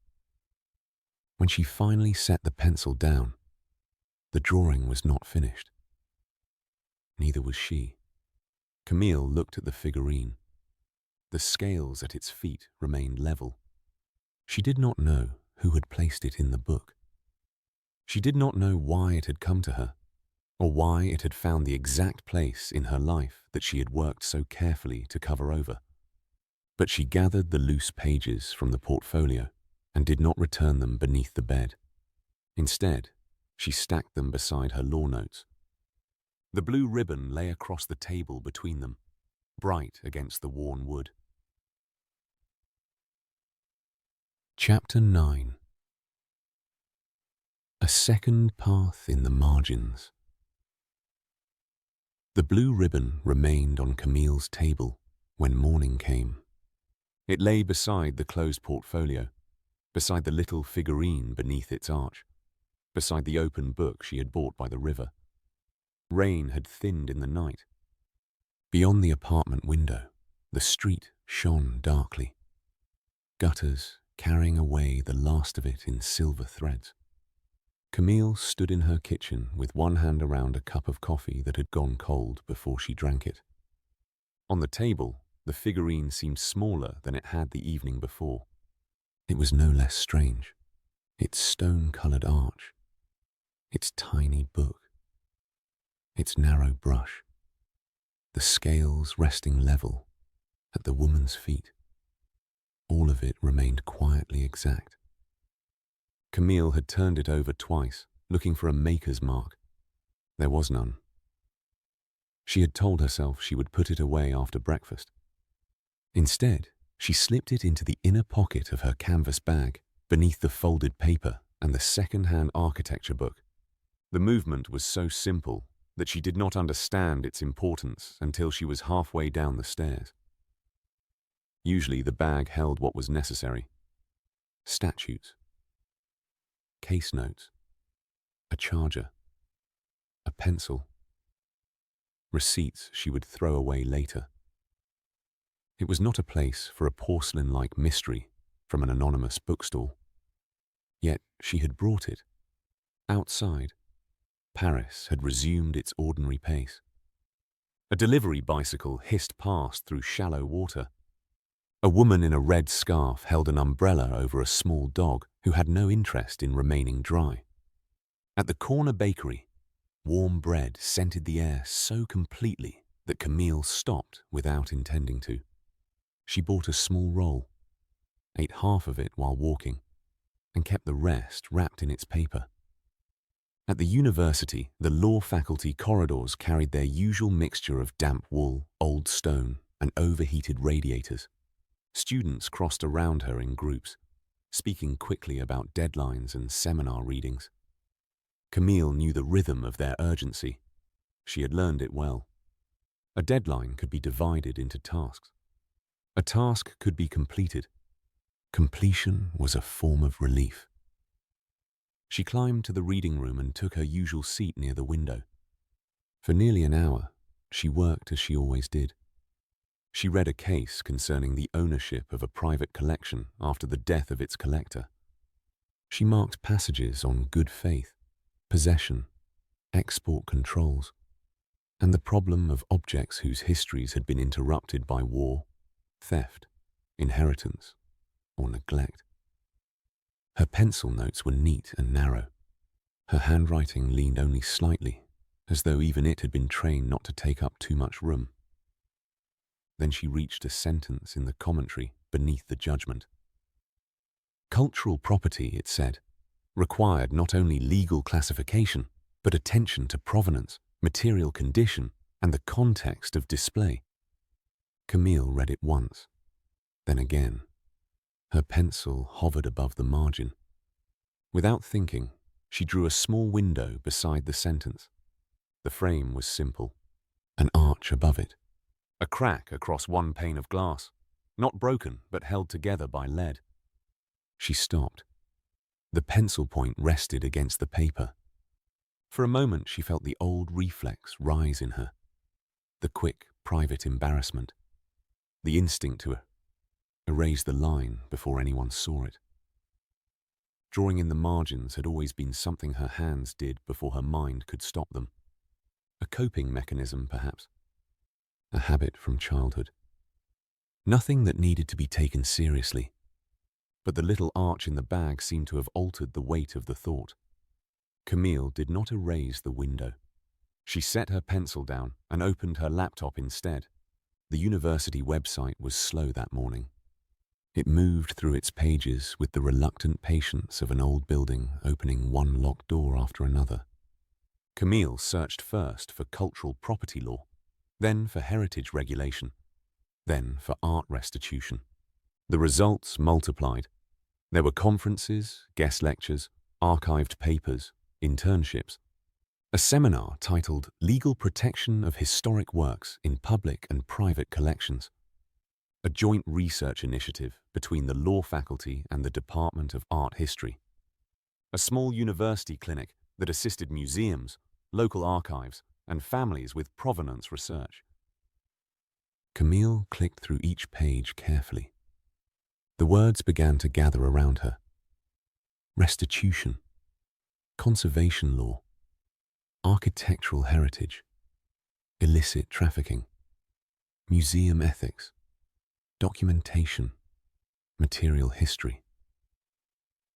When she finally set the pencil down, the drawing was not finished. Neither was she. Camille looked at the figurine. The scales at its feet remained level. She did not know who had placed it in the book. She did not know why it had come to her, or why it had found the exact place in her life that she had worked so carefully to cover over. But she gathered the loose pages from the portfolio and did not return them beneath the bed. Instead, she stacked them beside her law notes. The blue ribbon lay across the table between them, bright against the worn wood. Chapter 9. A second path in the margins. The blue ribbon remained on Camille's table when morning came. It lay beside the closed portfolio, beside the little figurine beneath its arch, beside the open book she had bought by the river. Rain had thinned in the night. Beyond the apartment window, the street shone darkly, gutters carrying away the last of it in silver threads. Camille stood in her kitchen with one hand around a cup of coffee that had gone cold before she drank it. On the table, the figurine seemed smaller than it had the evening before. It was no less strange. Its stone-coloured arch, its tiny book, its narrow brush, the scales resting level at the woman's feet. All of it remained quietly exact. Camille had turned it over twice, looking for a maker's mark. There was none. She had told herself she would put it away after breakfast. Instead, she slipped it into the inner pocket of her canvas bag, beneath the folded paper and the second-hand architecture book. The movement was so simple that she did not understand its importance until she was halfway down the stairs. Usually the bag held what was necessary: statutes, case notes, a charger, a pencil, receipts she would throw away later. It was not a place for a porcelain-like mystery from an anonymous bookstall. Yet she had brought it. Outside, Paris had resumed its ordinary pace. A delivery bicycle hissed past through shallow water. A woman in a red scarf held an umbrella over a small dog who had no interest in remaining dry. At the corner bakery, warm bread scented the air so completely that Camille stopped without intending to. She bought a small roll, ate half of it while walking, and kept the rest wrapped in its paper. At the university, the law faculty corridors carried their usual mixture of damp wool, old stone, and overheated radiators. Students crossed around her in groups, speaking quickly about deadlines and seminar readings. Camille knew the rhythm of their urgency. She had learned it well. A deadline could be divided into tasks. A task could be completed. Completion was a form of relief. She climbed to the reading room and took her usual seat near the window. For nearly an hour, she worked as she always did. She read a case concerning the ownership of a private collection after the death of its collector. She marked passages on good faith, possession, export controls, and the problem of objects whose histories had been interrupted by war, theft, inheritance, or neglect. Her pencil notes were neat and narrow. Her handwriting leaned only slightly, as though even it had been trained not to take up too much room. Then she reached a sentence in the commentary beneath the judgment. Cultural property, it said, required not only legal classification, but attention to provenance, material condition, and the context of display. Camille read it once, then again. Her pencil hovered above the margin. Without thinking, she drew a small window beside the sentence. The frame was simple, an arch above it, a crack across one pane of glass, not broken but held together by lead. She stopped. The pencil point rested against the paper. For a moment she felt the old reflex rise in her, the quick, private embarrassment, the instinct to erase the line before anyone saw it. Drawing in the margins had always been something her hands did before her mind could stop them. A coping mechanism, perhaps. A habit from childhood. Nothing that needed to be taken seriously. But the little arch in the bag seemed to have altered the weight of the thought. Camille did not erase the window. She set her pencil down and opened her laptop instead. The university website was slow that morning. It moved through its pages with the reluctant patience of an old building opening one locked door after another. Camille searched first for cultural property law, then for heritage regulation, then for art restitution. The results multiplied. There were conferences, guest lectures, archived papers, internships. A seminar titled Legal Protection of Historic Works in Public and Private Collections. A joint research initiative between the law faculty and the Department of Art History. A small university clinic that assisted museums, local archives, and families with provenance research. Camille clicked through each page carefully. The words began to gather around her. Restitution, conservation law, architectural heritage, illicit trafficking, museum ethics, documentation, material history.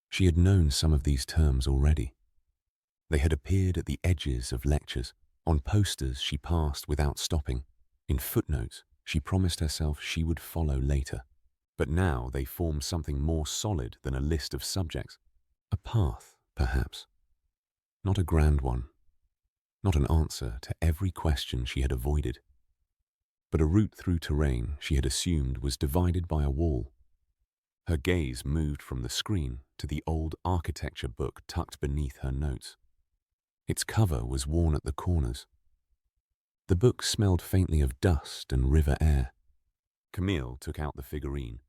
She had known some of these terms already. They had appeared at the edges of lectures, on posters she passed without stopping, in footnotes she promised herself she would follow later. But now they formed something more solid than a list of subjects. A path, perhaps. Not a grand one. Not an answer to every question she had avoided. But a route through terrain she had assumed was divided by a wall. Her gaze moved from the screen to the old architecture book tucked beneath her notes. Its cover was worn at the corners. The book smelled faintly of dust and river air. Camille took out the figurine.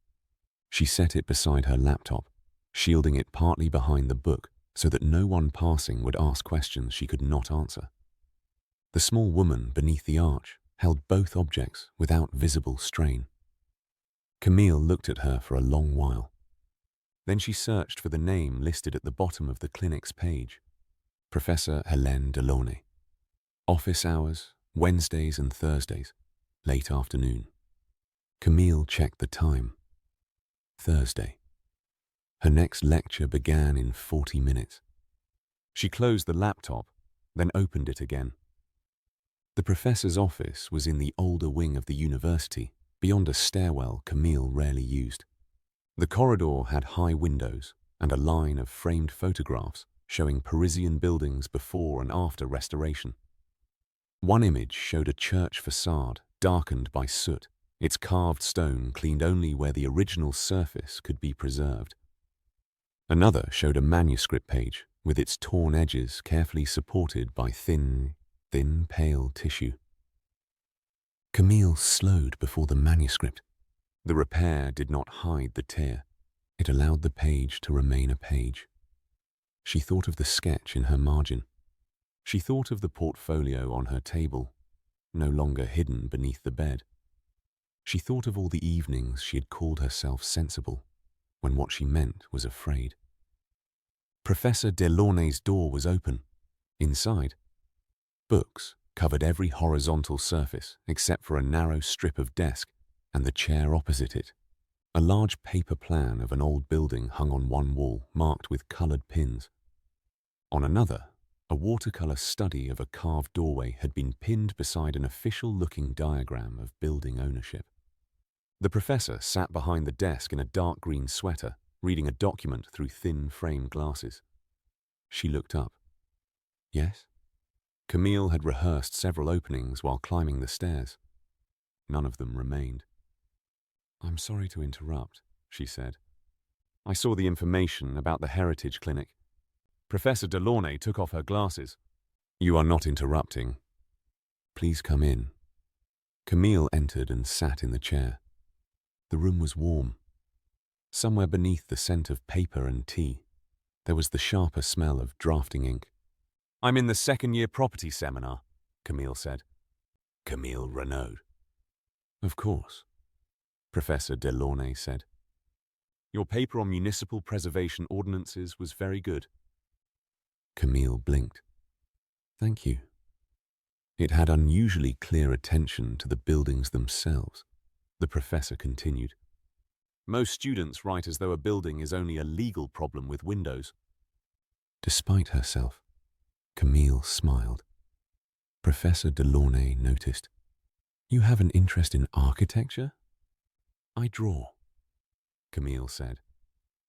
She set it beside her laptop, shielding it partly behind the book so that no one passing would ask questions she could not answer. The small woman beneath the arch held both objects without visible strain. Camille looked at her for a long while. Then she searched for the name listed at the bottom of the clinic's page. Professor Hélène Delaunay. Office hours, Wednesdays and Thursdays, late afternoon. Camille checked the time. Thursday. Her next lecture began in 40 minutes. She closed the laptop, then opened it again. The professor's office was in the older wing of the university, beyond a stairwell Camille rarely used. The corridor had high windows and a line of framed photographs showing Parisian buildings before and after restoration. One image showed a church facade darkened by soot, its carved stone cleaned only where the original surface could be preserved. Another showed a manuscript page with its torn edges carefully supported by thin, pale tissue. Camille slowed before the manuscript. The repair did not hide the tear. It allowed the page to remain a page. She thought of the sketch in her margin. She thought of the portfolio on her table, no longer hidden beneath the bed. She thought of all the evenings she had called herself sensible, when what she meant was afraid. Professor Delaunay's door was open. Inside, books covered every horizontal surface except for a narrow strip of desk and the chair opposite it. A large paper plan of an old building hung on one wall, marked with coloured pins. On another, a watercolour study of a carved doorway had been pinned beside an official-looking diagram of building ownership. The professor sat behind the desk in a dark green sweater, reading a document through thin framed glasses. She looked up. Yes? Camille had rehearsed several openings while climbing the stairs. None of them remained. I'm sorry to interrupt, she said. I saw the information about the Heritage Clinic. Professor Delaunay took off her glasses. You are not interrupting. Please come in. Camille entered and sat in the chair. The room was warm. Somewhere beneath the scent of paper and tea, there was the sharper smell of drafting ink. I'm in the second-year property seminar, Camille said. Camille Renaud. Of course, Professor Delaunay said. Your paper on municipal preservation ordinances was very good. Camille blinked. Thank you. It had unusually clear attention to the buildings themselves. The professor continued. Most students write as though a building is only a legal problem with windows. Despite herself, Camille smiled. Professor Delaunay noticed. You have an interest in architecture? I draw. Camille said,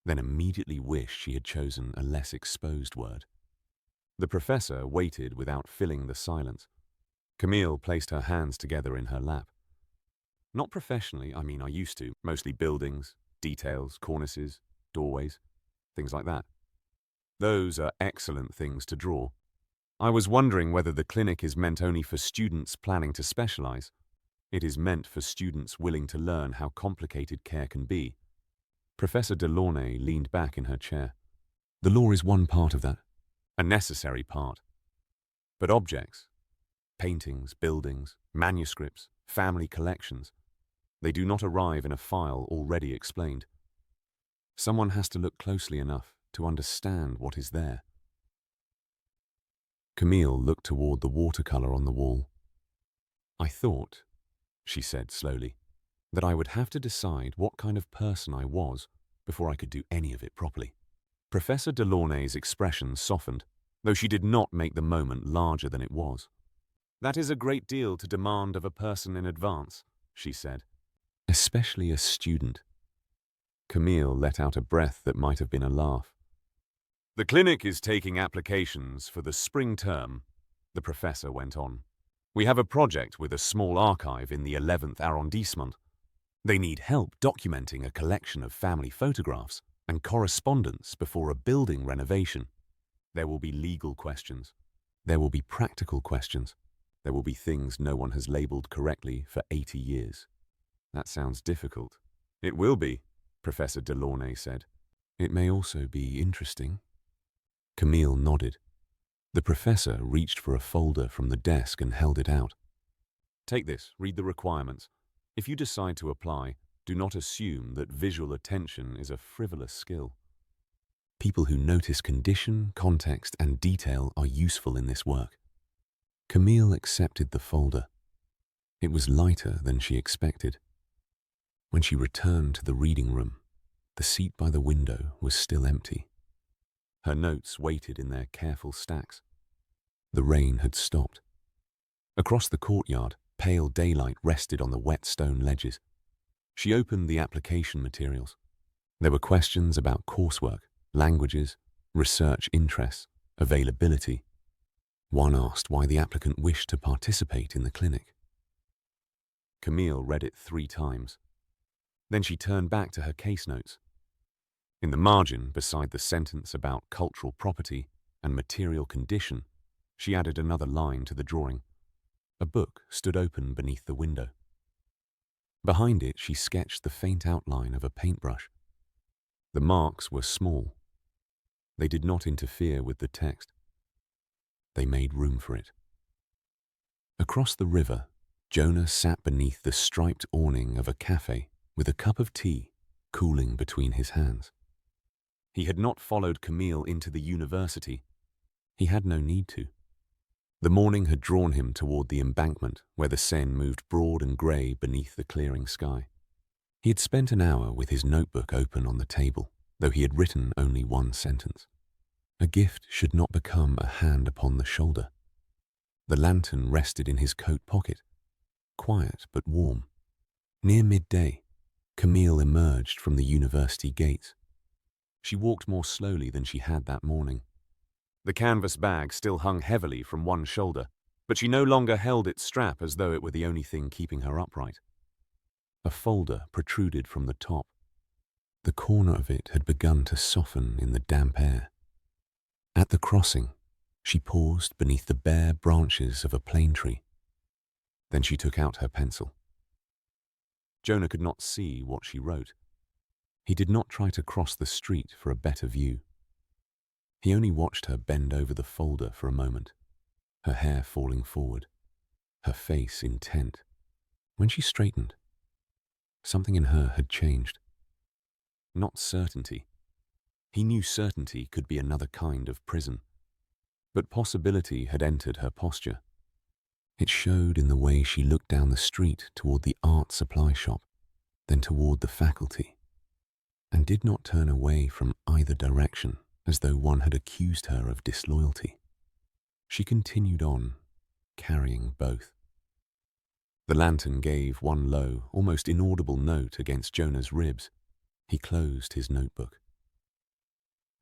then immediately wished she had chosen a less exposed word. The professor waited without filling the silence. Camille placed her hands together in her lap. Not professionally, I used to, mostly buildings, details, cornices, doorways, things like that. Those are excellent things to draw. I was wondering whether the clinic is meant only for students planning to specialize. It is meant for students willing to learn how complicated care can be. Professor Delaunay leaned back in her chair. The law is one part of that, a necessary part. But objects, paintings, buildings, manuscripts, family collections, they do not arrive in a file already explained. Someone has to look closely enough to understand what is there. Camille looked toward the watercolor on the wall. I thought, she said slowly, that I would have to decide what kind of person I was before I could do any of it properly. Professor Delaunay's expression softened, though she did not make the moment larger than it was. That is a great deal to demand of a person in advance, she said. Especially a student. Camille let out a breath that might have been a laugh. The clinic is taking applications for the spring term, the professor went on. We have a project with a small archive in the 11th arrondissement. They need help documenting a collection of family photographs and correspondence before a building renovation. There will be legal questions. There will be practical questions. There will be things no one has labeled correctly for 80 years. That sounds difficult. It will be, Professor Delaunay said. It may also be interesting. Camille nodded. The professor reached for a folder from the desk and held it out. Take this, read the requirements. If you decide to apply, do not assume that visual attention is a frivolous skill. People who notice condition, context, and detail are useful in this work. Camille accepted the folder. It was lighter than she expected. When she returned to the reading room, the seat by the window was still empty. Her notes waited in their careful stacks. The rain had stopped. Across the courtyard, pale daylight rested on the wet stone ledges. She opened the application materials. There were questions about coursework, languages, research interests, availability. One asked why the applicant wished to participate in the clinic. Camille read it 3 times. Then she turned back to her case notes. In the margin, beside the sentence about cultural property and material condition, she added another line to the drawing. A book stood open beneath the window. Behind it, she sketched the faint outline of a paintbrush. The marks were small. They did not interfere with the text. They made room for it. Across the river, Jonah sat beneath the striped awning of a cafe with a cup of tea cooling between his hands. He had not followed Camille into the university. He had no need to. The morning had drawn him toward the embankment where the Seine moved broad and grey beneath the clearing sky. He had spent an hour with his notebook open on the table, though he had written only 1 sentence. A gift should not become a hand upon the shoulder. The lantern rested in his coat pocket, quiet but warm. Near midday, Camille emerged from the university gates. She walked more slowly than she had that morning. The canvas bag still hung heavily from one shoulder, but she no longer held its strap as though it were the only thing keeping her upright. A folder protruded from the top. The corner of it had begun to soften in the damp air. At the crossing, she paused beneath the bare branches of a plane tree. Then she took out her pencil. Jonah could not see what she wrote. He did not try to cross the street for a better view. He only watched her bend over the folder for a moment, her hair falling forward, her face intent. When she straightened, something in her had changed. Not certainty. He knew certainty could be another kind of prison. But possibility had entered her posture. It showed in the way she looked down the street toward the art supply shop, then toward the faculty, and did not turn away from either direction as though one had accused her of disloyalty. She continued on, carrying both. The lantern gave one low, almost inaudible note against Jonah's ribs. He closed his notebook.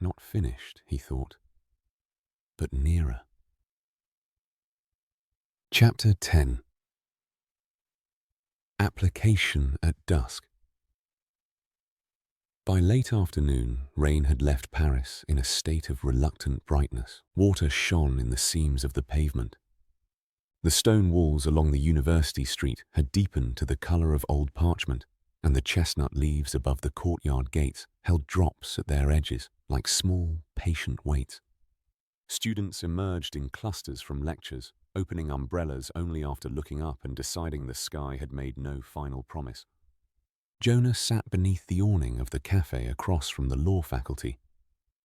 Not finished, he thought, but nearer. Chapter 10. Application at Dusk. By late afternoon, rain had left Paris in a state of reluctant brightness. Water shone in the seams of the pavement. The stone walls along the university street had deepened to the colour of old parchment, and the chestnut leaves above the courtyard gates held drops at their edges like small, patient weights. Students emerged in clusters from lectures, opening umbrellas only after looking up and deciding the sky had made no final promise. Jonah sat beneath the awning of the cafe across from the law faculty.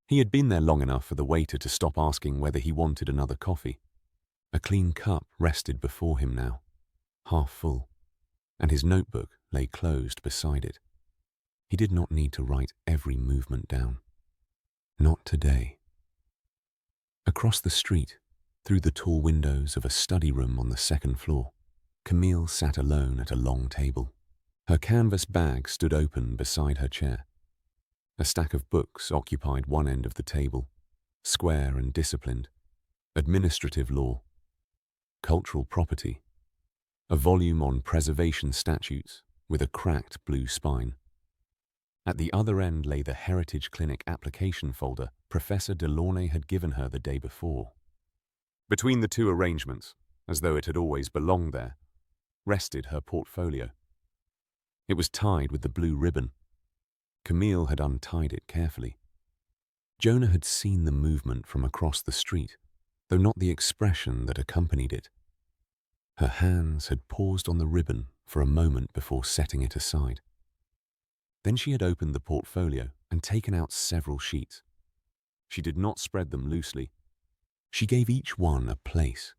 He had been there long enough for the waiter to stop asking whether he wanted another coffee. A clean cup rested before him now, half full, and his notebook lay closed beside it. He did not need to write every movement down. Not today. Across the street, through the tall windows of a study room on the second floor, Camille sat alone at a long table. Her canvas bag stood open beside her chair. A stack of books occupied one end of the table, square and disciplined: administrative law, cultural property, a volume on preservation statutes with a cracked blue spine. At the other end lay the Heritage Clinic application folder Professor Delaunay had given her the day before. Between the two arrangements, as though it had always belonged there, rested her portfolio. It was tied with the blue ribbon. Camille had untied it carefully. Jonah had seen the movement from across the street, though not the expression that accompanied it. Her hands had paused on the ribbon for a moment before setting it aside. Then she had opened the portfolio and taken out several sheets. She did not spread them loosely. She gave each one a place.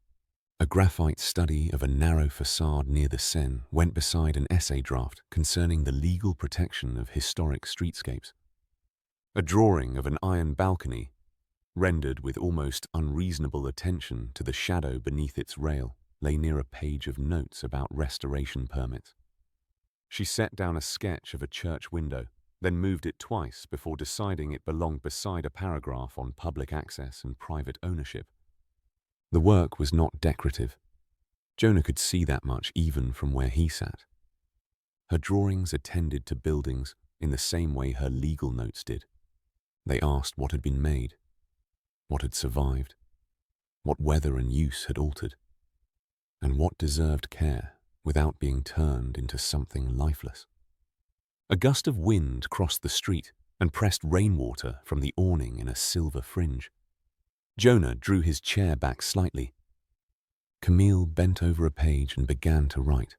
A graphite study of a narrow facade near the Seine went beside an essay draft concerning the legal protection of historic streetscapes. A drawing of an iron balcony, rendered with almost unreasonable attention to the shadow beneath its rail, lay near a page of notes about restoration permits. She set down a sketch of a church window, then moved it twice before deciding it belonged beside a paragraph on public access and private ownership. The work was not decorative. Jonah could see that much even from where he sat. Her drawings attended to buildings in the same way her legal notes did. They asked what had been made, what had survived, what weather and use had altered, and what deserved care without being turned into something lifeless. A gust of wind crossed the street and pressed rainwater from the awning in a silver fringe. Jonah drew his chair back slightly. Camille bent over a page and began to write.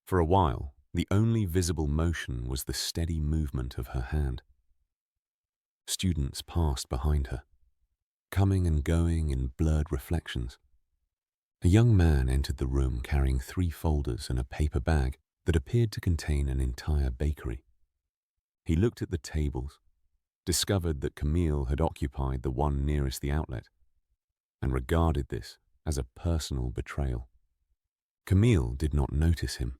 For a while, the only visible motion was the steady movement of her hand. Students passed behind her, coming and going in blurred reflections. A young man entered the room carrying 3 folders and a paper bag that appeared to contain an entire bakery. He looked at the tables, discovered that Camille had occupied the one nearest the outlet, and regarded this as a personal betrayal. Camille did not notice him.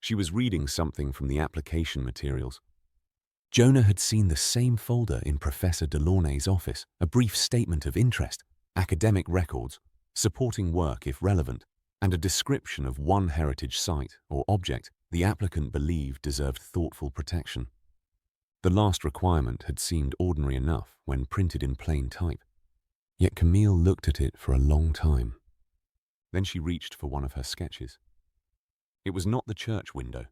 She was reading something from the application materials. Jonah had seen the same folder in Professor Delaunay's office, a brief statement of interest, academic records, supporting work if relevant, and a description of one heritage site or object the applicant believed deserved thoughtful protection. The last requirement had seemed ordinary enough when printed in plain type, yet Camille looked at it for a long time. Then she reached for one of her sketches. It was not the church window.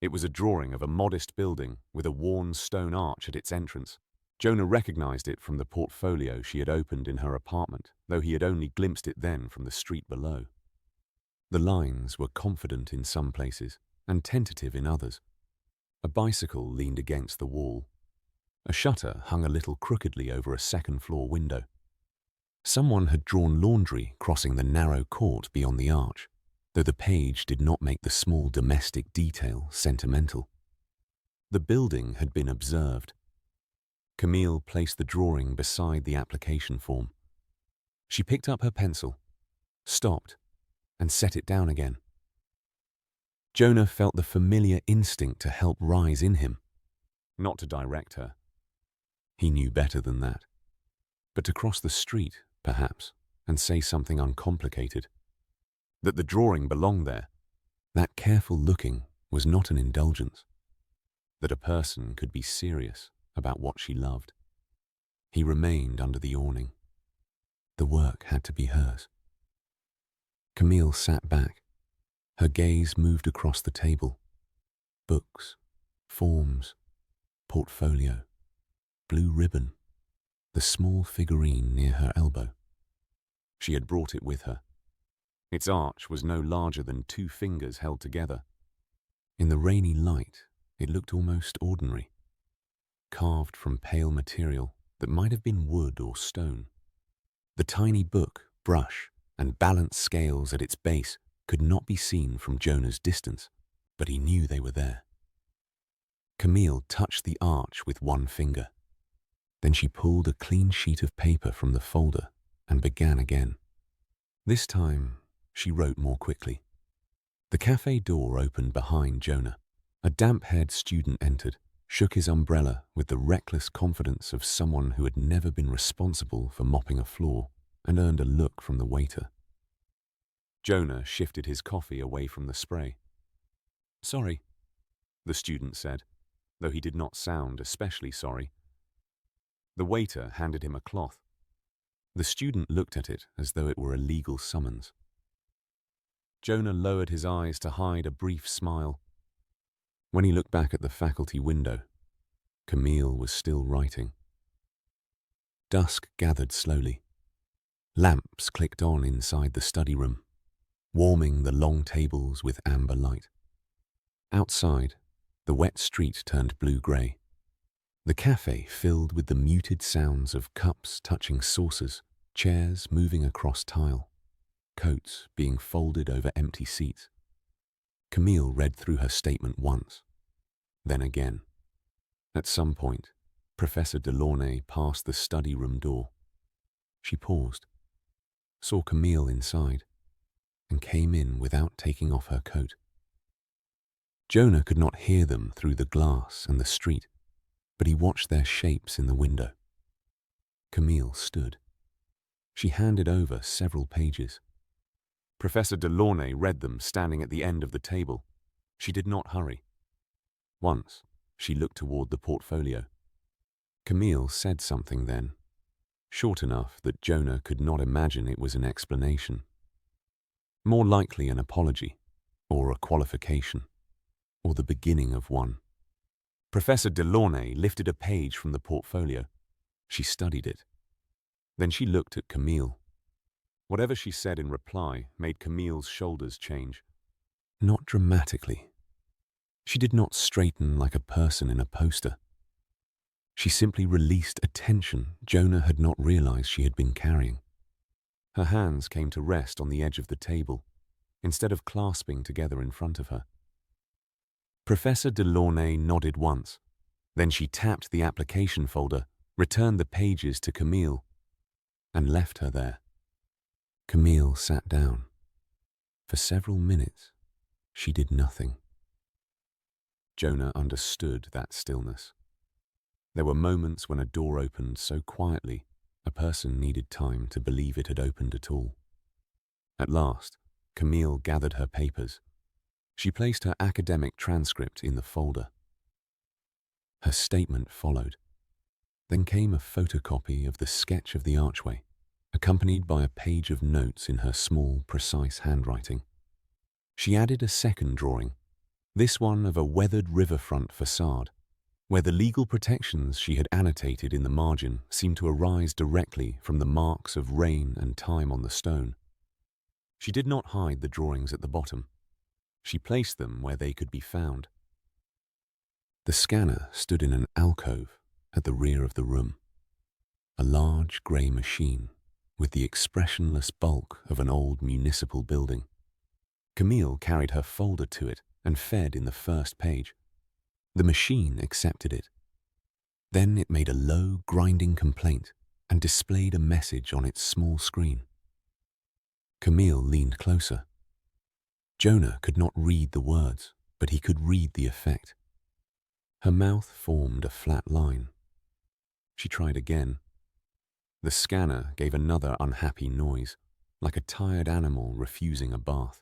It was a drawing of a modest building with a worn stone arch at its entrance. Jonah recognized it from the portfolio she had opened in her apartment, though he had only glimpsed it then from the street below. The lines were confident in some places and tentative in others. A bicycle leaned against the wall. A shutter hung a little crookedly over a second-floor window. Someone had drawn laundry crossing the narrow court beyond the arch, though the page did not make the small domestic detail sentimental. The building had been observed. Camille placed the drawing beside the application form. She picked up her pencil, stopped, and set it down again. Jonah felt the familiar instinct to help rise in him. not to direct her. He knew better than that. But to cross the street, perhaps, and say something uncomplicated. That the drawing belonged there. That careful looking was not an indulgence. That a person could be serious about what she loved. He remained under the awning. The work had to be hers. Camille sat back. Her gaze moved across the table. Books, forms, portfolio, blue ribbon, the small figurine near her elbow. She had brought it with her. Its arch was no larger than 2 fingers held together. In the rainy light, it looked almost ordinary, carved from pale material that might have been wood or stone. The tiny book, brush, and balance scales at its base could not be seen from Jonah's distance, but he knew they were there. Camille touched the arch with 1 finger. Then she pulled a clean sheet of paper from the folder and began again. This time, she wrote more quickly. The cafe door opened behind Jonah. A damp-haired student entered, shook his umbrella with the reckless confidence of someone who had never been responsible for mopping a floor, and earned a look from the waiter. Jonah shifted his coffee away from the spray. "Sorry," the student said, though he did not sound especially sorry. The waiter handed him a cloth. The student looked at it as though it were a legal summons. Jonah lowered his eyes to hide a brief smile. When he looked back at the faculty window, Camille was still writing. Dusk gathered slowly. Lamps clicked on inside the study room, warming the long tables with amber light. Outside, the wet street turned blue-grey. The cafe filled with the muted sounds of cups touching saucers, chairs moving across tile, coats being folded over empty seats. Camille read through her statement once, then again. At some point, Professor Delaunay passed the study room door. She paused, saw Camille inside, and came in without taking off her coat. Jonah could not hear them through the glass and the street, but he watched their shapes in the window. Camille stood. She handed over several pages. Professor Delaunay read them standing at the end of the table. She did not hurry. Once, she looked toward the portfolio. Camille said something then, short enough that Jonah could not imagine it was an explanation. More likely an apology, or a qualification, or the beginning of one. Professor Delaunay lifted a page from the portfolio. She studied it. Then she looked at Camille. Whatever she said in reply made Camille's shoulders change. Not dramatically. She did not straighten like a person in a poster. She simply released a tension Jonah had not realized she had been carrying. Her hands came to rest on the edge of the table, instead of clasping together in front of her. Professor Delaunay nodded once. Then she tapped the application folder, returned the pages to Camille, and left her there. Camille sat down. For several minutes, she did nothing. Jonah understood that stillness. There were moments when a door opened so quietly, a person needed time to believe it had opened at all. At last, Camille gathered her papers. She placed her academic transcript in the folder. Her statement followed. Then came a photocopy of the sketch of the archway, accompanied by a page of notes in her small, precise handwriting. She added a second drawing, this one of a weathered riverfront facade, where the legal protections she had annotated in the margin seemed to arise directly from the marks of rain and time on the stone. She did not hide the drawings at the bottom. She placed them where they could be found. The scanner stood in an alcove at the rear of the room, a large grey machine with the expressionless bulk of an old municipal building. Camille carried her folder to it and fed in the first page. The machine accepted it. Then it made a low, grinding complaint and displayed a message on its small screen. Camille leaned closer. Jonah could not read the words, but he could read the effect. Her mouth formed a flat line. She tried again. The scanner gave another unhappy noise, like a tired animal refusing a bath.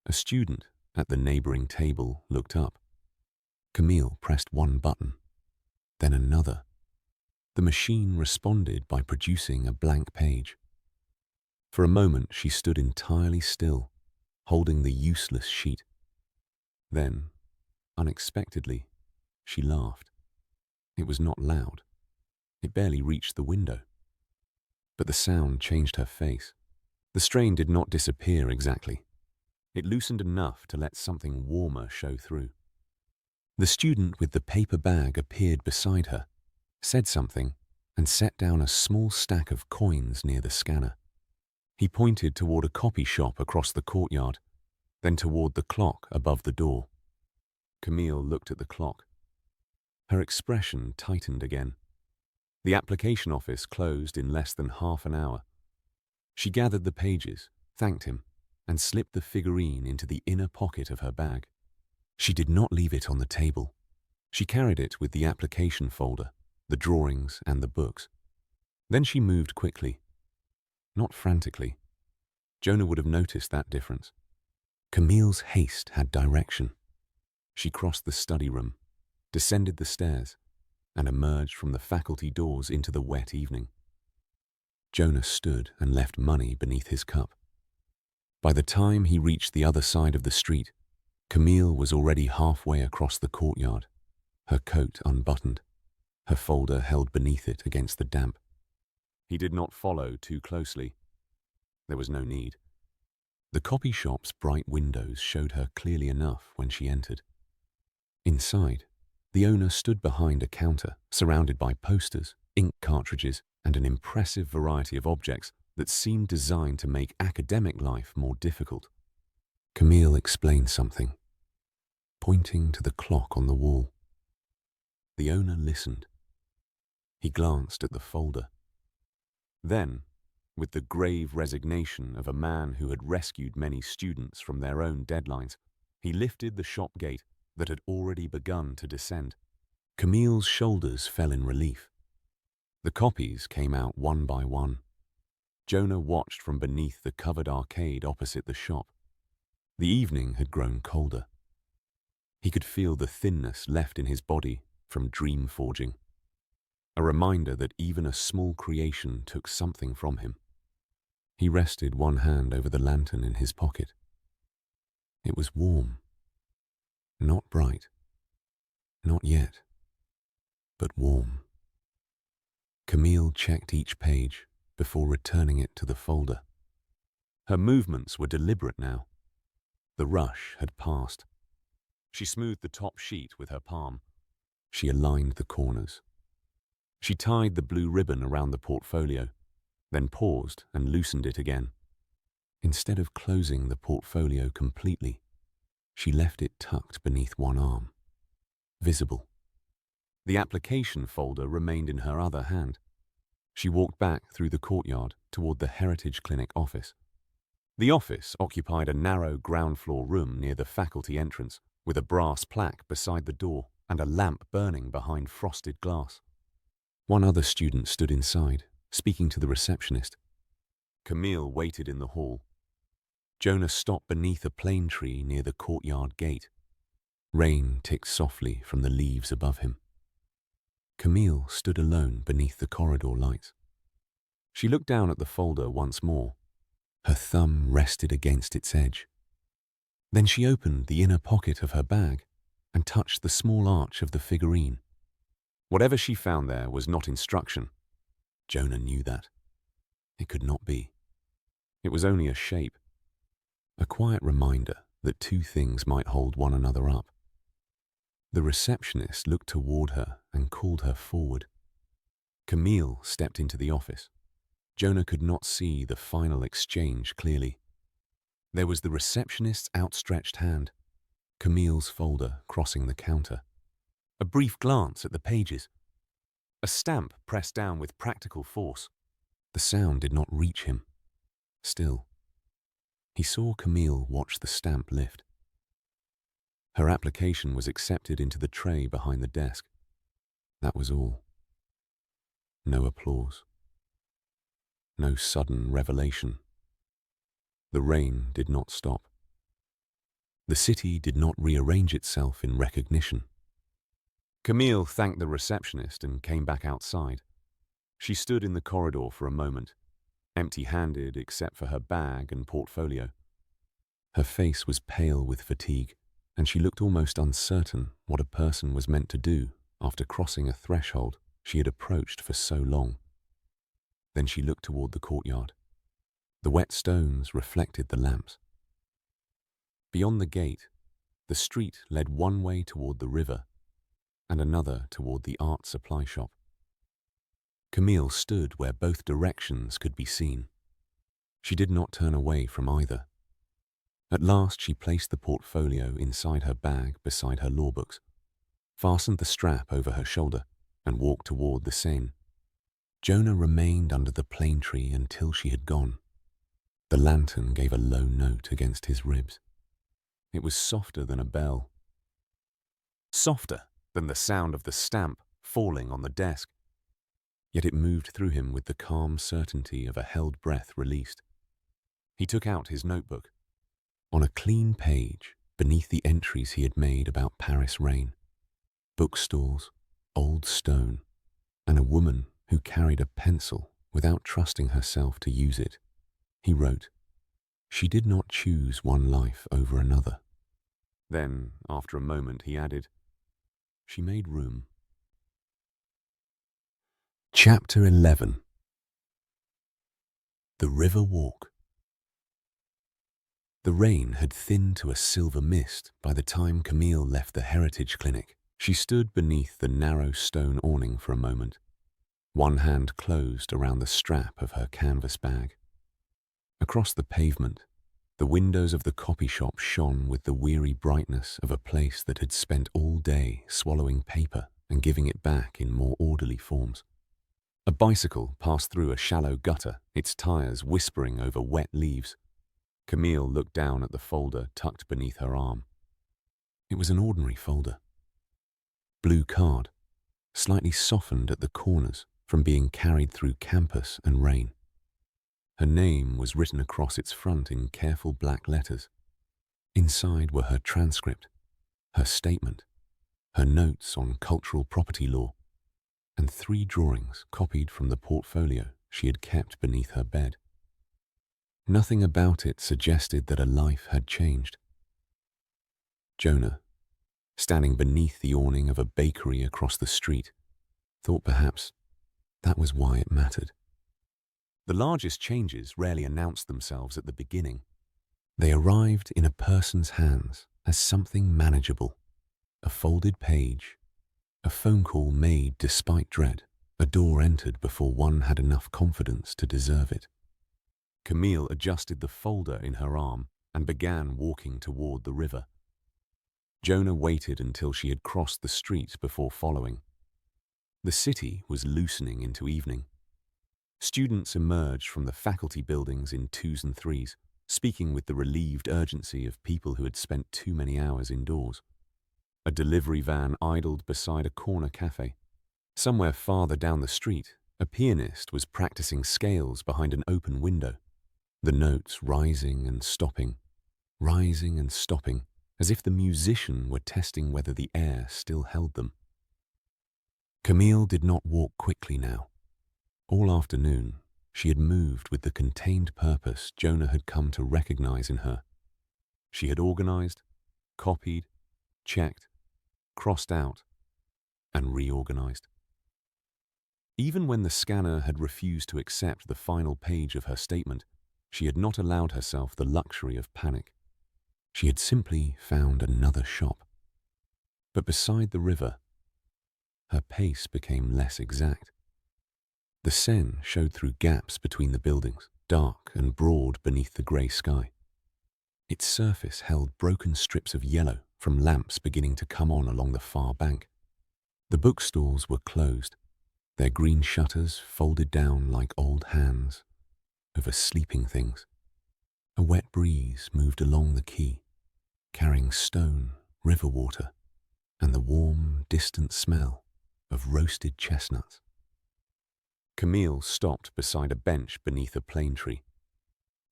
A student at the neighboring table looked up. Camille pressed one button, then another. The machine responded by producing a blank page. For a moment she stood entirely still, holding the useless sheet. Then, unexpectedly, she laughed. It was not loud. It barely reached the window. But the sound changed her face. The strain did not disappear exactly. It loosened enough to let something warmer show through. The student with the paper bag appeared beside her, said something, and set down a small stack of coins near the scanner. He pointed toward a copy shop across the courtyard, then toward the clock above the door. Camille looked at the clock. Her expression tightened again. The application office closed in less than half an hour. She gathered the pages, thanked him, and slipped the figurine into the inner pocket of her bag. She did not leave it on the table. She carried it with the application folder, the drawings, and the books. Then she moved quickly. Not frantically. Jonah would have noticed that difference. Camille's haste had direction. She crossed the study room, descended the stairs, and emerged from the faculty doors into the wet evening. Jonah stood and left money beneath his cup. By the time he reached the other side of the street, Camille was already halfway across the courtyard, her coat unbuttoned, her folder held beneath it against the damp. He did not follow too closely. There was no need. The copy shop's bright windows showed her clearly enough when she entered. Inside, the owner stood behind a counter surrounded by posters, ink cartridges, and an impressive variety of objects that seemed designed to make academic life more difficult. Camille explained something, pointing to the clock on the wall. The owner listened. He glanced at the folder. Then, with the grave resignation of a man who had rescued many students from their own deadlines, he lifted the shop gate that had already begun to descend. Camille's shoulders fell in relief. The copies came out one by one. Jonah watched from beneath the covered arcade opposite the shop. The evening had grown colder. He could feel the thinness left in his body from dream forging, a reminder that even a small creation took something from him. He rested one hand over the lantern in his pocket. It was warm. Not bright. Not yet. But warm. Camille checked each page before returning it to the folder. Her movements were deliberate now. The rush had passed. She smoothed the top sheet with her palm. She aligned the corners. She tied the blue ribbon around the portfolio, then paused and loosened it again. Instead of closing the portfolio completely, she left it tucked beneath one arm, visible. The application folder remained in her other hand. She walked back through the courtyard toward the Heritage Clinic office. The office occupied a narrow ground-floor room near the faculty entrance, with a brass plaque beside the door and a lamp burning behind frosted glass. One other student stood inside, speaking to the receptionist. Camille waited in the hall. Jonah stopped beneath a plane tree near the courtyard gate. Rain ticked softly from the leaves above him. Camille stood alone beneath the corridor lights. She looked down at the folder once more. Her thumb rested against its edge. Then she opened the inner pocket of her bag and touched the small arch of the figurine. Whatever she found there was not instruction. Jonah knew that. It could not be. It was only a shape. A quiet reminder that two things might hold one another up. The receptionist looked toward her and called her forward. Camille stepped into the office. Jonah could not see the final exchange clearly. There was the receptionist's outstretched hand, Camille's folder crossing the counter. A brief glance at the pages. A stamp pressed down with practical force. The sound did not reach him. Still, he saw Camille watch the stamp lift. Her application was accepted into the tray behind the desk. That was all. No applause. No sudden revelation. The rain did not stop. The city did not rearrange itself in recognition. Camille thanked the receptionist and came back outside. She stood in the corridor for a moment, empty-handed except for her bag and portfolio. Her face was pale with fatigue, and she looked almost uncertain what a person was meant to do after crossing a threshold she had approached for so long. Then she looked toward the courtyard. The wet stones reflected the lamps. Beyond the gate, the street led one way toward the river and another toward the art supply shop. Camille stood where both directions could be seen. She did not turn away from either. At last she placed the portfolio inside her bag beside her law books, fastened the strap over her shoulder, and walked toward the Seine. Jonah remained under the plane tree until she had gone. The lantern gave a low note against his ribs. It was softer than a bell. Softer than the sound of the stamp falling on the desk. Yet it moved through him with the calm certainty of a held breath released. He took out his notebook. On a clean page, beneath the entries he had made about Paris rain, bookstores, old stone, and a woman who carried a pencil without trusting herself to use it, he wrote, "She did not choose one life over another." Then, after a moment, he added, "She made room." Chapter 11. The River Walk. The rain had thinned to a silver mist by the time Camille left the Heritage Clinic. She stood beneath the narrow stone awning for a moment, one hand closed around the strap of her canvas bag. Across the pavement, the windows of the copy shop shone with the weary brightness of a place that had spent all day swallowing paper and giving it back in more orderly forms. A bicycle passed through a shallow gutter, its tires whispering over wet leaves. Camille looked down at the folder tucked beneath her arm. It was an ordinary folder. Blue card, slightly softened at the corners from being carried through campus and rain. Her name was written across its front in careful black letters. Inside were her transcript, her statement, her notes on cultural property law, and 3 drawings copied from the portfolio she had kept beneath her bed. Nothing about it suggested that a life had changed. Jonah, standing beneath the awning of a bakery across the street, thought perhaps that was why it mattered. The largest changes rarely announced themselves at the beginning. They arrived in a person's hands as something manageable, a folded page, a phone call made despite dread, a door entered before one had enough confidence to deserve it. Camille adjusted the folder in her arm and began walking toward the river. Jonah waited until she had crossed the street before following. The city was loosening into evening. Students emerged from the faculty buildings in 2s and 3s, speaking with the relieved urgency of people who had spent too many hours indoors. A delivery van idled beside a corner cafe. Somewhere farther down the street, a pianist was practicing scales behind an open window, the notes rising and stopping, as if the musician were testing whether the air still held them. Camille did not walk quickly now. All afternoon, she had moved with the contained purpose Jonah had come to recognize in her. She had organized, copied, checked, crossed out, and reorganized. Even when the scanner had refused to accept the final page of her statement, she had not allowed herself the luxury of panic. She had simply found another shop. But beside the river, her pace became less exact. The Seine showed through gaps between the buildings, dark and broad beneath the grey sky. Its surface held broken strips of yellow from lamps beginning to come on along the far bank. The bookstores were closed, their green shutters folded down like old hands over sleeping things. A wet breeze moved along the quay, carrying stone river water, and the warm, distant smell of roasted chestnuts. Camille stopped beside a bench beneath a plane tree.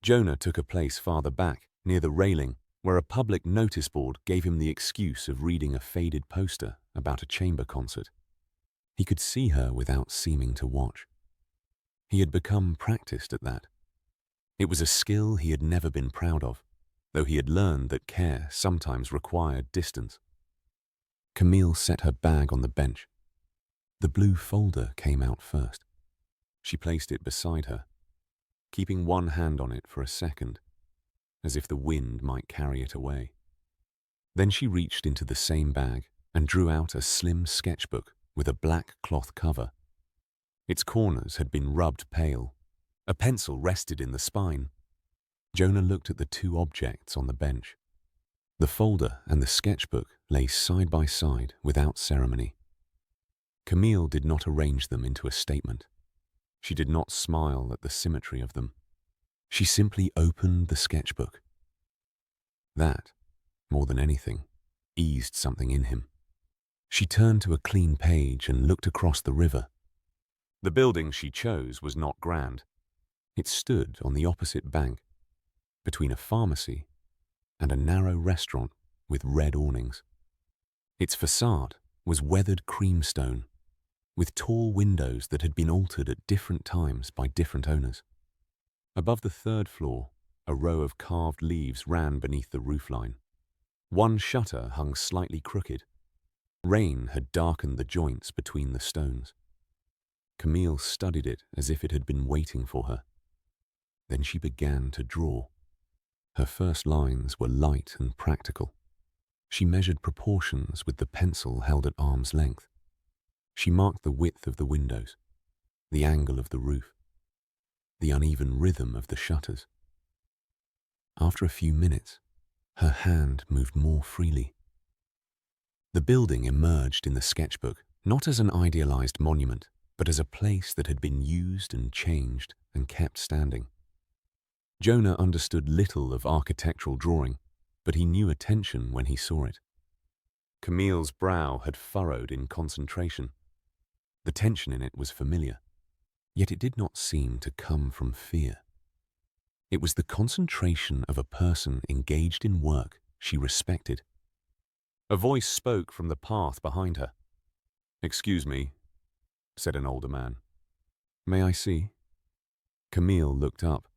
Jonah took a place farther back, near the railing, where a public notice board gave him the excuse of reading a faded poster about a chamber concert. He could see her without seeming to watch. He had become practiced at that. It was a skill he had never been proud of, though he had learned that care sometimes required distance. Camille set her bag on the bench. The blue folder came out first. She placed it beside her, keeping one hand on it for a second, as if the wind might carry it away. Then she reached into the same bag and drew out a slim sketchbook with a black cloth cover. Its corners had been rubbed pale. A pencil rested in the spine. Jonah looked at the two objects on the bench. The folder and the sketchbook lay side by side without ceremony. Camille did not arrange them into a statement. She did not smile at the symmetry of them. She simply opened the sketchbook. That, more than anything, eased something in him. She turned to a clean page and looked across the river. The building she chose was not grand. It stood on the opposite bank, between a pharmacy and a narrow restaurant with red awnings. Its facade was weathered creamstone, with tall windows that had been altered at different times by different owners. Above the third floor, a row of carved leaves ran beneath the roofline. One shutter hung slightly crooked. Rain had darkened the joints between the stones. Camille studied it as if it had been waiting for her. Then she began to draw. Her first lines were light and practical. She measured proportions with the pencil held at arm's length. She marked the width of the windows, the angle of the roof, the uneven rhythm of the shutters. After a few minutes, her hand moved more freely. The building emerged in the sketchbook, not as an idealized monument, but as a place that had been used and changed and kept standing. Jonah understood little of architectural drawing, but he knew attention when he saw it. Camille's brow had furrowed in concentration. The tension in it was familiar, yet it did not seem to come from fear. It was the concentration of a person engaged in work she respected. A voice spoke from the path behind her. "Excuse me," said an older man. "May I see?" Camille looked up.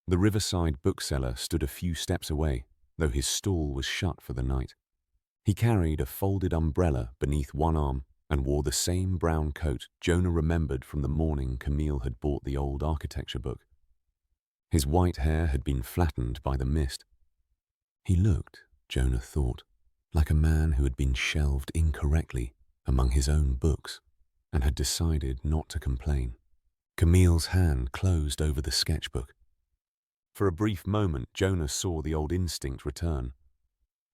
The riverside bookseller stood a few steps away, though his stall was shut for the night. He carried a folded umbrella beneath one arm and wore the same brown coat Jonah remembered from the morning Camille had bought the old architecture book. His white hair had been flattened by the mist. He looked, Jonah thought, like a man who had been shelved incorrectly among his own books and had decided not to complain. Camille's hand closed over the sketchbook. For a brief moment, Jonah saw the old instinct return.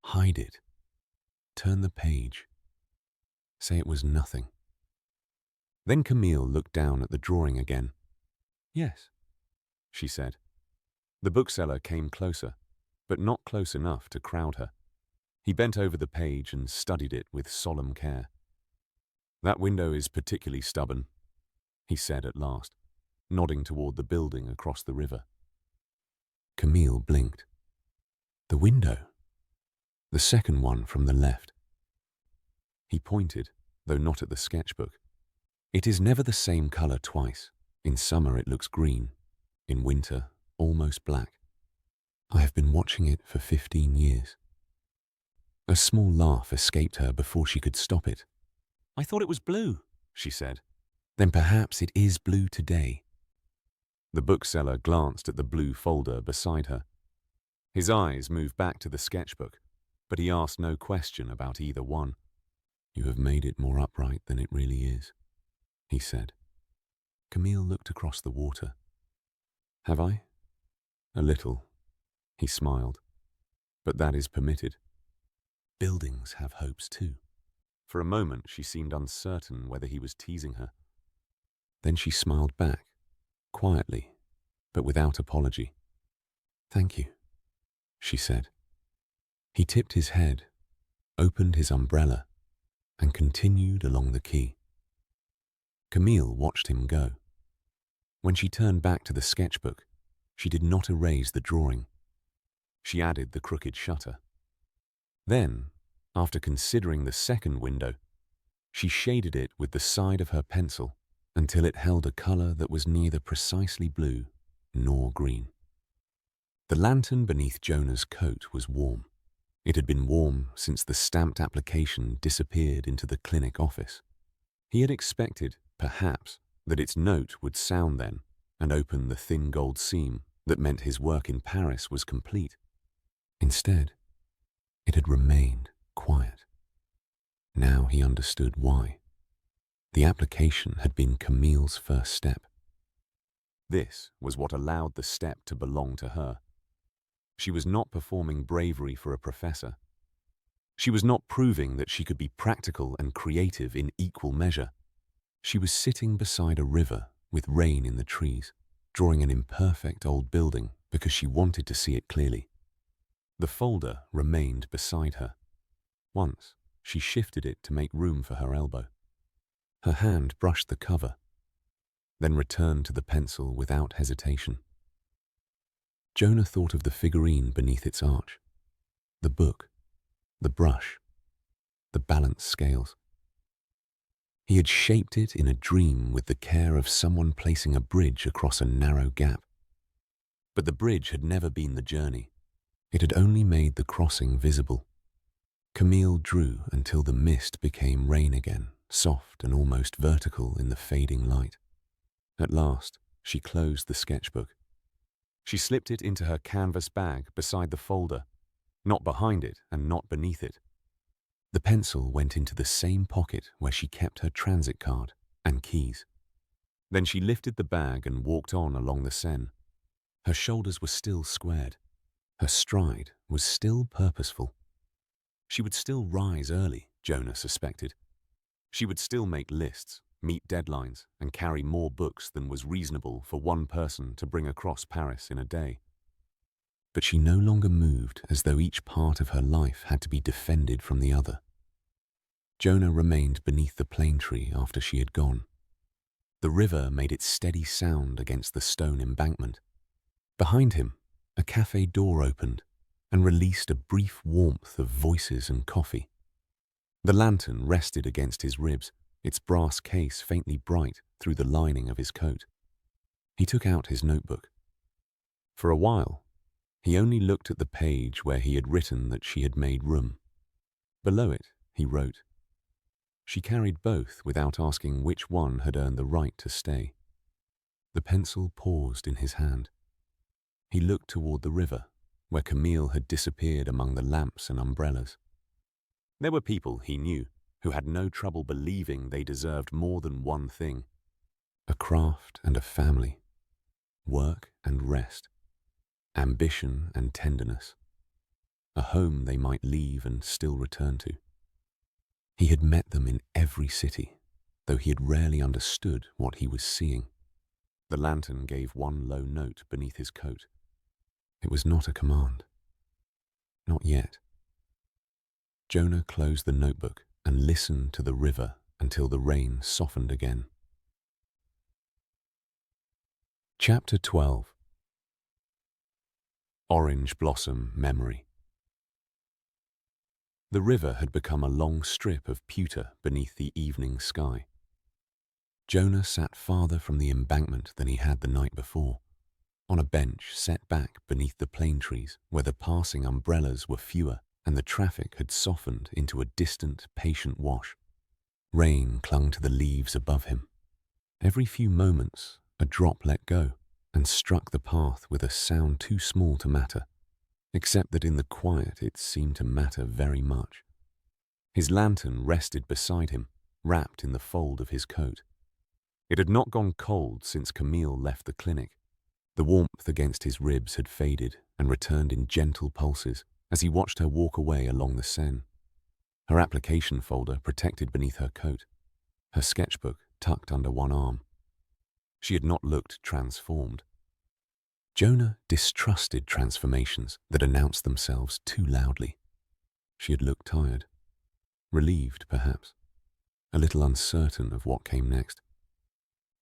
Hide it. Turn the page. Say it was nothing. Then Camille looked down at the drawing again. "Yes," she said. The bookseller came closer, but not close enough to crowd her. He bent over the page and studied it with solemn care. "That window is particularly stubborn," he said at last, nodding toward the building across the river. Camille blinked. The window? The second one from the left. He pointed, though not at the sketchbook. "It is never the same color twice. In summer it looks green. In winter, almost black. I have been watching it for 15 years. A small laugh escaped her before she could stop it. "I thought it was blue," she said. "Then perhaps it is blue today." The bookseller glanced at the blue folder beside her. His eyes moved back to the sketchbook, but he asked no question about either one. "You have made it more upright than it really is," he said. Camille looked across the water. "Have I?" "A little," he smiled. "But that is permitted. Buildings have hopes too." For a moment she seemed uncertain whether he was teasing her. Then she smiled back, quietly, but without apology. "Thank you," she said. He tipped his head, opened his umbrella, and continued along the quay. Camille watched him go. When she turned back to the sketchbook, she did not erase the drawing. She added the crooked shutter. Then, after considering the second window, she shaded it with the side of her pencil until it held a color that was neither precisely blue nor green. The lantern beneath Jonah's coat was warm. It had been warm since the stamped application disappeared into the clinic office. He had expected, perhaps, that its note would sound then and open the thin gold seam that meant his work in Paris was complete. Instead, it had remained quiet. Now he understood why. The application had been Camille's first step. This was what allowed the step to belong to her. She was not performing bravery for a professor. She was not proving that she could be practical and creative in equal measure. She was sitting beside a river with rain in the trees, drawing an imperfect old building because she wanted to see it clearly. The folder remained beside her. Once, she shifted it to make room for her elbow. Her hand brushed the cover, then returned to the pencil without hesitation. Jonah thought of the figurine beneath its arch, the book, the brush, the balance scales. He had shaped it in a dream with the care of someone placing a bridge across a narrow gap. But the bridge had never been the journey. It had only made the crossing visible. Camille drew until the mist became rain again, soft and almost vertical in the fading light. At last, she closed the sketchbook. She slipped it into her canvas bag beside the folder, not behind it and not beneath it. The pencil went into the same pocket where she kept her transit card and keys. Then she lifted the bag and walked on along the Seine. Her shoulders were still squared. Her stride was still purposeful. She would still rise early, Jonah suspected. She would still make lists, meet deadlines, and carry more books than was reasonable for one person to bring across Paris in a day. But she no longer moved as though each part of her life had to be defended from the other. Jonah remained beneath the plane tree after she had gone. The river made its steady sound against the stone embankment. Behind him, a cafe door opened and released a brief warmth of voices and coffee. The lantern rested against his ribs, its brass case faintly bright through the lining of his coat. He took out his notebook. For a while, he only looked at the page where he had written that she had made room. Below it, he wrote. She carried both without asking which one had earned the right to stay. The pencil paused in his hand. He looked toward the river, where Camille had disappeared among the lamps and umbrellas. There were people, he knew, who had no trouble believing they deserved more than one thing: a craft and a family, work and rest, ambition and tenderness, a home they might leave and still return to. He had met them in every city, though he had rarely understood what he was seeing. The lantern gave one low note beneath his coat. It was not a command. Not yet. Jonah closed the notebook and listened to the river until the rain softened again. Chapter 12. Orange Blossom Memory. The river had become a long strip of pewter beneath the evening sky. Jonah sat farther from the embankment than he had the night before, on a bench set back beneath the plane trees where the passing umbrellas were fewer and the traffic had softened into a distant, patient wash. Rain clung to the leaves above him. Every few moments, a drop let go and struck the path with a sound too small to matter, except that in the quiet it seemed to matter very much. His lantern rested beside him, wrapped in the fold of his coat. It had not gone cold since Camille left the clinic. The warmth against his ribs had faded and returned in gentle pulses as he watched her walk away along the Seine. Her application folder protected beneath her coat, her sketchbook tucked under one arm. She had not looked transformed. Jonah distrusted transformations that announced themselves too loudly. She had looked tired, relieved perhaps, a little uncertain of what came next.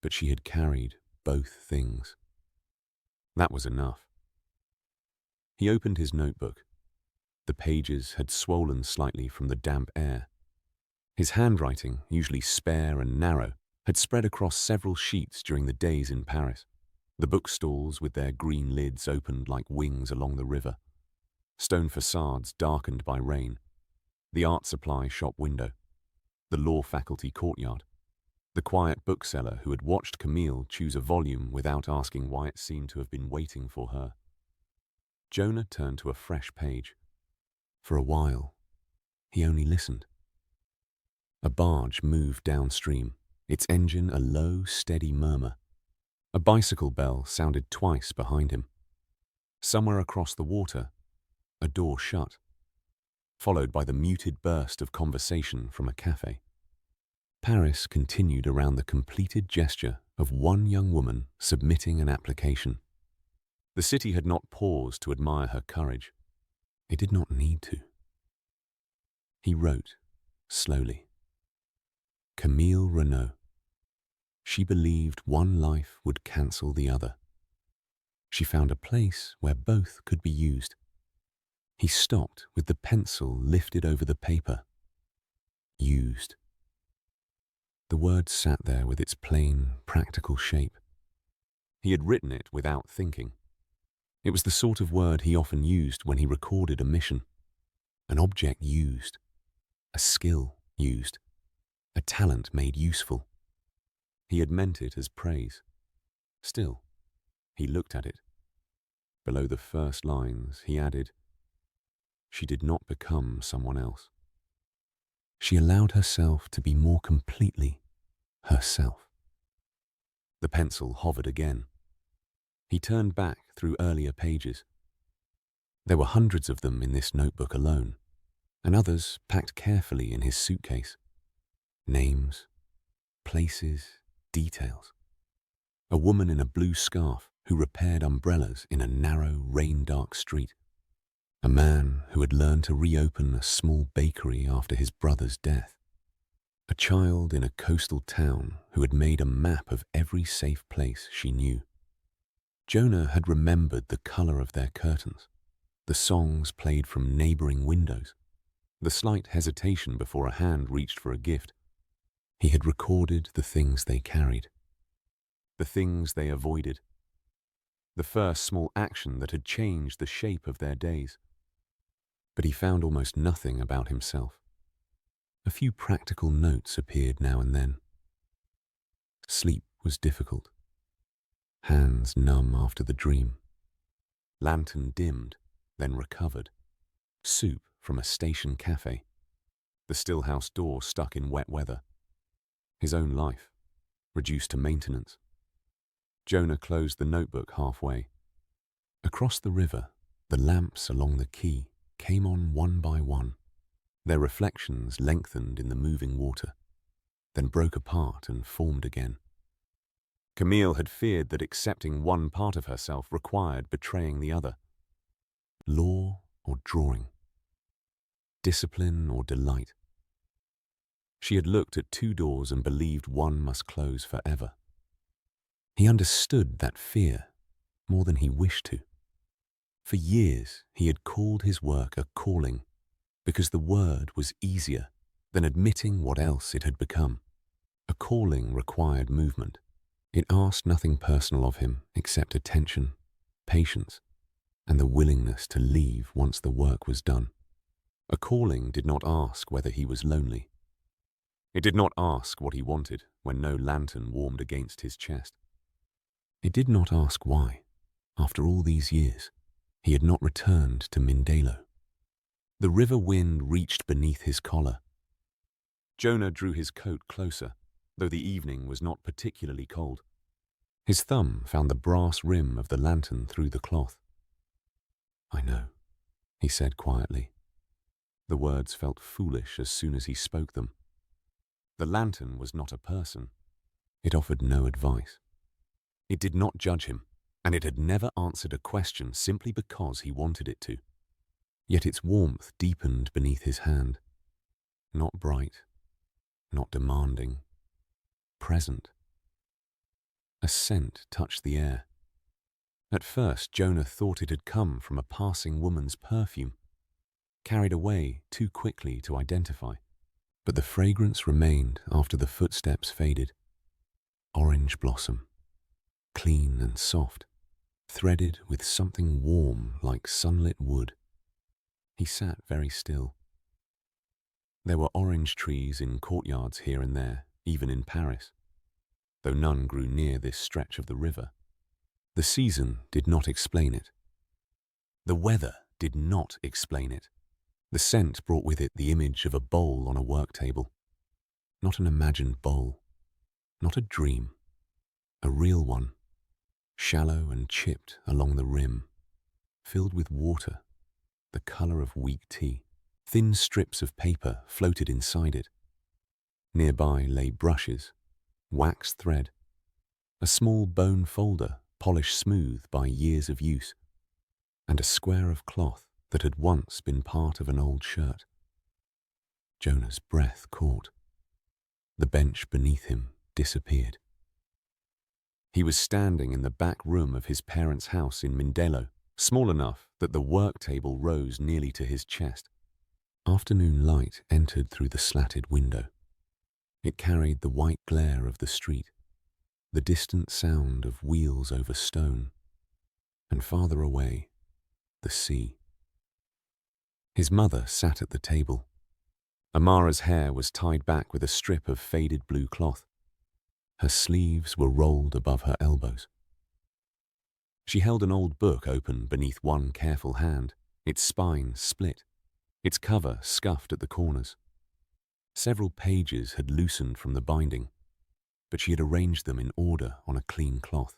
But she had carried both things. That was enough. He opened his notebook. The pages had swollen slightly from the damp air. His handwriting, usually spare and narrow, had spread across several sheets during the days in Paris. The bookstalls with their green lids opened like wings along the river. Stone facades darkened by rain. The art supply shop window. The law faculty courtyard. The quiet bookseller who had watched Camille choose a volume without asking why it seemed to have been waiting for her. Jonah turned to a fresh page. For a while, he only listened. A barge moved downstream, its engine a low, steady murmur. A bicycle bell sounded twice behind him. Somewhere across the water, a door shut, followed by the muted burst of conversation from a cafe. Paris continued around the completed gesture of one young woman submitting an application. The city had not paused to admire her courage. It did not need to. He wrote, slowly. Camille Renaud. She believed one life would cancel the other. She found a place where both could be used. He stopped with the pencil lifted over the paper. Used. The word sat there with its plain, practical shape. He had written it without thinking. It was the sort of word he often used when he recorded a mission. An object used. A skill used. A talent made useful. He had meant it as praise. Still, he looked at it. Below the first lines, he added, she did not become someone else. She allowed herself to be more completely herself. The pencil hovered again. He turned back through earlier pages. There were hundreds of them in this notebook alone, and others packed carefully in his suitcase. Names, places, details. A woman in a blue scarf who repaired umbrellas in a narrow, rain-dark street. A man who had learned to reopen a small bakery after his brother's death. A child in a coastal town who had made a map of every safe place she knew. Jonah had remembered the color of their curtains, the songs played from neighboring windows, the slight hesitation before a hand reached for a gift. He had recorded the things they carried, the things they avoided, the first small action that had changed the shape of their days. But he found almost nothing about himself. A few practical notes appeared now and then. Sleep was difficult. Hands numb after the dream. Lantern dimmed, then recovered. Soup from a station cafe. The stillhouse door stuck in wet weather. His own life, reduced to maintenance. Jonah closed the notebook halfway. Across the river, the lamps along the quay came on one by one. Their reflections lengthened in the moving water, then broke apart and formed again. Camille had feared that accepting one part of herself required betraying the other. Law or drawing. Discipline or delight. She had looked at two doors and believed one must close forever. He understood that fear more than he wished to. For years, he had called his work a calling because the word was easier than admitting what else it had become. A calling required movement. It asked nothing personal of him except attention, patience, and the willingness to leave once the work was done. A calling did not ask whether he was lonely. It did not ask what he wanted when no lantern warmed against his chest. It did not ask why, after all these years, he had not returned to Mindelo. The river wind reached beneath his collar. Jonah drew his coat closer, though the evening was not particularly cold. His thumb found the brass rim of the lantern through the cloth. I know, he said quietly. The words felt foolish as soon as he spoke them. The lantern was not a person. It offered no advice. It did not judge him, and it had never answered a question simply because he wanted it to. Yet its warmth deepened beneath his hand. Not bright, not demanding, present. A scent touched the air. At first, Jonah thought it had come from a passing woman's perfume, carried away too quickly to identify. But the fragrance remained after the footsteps faded. Orange blossom, clean and soft, threaded with something warm like sunlit wood. He sat very still. There were orange trees in courtyards here and there, even in Paris, though none grew near this stretch of the river. The season did not explain it. The weather did not explain it. The scent brought with it the image of a bowl on a work table. Not an imagined bowl, not a dream, a real one, shallow and chipped along the rim, filled with water, the color of weak tea. Thin strips of paper floated inside it. Nearby lay brushes, wax thread, a small bone folder polished smooth by years of use, and a square of cloth that had once been part of an old shirt. Jonah's breath caught. The bench beneath him disappeared. He was standing in the back room of his parents' house in Mindelo, small enough that the work table rose nearly to his chest. Afternoon light entered through the slatted window. It carried the white glare of the street, the distant sound of wheels over stone, and farther away, the sea. His mother sat at the table. Amara's hair was tied back with a strip of faded blue cloth. Her sleeves were rolled above her elbows. She held an old book open beneath one careful hand, its spine split, its cover scuffed at the corners. Several pages had loosened from the binding, but she had arranged them in order on a clean cloth.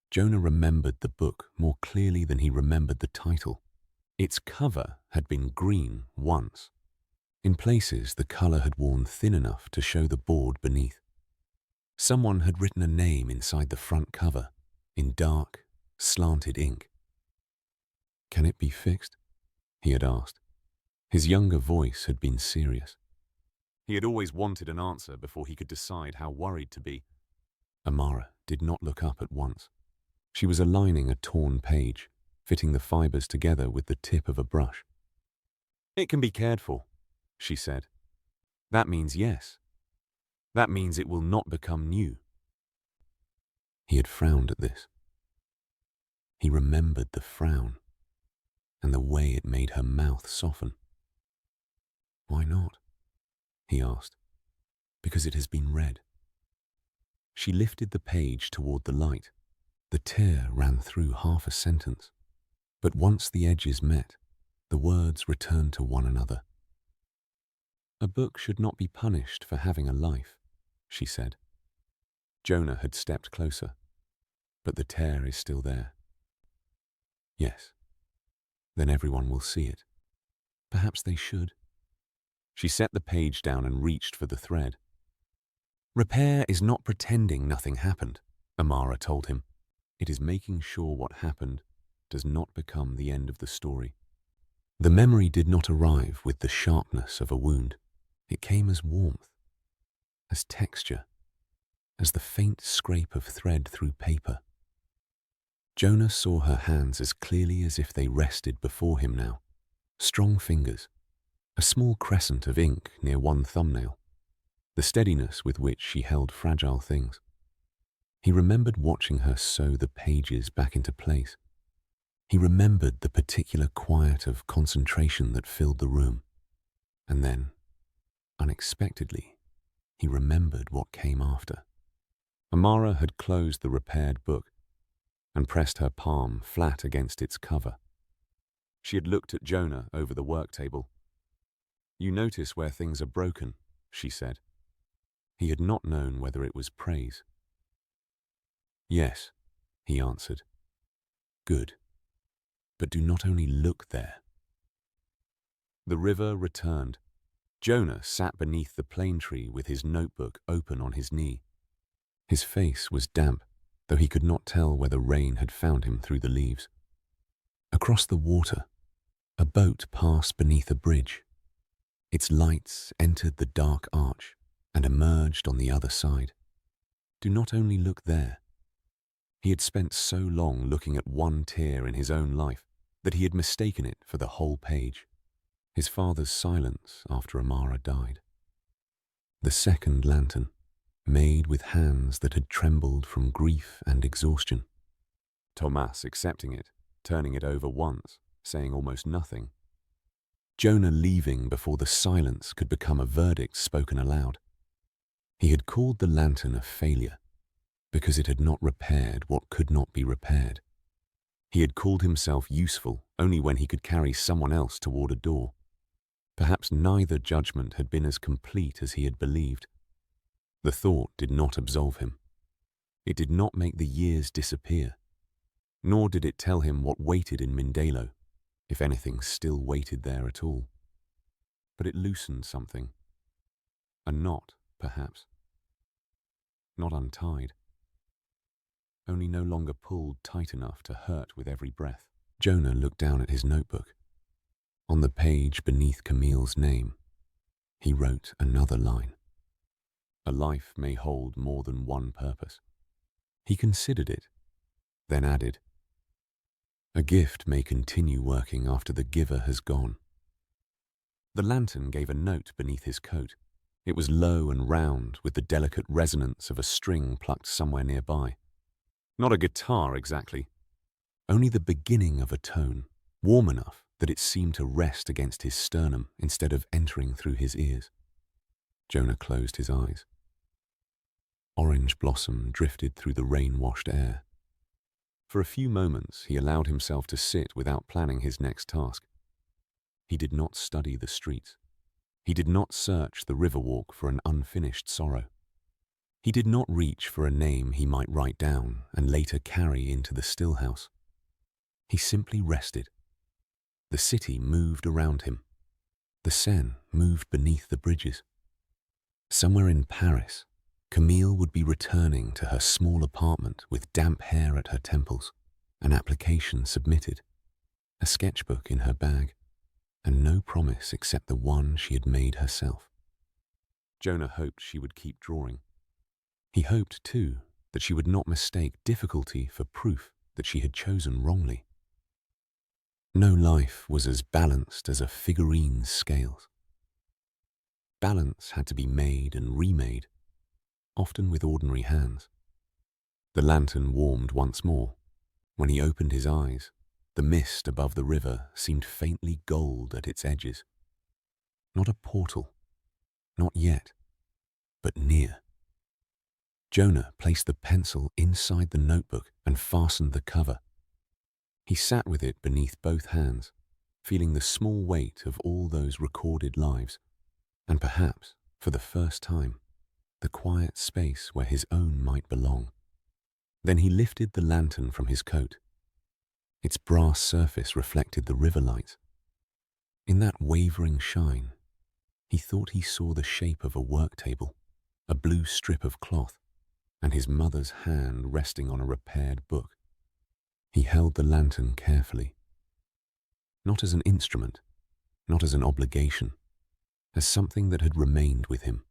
Jonah remembered the book more clearly than he remembered the title. Its cover had been green once. In places, the color had worn thin enough to show the board beneath. Someone had written a name inside the front cover, in dark, slanted ink. "Can it be fixed?" he had asked. His younger voice had been serious. He had always wanted an answer before he could decide how worried to be. Amara did not look up at once. She was aligning a torn page, fitting the fibers together with the tip of a brush. "It can be cared for," she said. "That means yes. That means it will not become new." He had frowned at this. He remembered the frown and the way it made her mouth soften. "Why not?" he asked. "Because it has been read." She lifted the page toward the light. The tear ran through half a sentence, but once the edges met, the words returned to one another. "A book should not be punished for having a life," she said. Jonah had stepped closer, but the tear is still there. "Yes. Then everyone will see it. Perhaps they should." She set the page down and reached for the thread. "Repair is not pretending nothing happened," Amara told him. "It is making sure what happened does not become the end of the story." The memory did not arrive with the sharpness of a wound. It came as warmth, as texture, as the faint scrape of thread through paper. Jonah saw her hands as clearly as if they rested before him now. Strong fingers, a small crescent of ink near one thumbnail, the steadiness with which she held fragile things. He remembered watching her sew the pages back into place. He remembered the particular quiet of concentration that filled the room. And then, unexpectedly, he remembered what came after. Amara had closed the repaired book and pressed her palm flat against its cover. She had looked at Jonah over the work table. "You notice where things are broken," she said. He had not known whether it was praise. "Yes," he answered. "Good. But do not only look there." The river returned. Jonah sat beneath the plane tree with his notebook open on his knee. His face was damp, though he could not tell whether rain had found him through the leaves. Across the water, a boat passed beneath a bridge. Its lights entered the dark arch and emerged on the other side. Do not only look there. He had spent so long looking at one tear in his own life that he had mistaken it for the whole page, his father's silence after Amara died. The second lantern, made with hands that had trembled from grief and exhaustion. Thomas accepting it, turning it over once, saying almost nothing. Jonah leaving before the silence could become a verdict spoken aloud. He had called the lantern a failure because it had not repaired what could not be repaired. He had called himself useful only when he could carry someone else toward a door. Perhaps neither judgment had been as complete as he had believed. The thought did not absolve him. It did not make the years disappear, nor did it tell him what waited in Mindelo, if anything still waited there at all. But it loosened something. A knot, perhaps. Not untied. Only no longer pulled tight enough to hurt with every breath. Jonah looked down at his notebook. On the page beneath Camille's name, he wrote another line. A life may hold more than one purpose. He considered it, then added, a gift may continue working after the giver has gone. The lantern gave a note beneath his coat. It was low and round, with the delicate resonance of a string plucked somewhere nearby. Not a guitar exactly, only the beginning of a tone, warm enough that it seemed to rest against his sternum instead of entering through his ears. Jonah closed his eyes. Orange blossom drifted through the rain-washed air. For a few moments he allowed himself to sit without planning his next task. He did not study the streets. He did not search the riverwalk for an unfinished sorrow. He did not reach for a name he might write down and later carry into the stillhouse. He simply rested. The city moved around him. The Seine moved beneath the bridges. Somewhere in Paris, Camille would be returning to her small apartment with damp hair at her temples, an application submitted, a sketchbook in her bag, and no promise except the one she had made herself. Jonah hoped she would keep drawing. He hoped, too, that she would not mistake difficulty for proof that she had chosen wrongly. No life was as balanced as a figurine's scales. Balance had to be made and remade, often with ordinary hands. The lantern warmed once more. When he opened his eyes, the mist above the river seemed faintly gold at its edges. Not a portal, not yet, but near. Jonah placed the pencil inside the notebook and fastened the cover. He sat with it beneath both hands, feeling the small weight of all those recorded lives, and perhaps, for the first time, the quiet space where his own might belong. Then he lifted the lantern from his coat. Its brass surface reflected the river lights. In that wavering shine, he thought he saw the shape of a work table, a blue strip of cloth, and his mother's hand resting on a repaired book. He held the lantern carefully, not as an instrument, not as an obligation, as something that had remained with him.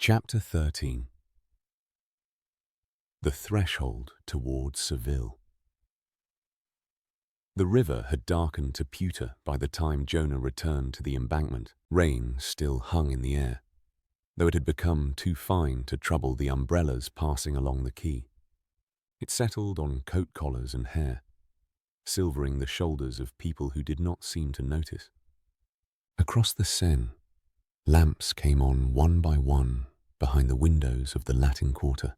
Chapter 13. The threshold towards Seville. The river had darkened to pewter by the time Jonah returned to the embankment. Rain still hung in the air, though it had become too fine to trouble the umbrellas passing along the quay. It settled on coat collars and hair, silvering the shoulders of people who did not seem to notice. Across the Seine, lamps came on one by one behind the windows of the Latin Quarter.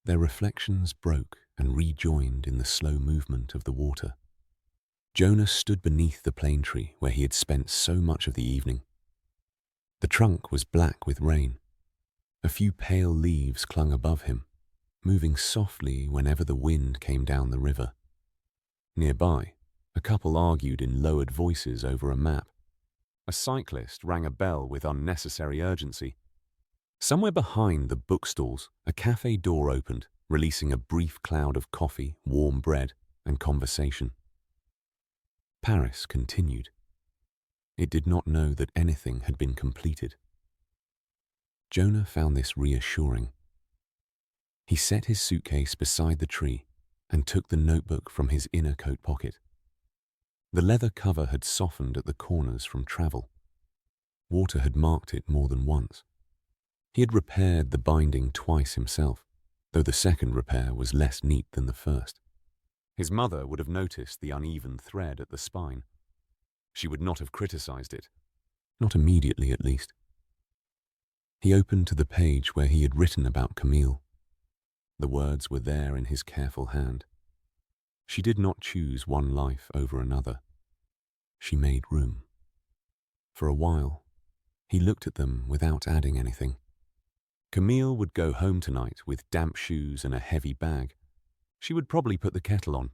Their reflections broke and rejoined in the slow movement of the water. Jonah stood beneath the plane tree where he had spent so much of the evening. The trunk was black with rain. A few pale leaves clung above him, moving softly whenever the wind came down the river. Nearby, a couple argued in lowered voices over a map. A cyclist rang a bell with unnecessary urgency. Somewhere behind the bookstalls, a cafe door opened, releasing a brief cloud of coffee, warm bread, and conversation. Paris continued. It did not know that anything had been completed. Jonah found this reassuring. He set his suitcase beside the tree and took the notebook from his inner coat pocket. The leather cover had softened at the corners from travel. Water had marked it more than once. He had repaired the binding twice himself, though the second repair was less neat than the first. His mother would have noticed the uneven thread at the spine. She would not have criticized it, not immediately at least. He opened to the page where he had written about Camille. The words were there in his careful hand. She did not choose one life over another. She made room. For a while, he looked at them without adding anything. Camille would go home tonight with damp shoes and a heavy bag. She would probably put the kettle on.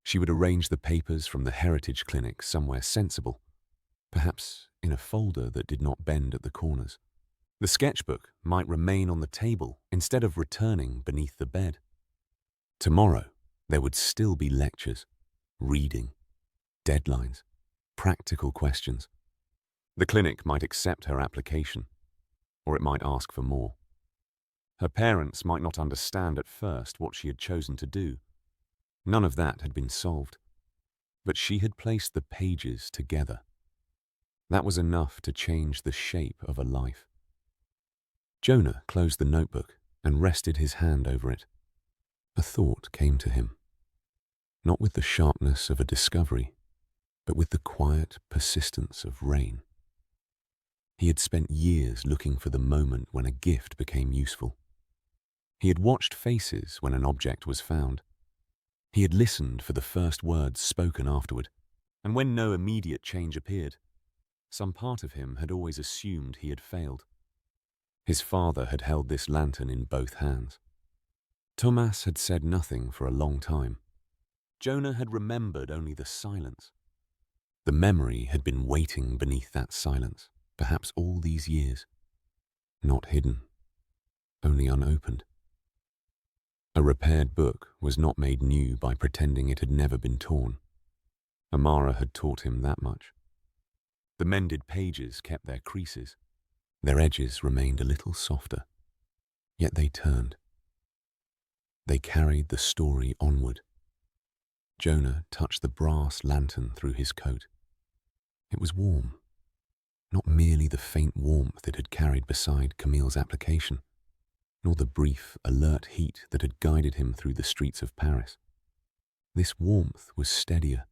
She would arrange the papers from the heritage clinic somewhere sensible, perhaps in a folder that did not bend at the corners. The sketchbook might remain on the table instead of returning beneath the bed. Tomorrow, there would still be lectures, reading, deadlines, practical questions. The clinic might accept her application, or it might ask for more. Her parents might not understand at first what she had chosen to do. None of that had been solved, but she had placed the pages together. That was enough to change the shape of a life. Jonah closed the notebook and rested his hand over it. A thought came to him, not with the sharpness of a discovery, but with the quiet persistence of rain. He had spent years looking for the moment when a gift became useful. He had watched faces when an object was found. He had listened for the first words spoken afterward, and when no immediate change appeared, some part of him had always assumed he had failed. His father had held this lantern in both hands. Thomas had said nothing for a long time. Jonah had remembered only the silence. The memory had been waiting beneath that silence, perhaps all these years. Not hidden, only unopened. A repaired book was not made new by pretending it had never been torn. Amara had taught him that much. The mended pages kept their creases. Their edges remained a little softer, yet they turned. They carried the story onward. Jonah touched the brass lantern through his coat. It was warm, not merely the faint warmth it had carried beside Camille's application, nor the brief, alert heat that had guided him through the streets of Paris. This warmth was steadier.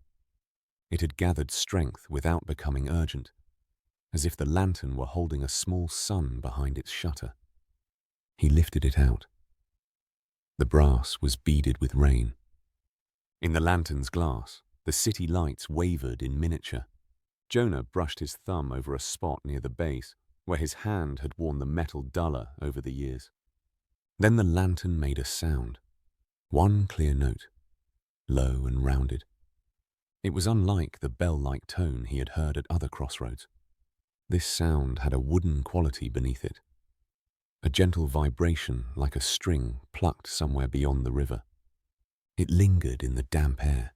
It had gathered strength without becoming urgent, as if the lantern were holding a small sun behind its shutter. He lifted it out. The brass was beaded with rain. In the lantern's glass, the city lights wavered in miniature. Jonah brushed his thumb over a spot near the base, where his hand had worn the metal duller over the years. Then the lantern made a sound, one clear note, low and rounded. It was unlike the bell-like tone he had heard at other crossroads. This sound had a wooden quality beneath it, a gentle vibration like a string plucked somewhere beyond the river. It lingered in the damp air.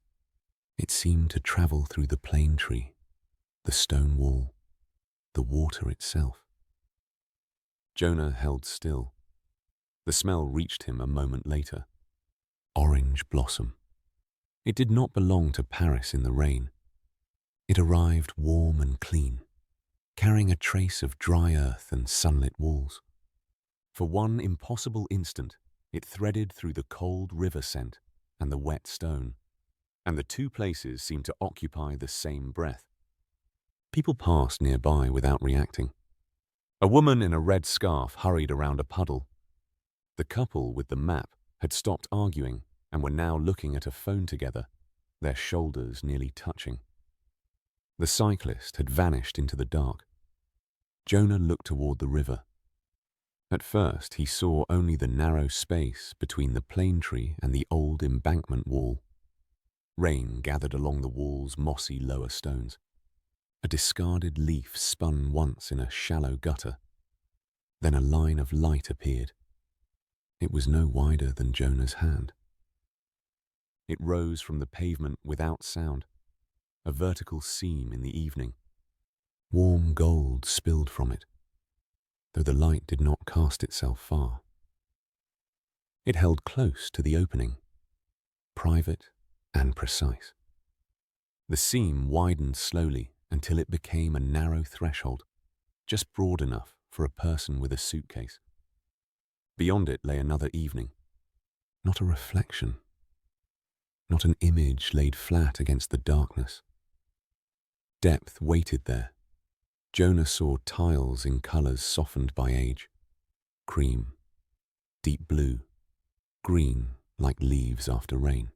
It seemed to travel through the plane tree, the stone wall, the water itself. Jonah held still. The smell reached him a moment later. Orange blossom. It did not belong to Paris in the rain. It arrived warm and clean, carrying a trace of dry earth and sunlit walls. For one impossible instant, it threaded through the cold river scent and the wet stone, and the two places seemed to occupy the same breath. People passed nearby without reacting. A woman in a red scarf hurried around a puddle. The couple with the map had stopped arguing and were now looking at a phone together, their shoulders nearly touching. The cyclist had vanished into the dark. Jonah looked toward the river. At first, he saw only the narrow space between the plane tree and the old embankment wall. Rain gathered along the wall's mossy lower stones. A discarded leaf spun once in a shallow gutter. Then a line of light appeared. It was no wider than Jonah's hand. It rose from the pavement without sound, a vertical seam in the evening. Warm gold spilled from it, though the light did not cast itself far. It held close to the opening, private and precise. The seam widened slowly until it became a narrow threshold, just broad enough for a person with a suitcase. Beyond it lay another evening, not a reflection, not an image laid flat against the darkness. Depth waited there. Jonah saw tiles in colours softened by age, cream, deep blue, green like leaves after rain.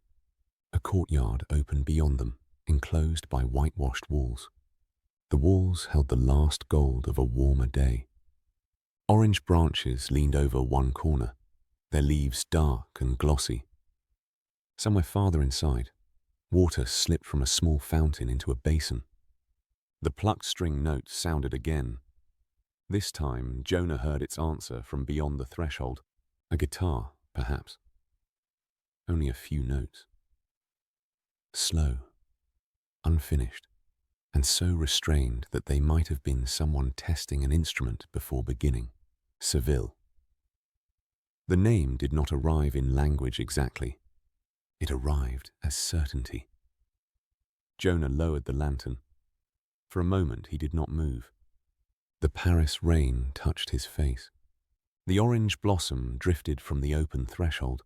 A courtyard opened beyond them, enclosed by whitewashed walls. The walls held the last gold of a warmer day. Orange branches leaned over one corner, their leaves dark and glossy. Somewhere farther inside, water slipped from a small fountain into a basin. The plucked string note sounded again. This time, Jonah heard its answer from beyond the threshold. A guitar, perhaps. Only a few notes. Slow, unfinished, and so restrained that they might have been someone testing an instrument before beginning. Seville. The name did not arrive in language exactly. It arrived as certainty. Jonah lowered the lantern. For a moment he did not move. The Paris rain touched his face. The orange blossom drifted from the open threshold.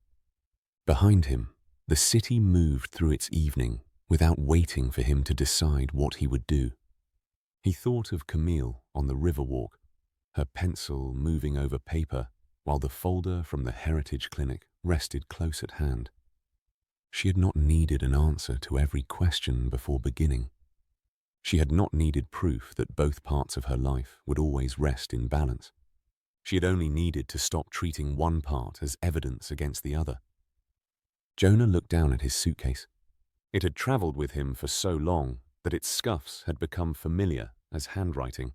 Behind him, the city moved through its evening without waiting for him to decide what he would do. He thought of Camille on the riverwalk, her pencil moving over paper while the folder from the Heritage Clinic rested close at hand. She had not needed an answer to every question before beginning. She had not needed proof that both parts of her life would always rest in balance. She had only needed to stop treating one part as evidence against the other. Jonah looked down at his suitcase. It had travelled with him for so long that its scuffs had become familiar as handwriting.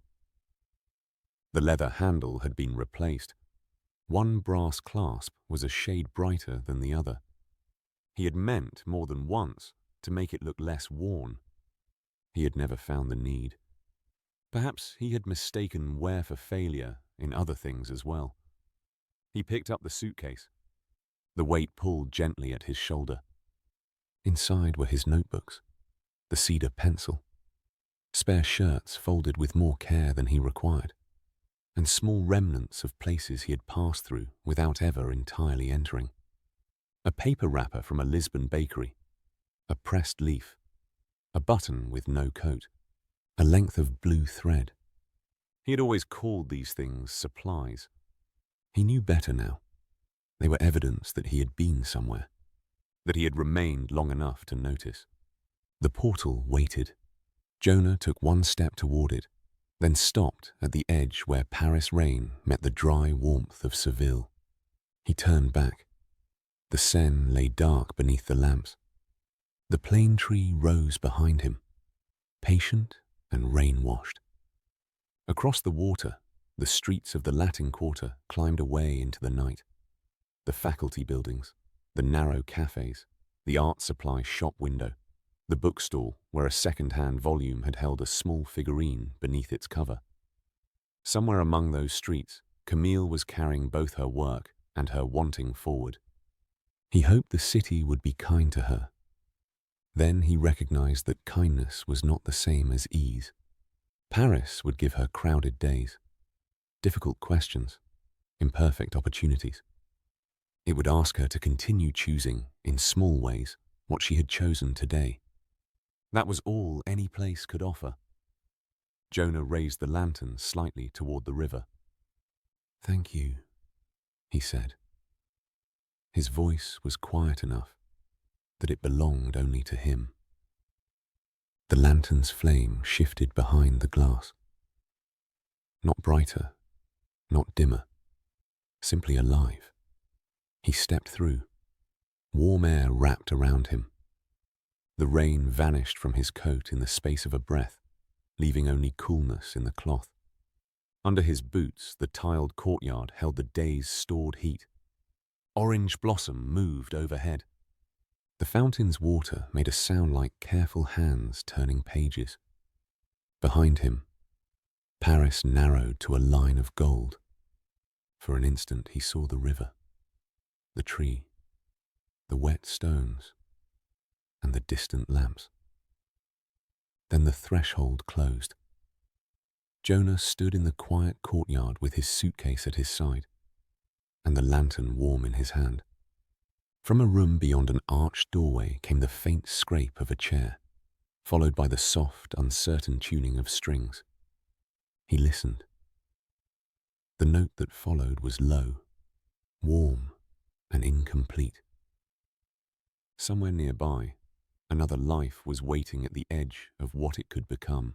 The leather handle had been replaced. One brass clasp was a shade brighter than the other. He had meant more than once to make it look less worn. He had never found the need. Perhaps he had mistaken wear for failure in other things as well. He picked up the suitcase. The weight pulled gently at his shoulder. Inside were his notebooks, the cedar pencil, spare shirts folded with more care than he required, and small remnants of places he had passed through without ever entirely entering. A paper wrapper from a Lisbon bakery, a pressed leaf, a button with no coat, a length of blue thread. He had always called these things supplies. He knew better now. They were evidence that he had been somewhere, that he had remained long enough to notice. The portal waited. Jonah took one step toward it, then stopped at the edge where Paris rain met the dry warmth of Seville. He turned back. The Seine lay dark beneath the lamps. The plane tree rose behind him, patient and rain-washed. Across the water, the streets of the Latin Quarter climbed away into the night. The faculty buildings, the narrow cafes, the art supply shop window, the bookstall where a second-hand volume had held a small figurine beneath its cover. Somewhere among those streets, Camille was carrying both her work and her wanting forward. He hoped the city would be kind to her. Then he recognized that kindness was not the same as ease. Paris would give her crowded days, difficult questions, imperfect opportunities. It would ask her to continue choosing, in small ways, what she had chosen today. That was all any place could offer. Jonah raised the lantern slightly toward the river. "Thank you," he said. His voice was quiet enough that it belonged only to him. The lantern's flame shifted behind the glass. Not brighter, not dimmer, simply alive. He stepped through. Warm air wrapped around him. The rain vanished from his coat in the space of a breath, leaving only coolness in the cloth. Under his boots, the tiled courtyard held the day's stored heat. Orange blossom moved overhead. The fountain's water made a sound like careful hands turning pages. Behind him, Paris narrowed to a line of gold. For an instant he saw the river, the tree, the wet stones, and the distant lamps. Then the threshold closed. Jonah stood in the quiet courtyard with his suitcase at his side, and the lantern warm in his hand. From a room beyond an arched doorway came the faint scrape of a chair, followed by the soft, uncertain tuning of strings. He listened. The note that followed was low, warm, and incomplete. Somewhere nearby, another life was waiting at the edge of what it could become.